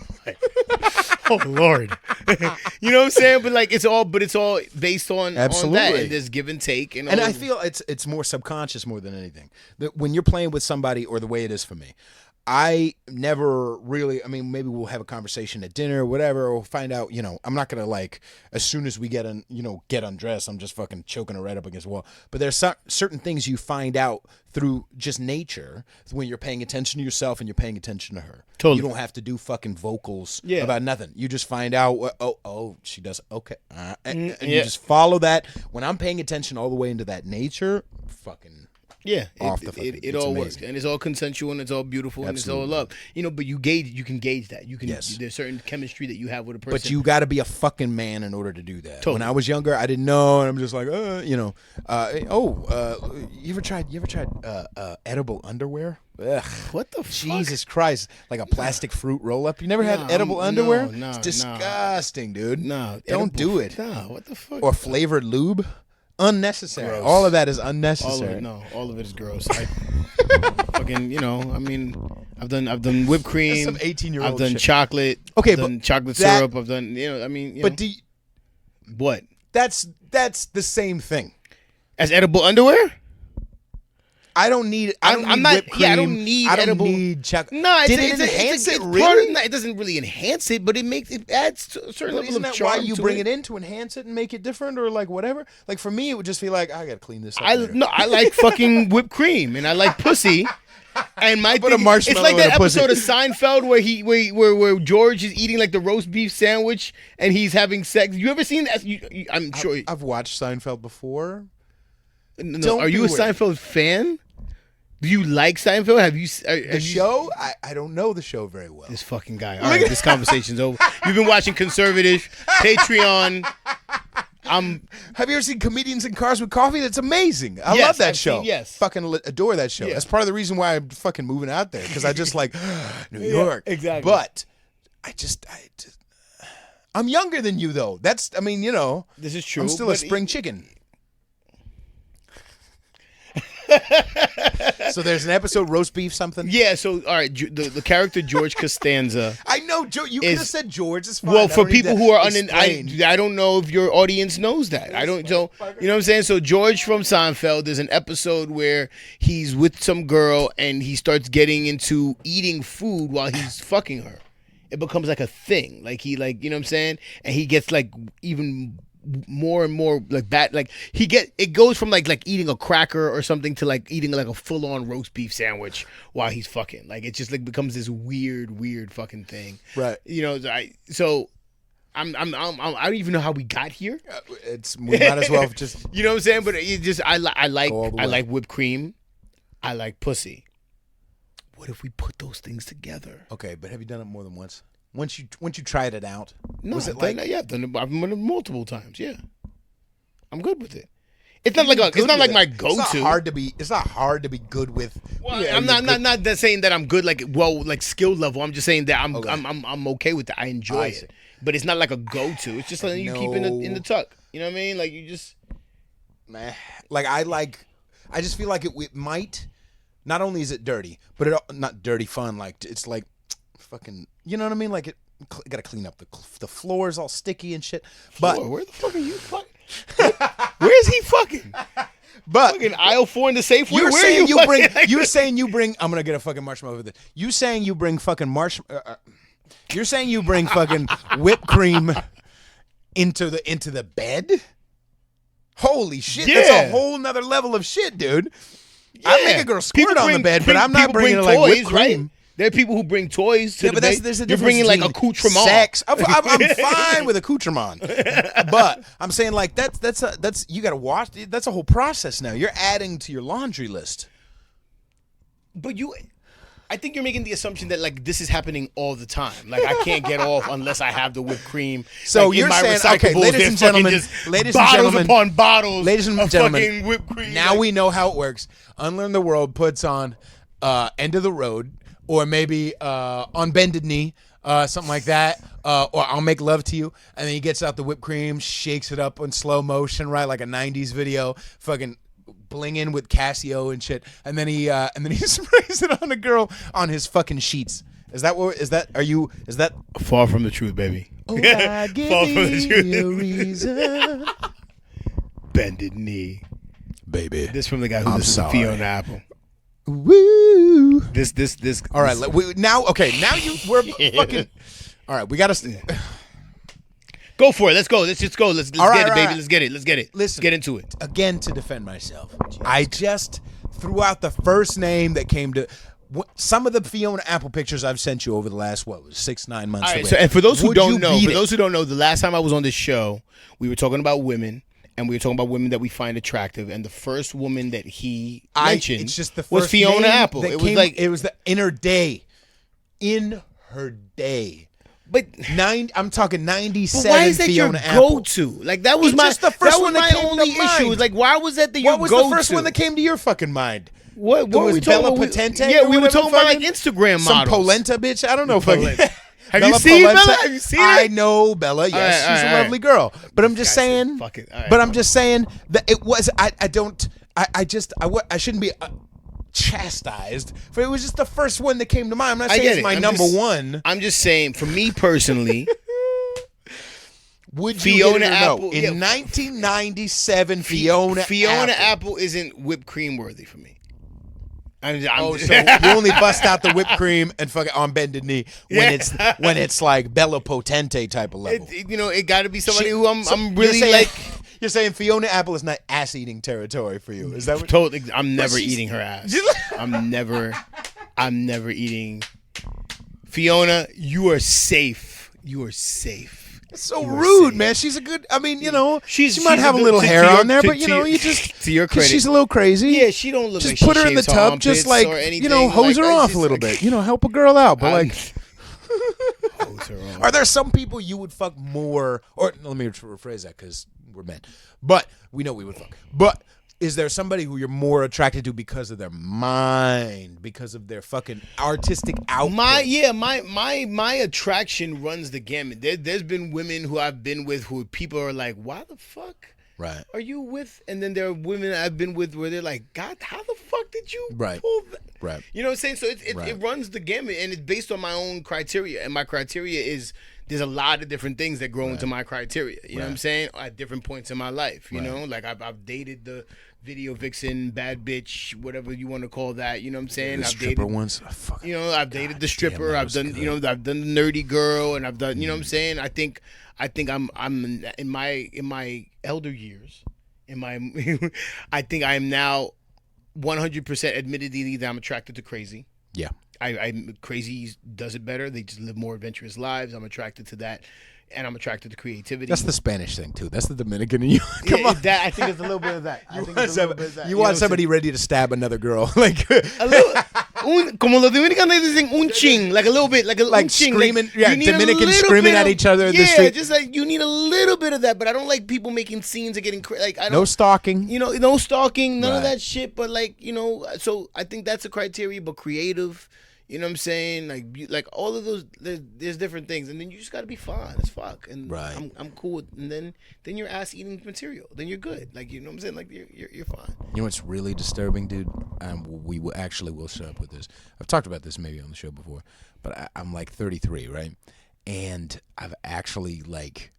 Oh Lord. You know what I'm saying? But like it's all based on that. And there's give and take and I feel it's more subconscious more than anything. That when you're playing with somebody, or the way it is for me, I never really, I mean, maybe we'll have a conversation at dinner or whatever, or find out, I'm not going to like, as soon as we get undressed, I'm just fucking choking her right up against the wall. But there's certain things you find out through just nature when you're paying attention to yourself and you're paying attention to her. Totally. You don't have to do fucking vocals about nothing. You just find out, she does, okay. And you just follow that. When I'm paying attention all the way into that nature, fucking Yeah, off the fucking, it it's all amazing. works, and it's all consensual, and it's all beautiful, and it's all love. You know, but you can gauge that. You can. Yes. There's certain chemistry that you have with a person. But you got to be a fucking man in order to do that. Totally. When I was younger, I didn't know, and I'm just like, you know, you ever tried edible underwear? Ugh. What the fuck? Jesus Christ, like a plastic fruit roll up. You never had edible underwear? No, it's disgusting, dude. No, don't do it. No, what the fuck? Or flavored lube. Unnecessary. Gross. All of that is unnecessary. All of it is gross. Fucking, you know, I mean, I've done whipped cream. That's some 18-year-old I've done shit. chocolate. Okay, I've done but chocolate that- syrup. I've done, you know, I mean, you But know. do you, What? that's the same thing. As edible underwear? I don't need. I'm not. Whipped cream. Yeah, I don't need I don't edible. need chocolate. No, did it enhance it? part Really? of, no, it doesn't really enhance it, but it adds a certain But level isn't of that charm. why you to bring it in to enhance it and make it different, or like whatever? Like for me, it would just be like I gotta clean this up. later. I like fucking whipped cream, and I like pussy. And my put a thing, marshmallow it's like in that a pussy. episode of Seinfeld where George is eating like the roast beef sandwich and he's having sex. You ever seen that? I'm sure. I've watched Seinfeld before. No, are you a Seinfeld fan? Do you like Seinfeld? Have you The show? I don't know the show very well. This fucking guy. All right, this conversation's over. You've been watching CONSERVATISH, Patreon. Have you ever seen Comedians in Cars with Coffee? That's amazing. I Yes, love that I've show. seen- yes. Fucking adore that show. Yeah. That's part of the reason why I'm fucking moving out there, because I just like New York. exactly. But I'm younger than you though. That's, I mean, you know, This is true. I'm still a but spring chicken. So there's an episode roast beef something. Yeah. So all right, the character George Costanza. I know, Joe. You could have Is- said George. It's fine. Well, I for don't need people to who are explain. I don't know if your audience knows that. I don't. So you know what I'm saying. So George from Seinfeld, there's an episode where he's with some girl and he starts getting into eating food while he's fucking her. It becomes like a thing. Like he you know what I'm saying, and he gets like even more and more like that. Like it goes from like eating a cracker or something to like eating like a full on roast beef sandwich while he's fucking. Like it just like becomes this weird fucking thing. Right. You know. I don't even know how we got here. We might as well just. You know what I'm saying? But it just I like Go all the way. whipped cream. I like pussy. What if we put those things together? Okay, but have you done it more than once? Once you tried it out, No, was it I've done like it, yeah, I've done it multiple times. Yeah, I'm good with it. It's not like it's not like my go-to. It's not hard to be. It's not hard to be good with. Well, Yeah, I'm you're not good. saying that I'm good like skill level. I'm just saying that I'm Okay. I'm okay with that. I enjoy see. it, but it's not like a go-to. It's just something you keep in the tuck. You know what I mean? Like you just. Meh. Like I just feel like it might. Not only is it dirty, but not dirty fun. Like it's like fucking. You know what I mean? Like got to clean up the floors all sticky and shit. But Lord, where the fuck are you fucking? Where is he fucking? but Fucking aisle 4 in the Safeway. you're Where saying are you you bring. fucking- You're saying you bring. I'm gonna get a fucking marshmallow over this. You saying you bring fucking You're saying you bring fucking whipped cream into the bed? Holy shit! That's Yeah. a whole nother level of shit, dude. I make a girl squirt People on the bring- bed, but I'm not people bringing bring like whipped toys, cream. right? There are people who bring toys to Yeah, the but bed. there's a You're difference bringing like between accoutrement. sex. I'm fine with accoutrement, but I'm saying like that's you got to watch. That's a whole process now. You're adding to your laundry list. But I think you're making the assumption that like this is happening all the time. Like I can't get off unless I have the whipped cream. So like, in you're my saying, okay, recyclables, ladies they're and fucking gentlemen, just ladies and bottles gentlemen, upon bottles, ladies and of gentlemen, fucking whipped cream. Now we know how it works. Unlearn the World puts on End of the Road, or maybe On Bended Knee, something like that, or I'll Make Love to You, and then he gets out the whipped cream, shakes it up in slow motion, right, like a 90s video, fucking blinging with Casio and shit, and then he sprays it on a girl on his fucking sheets. Is that far from the truth, baby. Oh, God, give Far from the me truth. a reason. Bended knee. Baby. This from the guy who I'm listens to sorry. Fiona Apple. Woo. This. All right, now we're fucking. All right, we got to. Go for it. Let's go. Let's just go. Let's All right, get it, all baby. right. Let's get it. Let's get it. Listen. Let's get into it. Again, to defend myself, I just threw out the first name that came to. Some of the Fiona Apple pictures I've sent you over the last 6-9 months. All right. So, and for those who Would don't you know, beat for it? those who don't know, the last time I was on this show, we were talking about women, and we were talking about women that we find attractive, and the first woman that he mentioned it's just the first was Fiona name Apple. that It came- was like, it was in her day. In her day. but I'm talking 97 why is that Fiona your Apple. go-to? Like that was It's my just the first that was one that my came to only issue. mind. Was like, why was that your What was go-to? the first one that came to your fucking mind? What was were we Bella talking about? Potente Yeah, or we were whatever talking about like fucking- Instagram Some models. polenta bitch? I don't know. Polenta. Fucking Have you Bella seen Polenta? Bella? Have you seen I it? know Bella. Yes, All right, she's all a right, lovely girl. But I'm just guy said, saying. fuck it. All right. But I'm just saying that it was. I shouldn't be chastised for it. Was just the first one that came to mind. I'm not saying it's my number one. I'm just saying, for me personally, Would you Fiona hit it or no? Apple- In yeah. 1997, Fiona Apple isn't whipped cream worthy for me. I'm Oh, so you only bust out the whipped cream and fucking on bended knee when it's like Bella Potente type of level. it got to be somebody who I'm you're really saying, like. You're saying Fiona Apple is not ass eating territory for you? Is that what? Totally, I'm never she's- eating her ass. I'm never eating. Fiona, you are safe. You are safe. It's so You are rude, safe. man. She's a good. I mean, she She's might have a good- little to hair your- on there, to- but to you know, your- you just to your 'cause credit. she's a little crazy. Yeah, she don't look Just like she put her in the shaves her tub, just armpits like or anything. hose her Like, I off just, a little like, bit. Help a girl out. But I'm- like, hose her off. are there some people you would fuck more? Or let me rephrase that because we're men. But we know we would fuck. But is there somebody who you're more attracted to because of their mind, because of their fucking artistic output? My attraction runs the gamut. There's been women who I've been with who people are like, why the fuck Right. are you with? And then there are women I've been with where they're like, God, how the fuck did you Right. pull that? Right. You know what I'm saying? So it Right. runs the gamut, and it's based on my own criteria. And my criteria is there's a lot of different things that grow into my criteria. You know what I'm saying? At different points in my life. You know, like I've dated the video vixen, bad bitch, whatever you want to call that. You know what I'm saying? The I've stripper dated, ones. Oh, fuck. I've dated the stripper. that I've was done, good. I've done the nerdy girl, and I've done, you know what I'm saying? I think I'm in my elder years, I think I am now 100% admittedly that I'm attracted to crazy. Yeah. I crazy does it better. They just live more adventurous lives. I'm attracted to that, and I'm attracted to creativity. That's the Spanish thing too. That's the Dominican in you. Come on. That, I think it's a little bit of that. You want somebody ready to stab another girl, like a little, como los Dominicanos dicen un ching, like a little bit, like un ching, screaming. like, Yeah, you need a Dominicans little screaming bit at of- each other in the yeah, street. just like you need a little bit of that. But I don't like people making scenes and getting like I don't. No stalking. No stalking, none of Right. that shit. But like so I think that's a criteria. But creative. You know what I'm saying? Like all of those, there's different things, and then you just gotta be fine as fuck. And Right. I'm cool with, and then you're ass eating material. Then you're good. Like you know what I'm saying? Like you're fine. You know what's really disturbing, dude? We will shut up with this. I've talked about this maybe on the show before, but I'm like 33, right? And I've actually like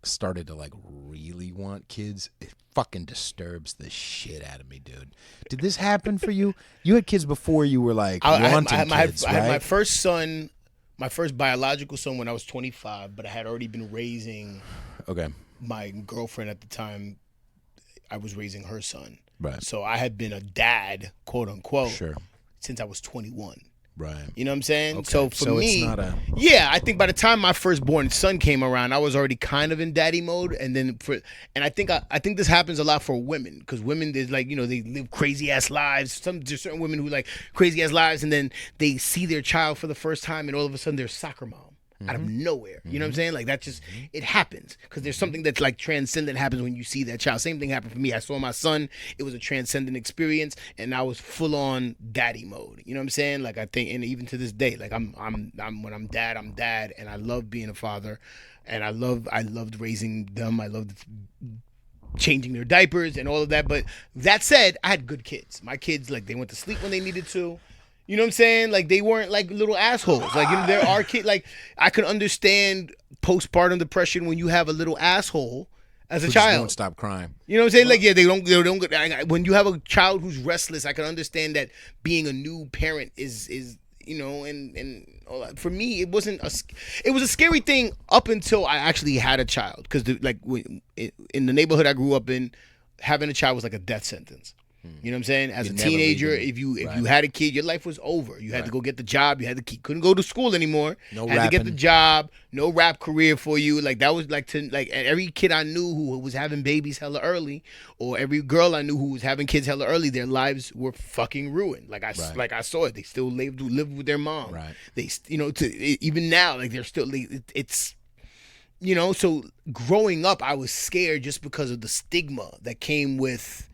started to like really want kids. It fucking disturbs the shit out of me, dude. Did this happen for you? You had kids before you were like wanting kids, I right? had my first son, my first biological son when I was 25, but I had already been raising Okay. my girlfriend at the time. I was raising her son. Right. So I had been a dad, quote unquote, Sure. since I was 21. Right. You know what I'm saying? Okay. So for me, it's not a yeah, I think by the time my firstborn son came around, I was already kind of in daddy mode, and then I think this happens a lot for women because women there's like they live crazy ass lives. There's certain women who like crazy ass lives, and then they see their child for the first time, and all of a sudden they're soccer mom. Out of nowhere, you know what I'm saying? Like that just it happens because there's something that's like transcendent happens when you see that child. Same thing happened for me. I saw my son; it was a transcendent experience, and I was full on daddy mode. You know what I'm saying? Like I think, and even to this day, like I'm when I'm dad, and I love being a father, and I loved raising them. I loved changing their diapers and all of that. But that said, I had good kids. My kids like they went to sleep when they needed to. You know what I'm saying? Like they weren't like little assholes. Like there are kids. Like I could understand postpartum depression when you have a little asshole as a just child. won't stop crying. You know what I'm saying? Like yeah, they don't. When you have a child who's restless, I can understand that being a new parent is and all that. For me, it was a scary thing up until I actually had a child because in the neighborhood I grew up in, having a child was like a death sentence. You know what I'm saying? As You a never teenager, leave them. if you had a kid, your life was over. You had to go get the job. You had to couldn't go to school anymore. No had to get the rapping. job. No rap career for you. Like that was like and every kid I knew who was having babies hella early, or every girl I knew who was having kids hella early, their lives were fucking ruined. Like I saw it. They still lived with their mom. Right. They even now like they're still it's. So growing up, I was scared just because of the stigma that came with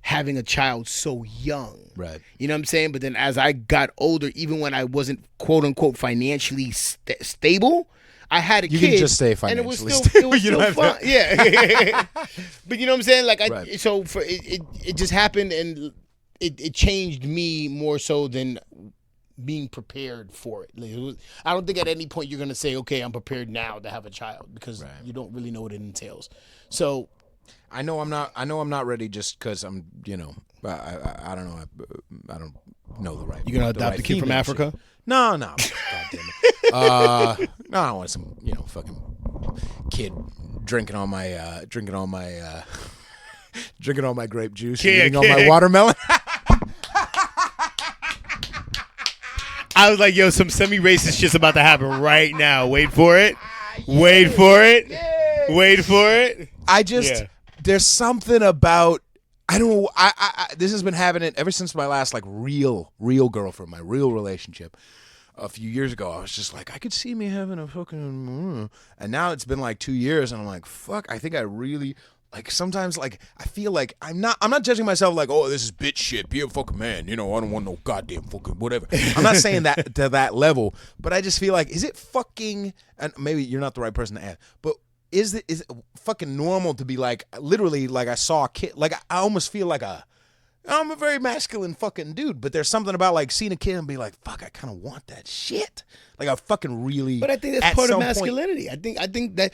having a child so young. Right. You know what I'm saying? But then as I got older, even when I wasn't quote unquote financially stable, I had a kid. You can just say and it was financially still, stable. It was You don't still have fun. Yeah. But you know what I'm saying? Like Right. so for it just happened, and it changed me more so than being prepared for it. Like, I don't think at any point you're gonna say, okay, I'm prepared now to have a child, because you don't really know what it entails. So I know I'm not ready just because I'm, I don't know. I don't know the right. you're gonna adopt a kid from female Africa? shit. No. God damn it. No, I don't want some, fucking kid drinking all my grape juice, and eating all my watermelon. I was like, yo, some semi-racist shit's about to happen right now. Wait for it. Wait for it. Wait for it. I just there's something about, I don't know. I this has been happening ever since my last like real girlfriend, my real relationship. A few years ago, I was just like, I could see me having a fucking, and now it's been like 2 years, and I'm like, fuck. I think I really like sometimes like I feel like I'm not judging myself like, oh, this is bitch shit. Be a fucking man, I don't want no goddamn fucking whatever. I'm not saying that to that level, but I just feel like, is it fucking? And maybe you're not the right person to ask, but. Is it fucking normal to be like, literally, like I saw a kid, like I almost feel like I'm a very masculine fucking dude, but there's something about like seeing a kid and be like, fuck, I kind of want that shit. Like I fucking really. But I think that's part of masculinity. I think that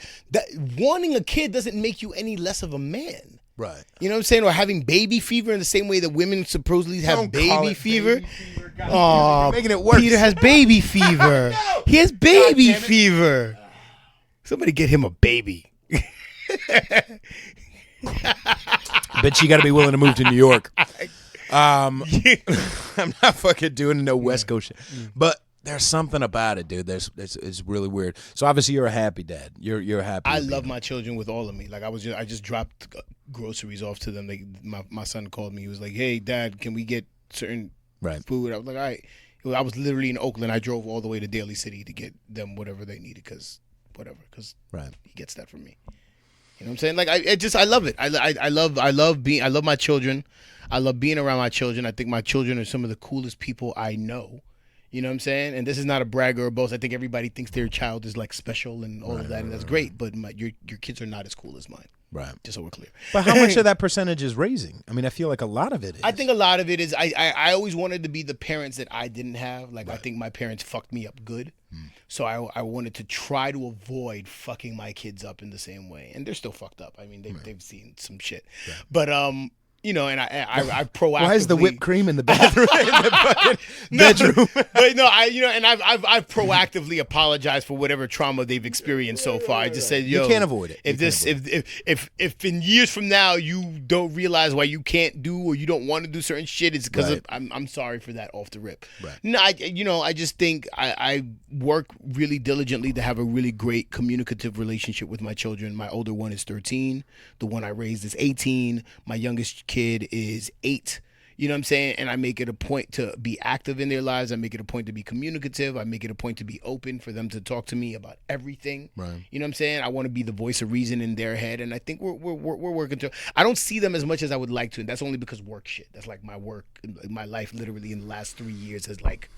wanting a kid doesn't make you any less of a man. Right. You know what I'm saying? Or having baby fever in the same way that women supposedly have Don't call baby it fever. baby fever. God, Oh, you're making it worse. Peter has baby fever. No. He has baby God damn it. fever. Somebody get him a baby. Bet you got to be willing to move to New York. I'm not fucking doing no West Coast shit. But there's something about it, dude. It's really weird. So obviously you're a happy dad. You're happy. I love my children with all of me. Like I just dropped groceries off to them. My son called me. He was like, "Hey, Dad, can we get certain food?" I was like, "All right." I was literally in Oakland. I drove all the way to Daly City to get them whatever they needed, because he gets that from me. You know what I'm saying? Like I love it. I love my children. I love being around my children. I think my children are some of the coolest people I know. You know what I'm saying? And this is not a brag or a boast. I think everybody thinks their child is like special and all of that, and that's great. But your kids are not as cool as mine. Right. Just so we're clear. But how much of that percentage is raising? I mean, I feel like a lot of it is. I think a lot of it is I always wanted to be the parents that I didn't have. Like I think my parents fucked me up good. So I wanted to try to avoid fucking my kids up in the same way. And they're still fucked up. I mean, they've seen some shit. But and I proactively. Why is the whipped cream in the bathroom? In the fucking bedroom. But no, I've proactively apologized for whatever trauma they've experienced so far. I just said, yo, you can't avoid it. If in years from now you don't realize why you can't do or you don't want to do certain shit, it's because I'm sorry for that off the rip. Right. No, I just think I work really diligently to have a really great communicative relationship with my children. My older one is 13. The one I raised is 18. My youngest kid is 8. You know what I'm saying? And I make it a point to be active in their lives. I make it a point to be communicative. I make it a point to be open for them to talk to me about everything. Right. You know what I'm saying? I want to be the voice of reason in their head, and I think we're working to. I don't see them as much as I would like to, and that's only because work shit. That's like my work, my life. Literally in the last 3 years has like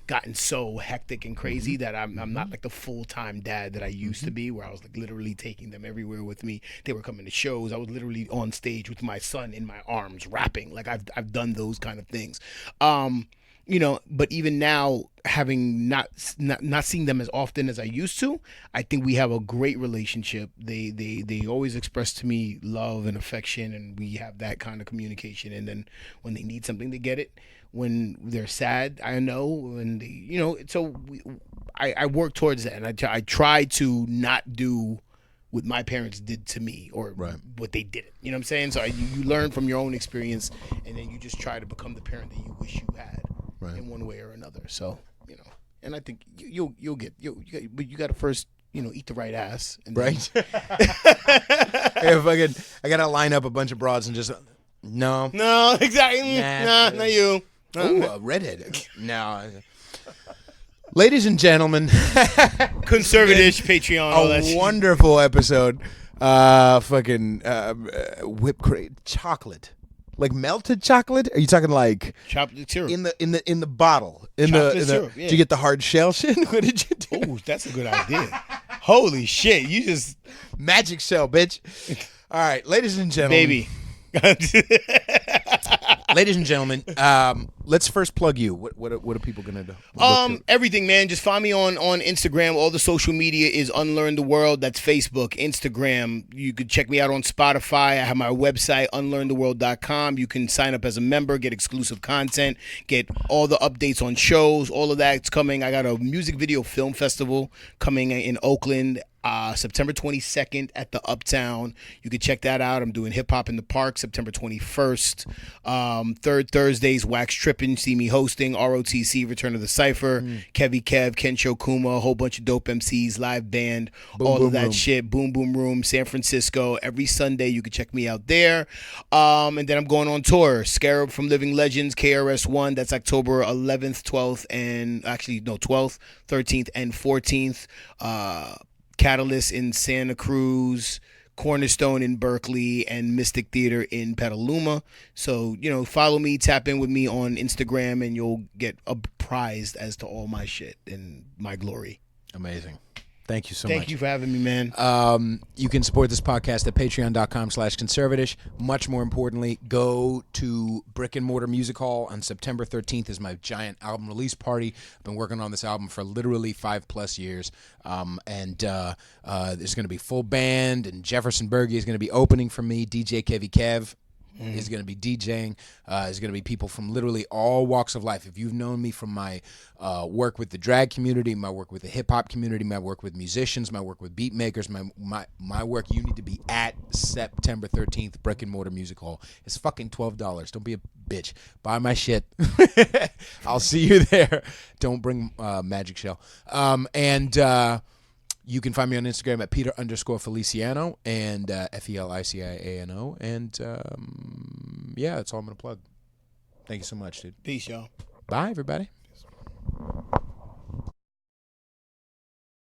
gotten so hectic and crazy that I'm not like the full-time dad that I used to be, where I was like literally taking them everywhere with me. They were coming to shows. I was literally on stage with my son in my arms rapping. Like I've done those kind of things. But even now, having not seeing them as often as I used to, I think we have a great relationship. They always express to me love and affection, and we have that kind of communication. And then when they need something, they get it. When they're sad, I know, and so I work towards that, and I try to not do what my parents did to me or Right. what they didn't. You know what I'm saying? So you learn from your own experience, and then you just try to become the parent that you wish you had in one way or another. So, you know, and I think you'll but you got to first, you know, eat the right ass. And then, Right? If I gotta line up a bunch of broads and just no. No, exactly. Nah. Nah, not you. Ooh, a redhead. No. Ladies and gentlemen, Conservatish, Patreon, all that a shit. wonderful episode. Whipped cream chocolate, like melted chocolate. Are you talking like Chocolate syrup. in the bottle? Chocolate syrup, yeah. Did you get the hard shell shit? What did you do? Oh, that's a good idea. Holy shit, you just Magic shell, bitch. All right, ladies and gentlemen. baby. Ladies and gentlemen, let's first plug you. What are people gonna do? Everything, man. Just find me on Instagram. All the social media is UnLearn the World. That's Facebook, Instagram. You could check me out on Spotify. I have my website, unlearntheworld.com. You can sign up as a member, get exclusive content, get all the updates on shows. All of that's coming. I got a music video film festival coming in Oakland. September 22nd at the Uptown. You can check that out. I'm doing Hip Hop in the Park September 21st. Third Thursdays, Wax Trippin', see me hosting. ROTC, Return of the Cypher. Kev, Kensho Kuma, a whole bunch of dope MCs, live band, all of that shit. Boom Boom Room, San Francisco. Every Sunday, you can check me out there. And then I'm going on tour. Scarab from Living Legends, KRS-One. That's October 11th, 12th, and actually, no, 12th, 13th, and 14th. Catalyst in Santa Cruz, Cornerstone in Berkeley, and Mystic Theater in Petaluma. So, you know, follow me, tap in with me on Instagram, and you'll get apprised as to all my shit and my glory. Amazing. Thank you so much. Thank you for having me, man. You can support this podcast at patreon.com/conservatish. Much more importantly, go to Brick Mortar Music Hall on September 13th is my giant album release party. I've been working on this album for literally 5+ years. There's going to be full band, and Jefferson Berge is going to be opening for me. DJ Kev is going to be DJing. There's going to be people from literally all walks of life. If you've known me from my work with the drag community, my work with the hip-hop community, my work with musicians, my work with beat makers, my work, you need to be at September 13th, Brick Mortar Music Hall. It's fucking $12. Don't be a bitch. Buy my shit. I'll see you there. Don't bring Magic Shell. You can find me on Instagram at Peter_Feliciano and FELICIANO. And yeah, that's all I'm going to plug. Thank you so much, dude. Peace, y'all. Bye, everybody.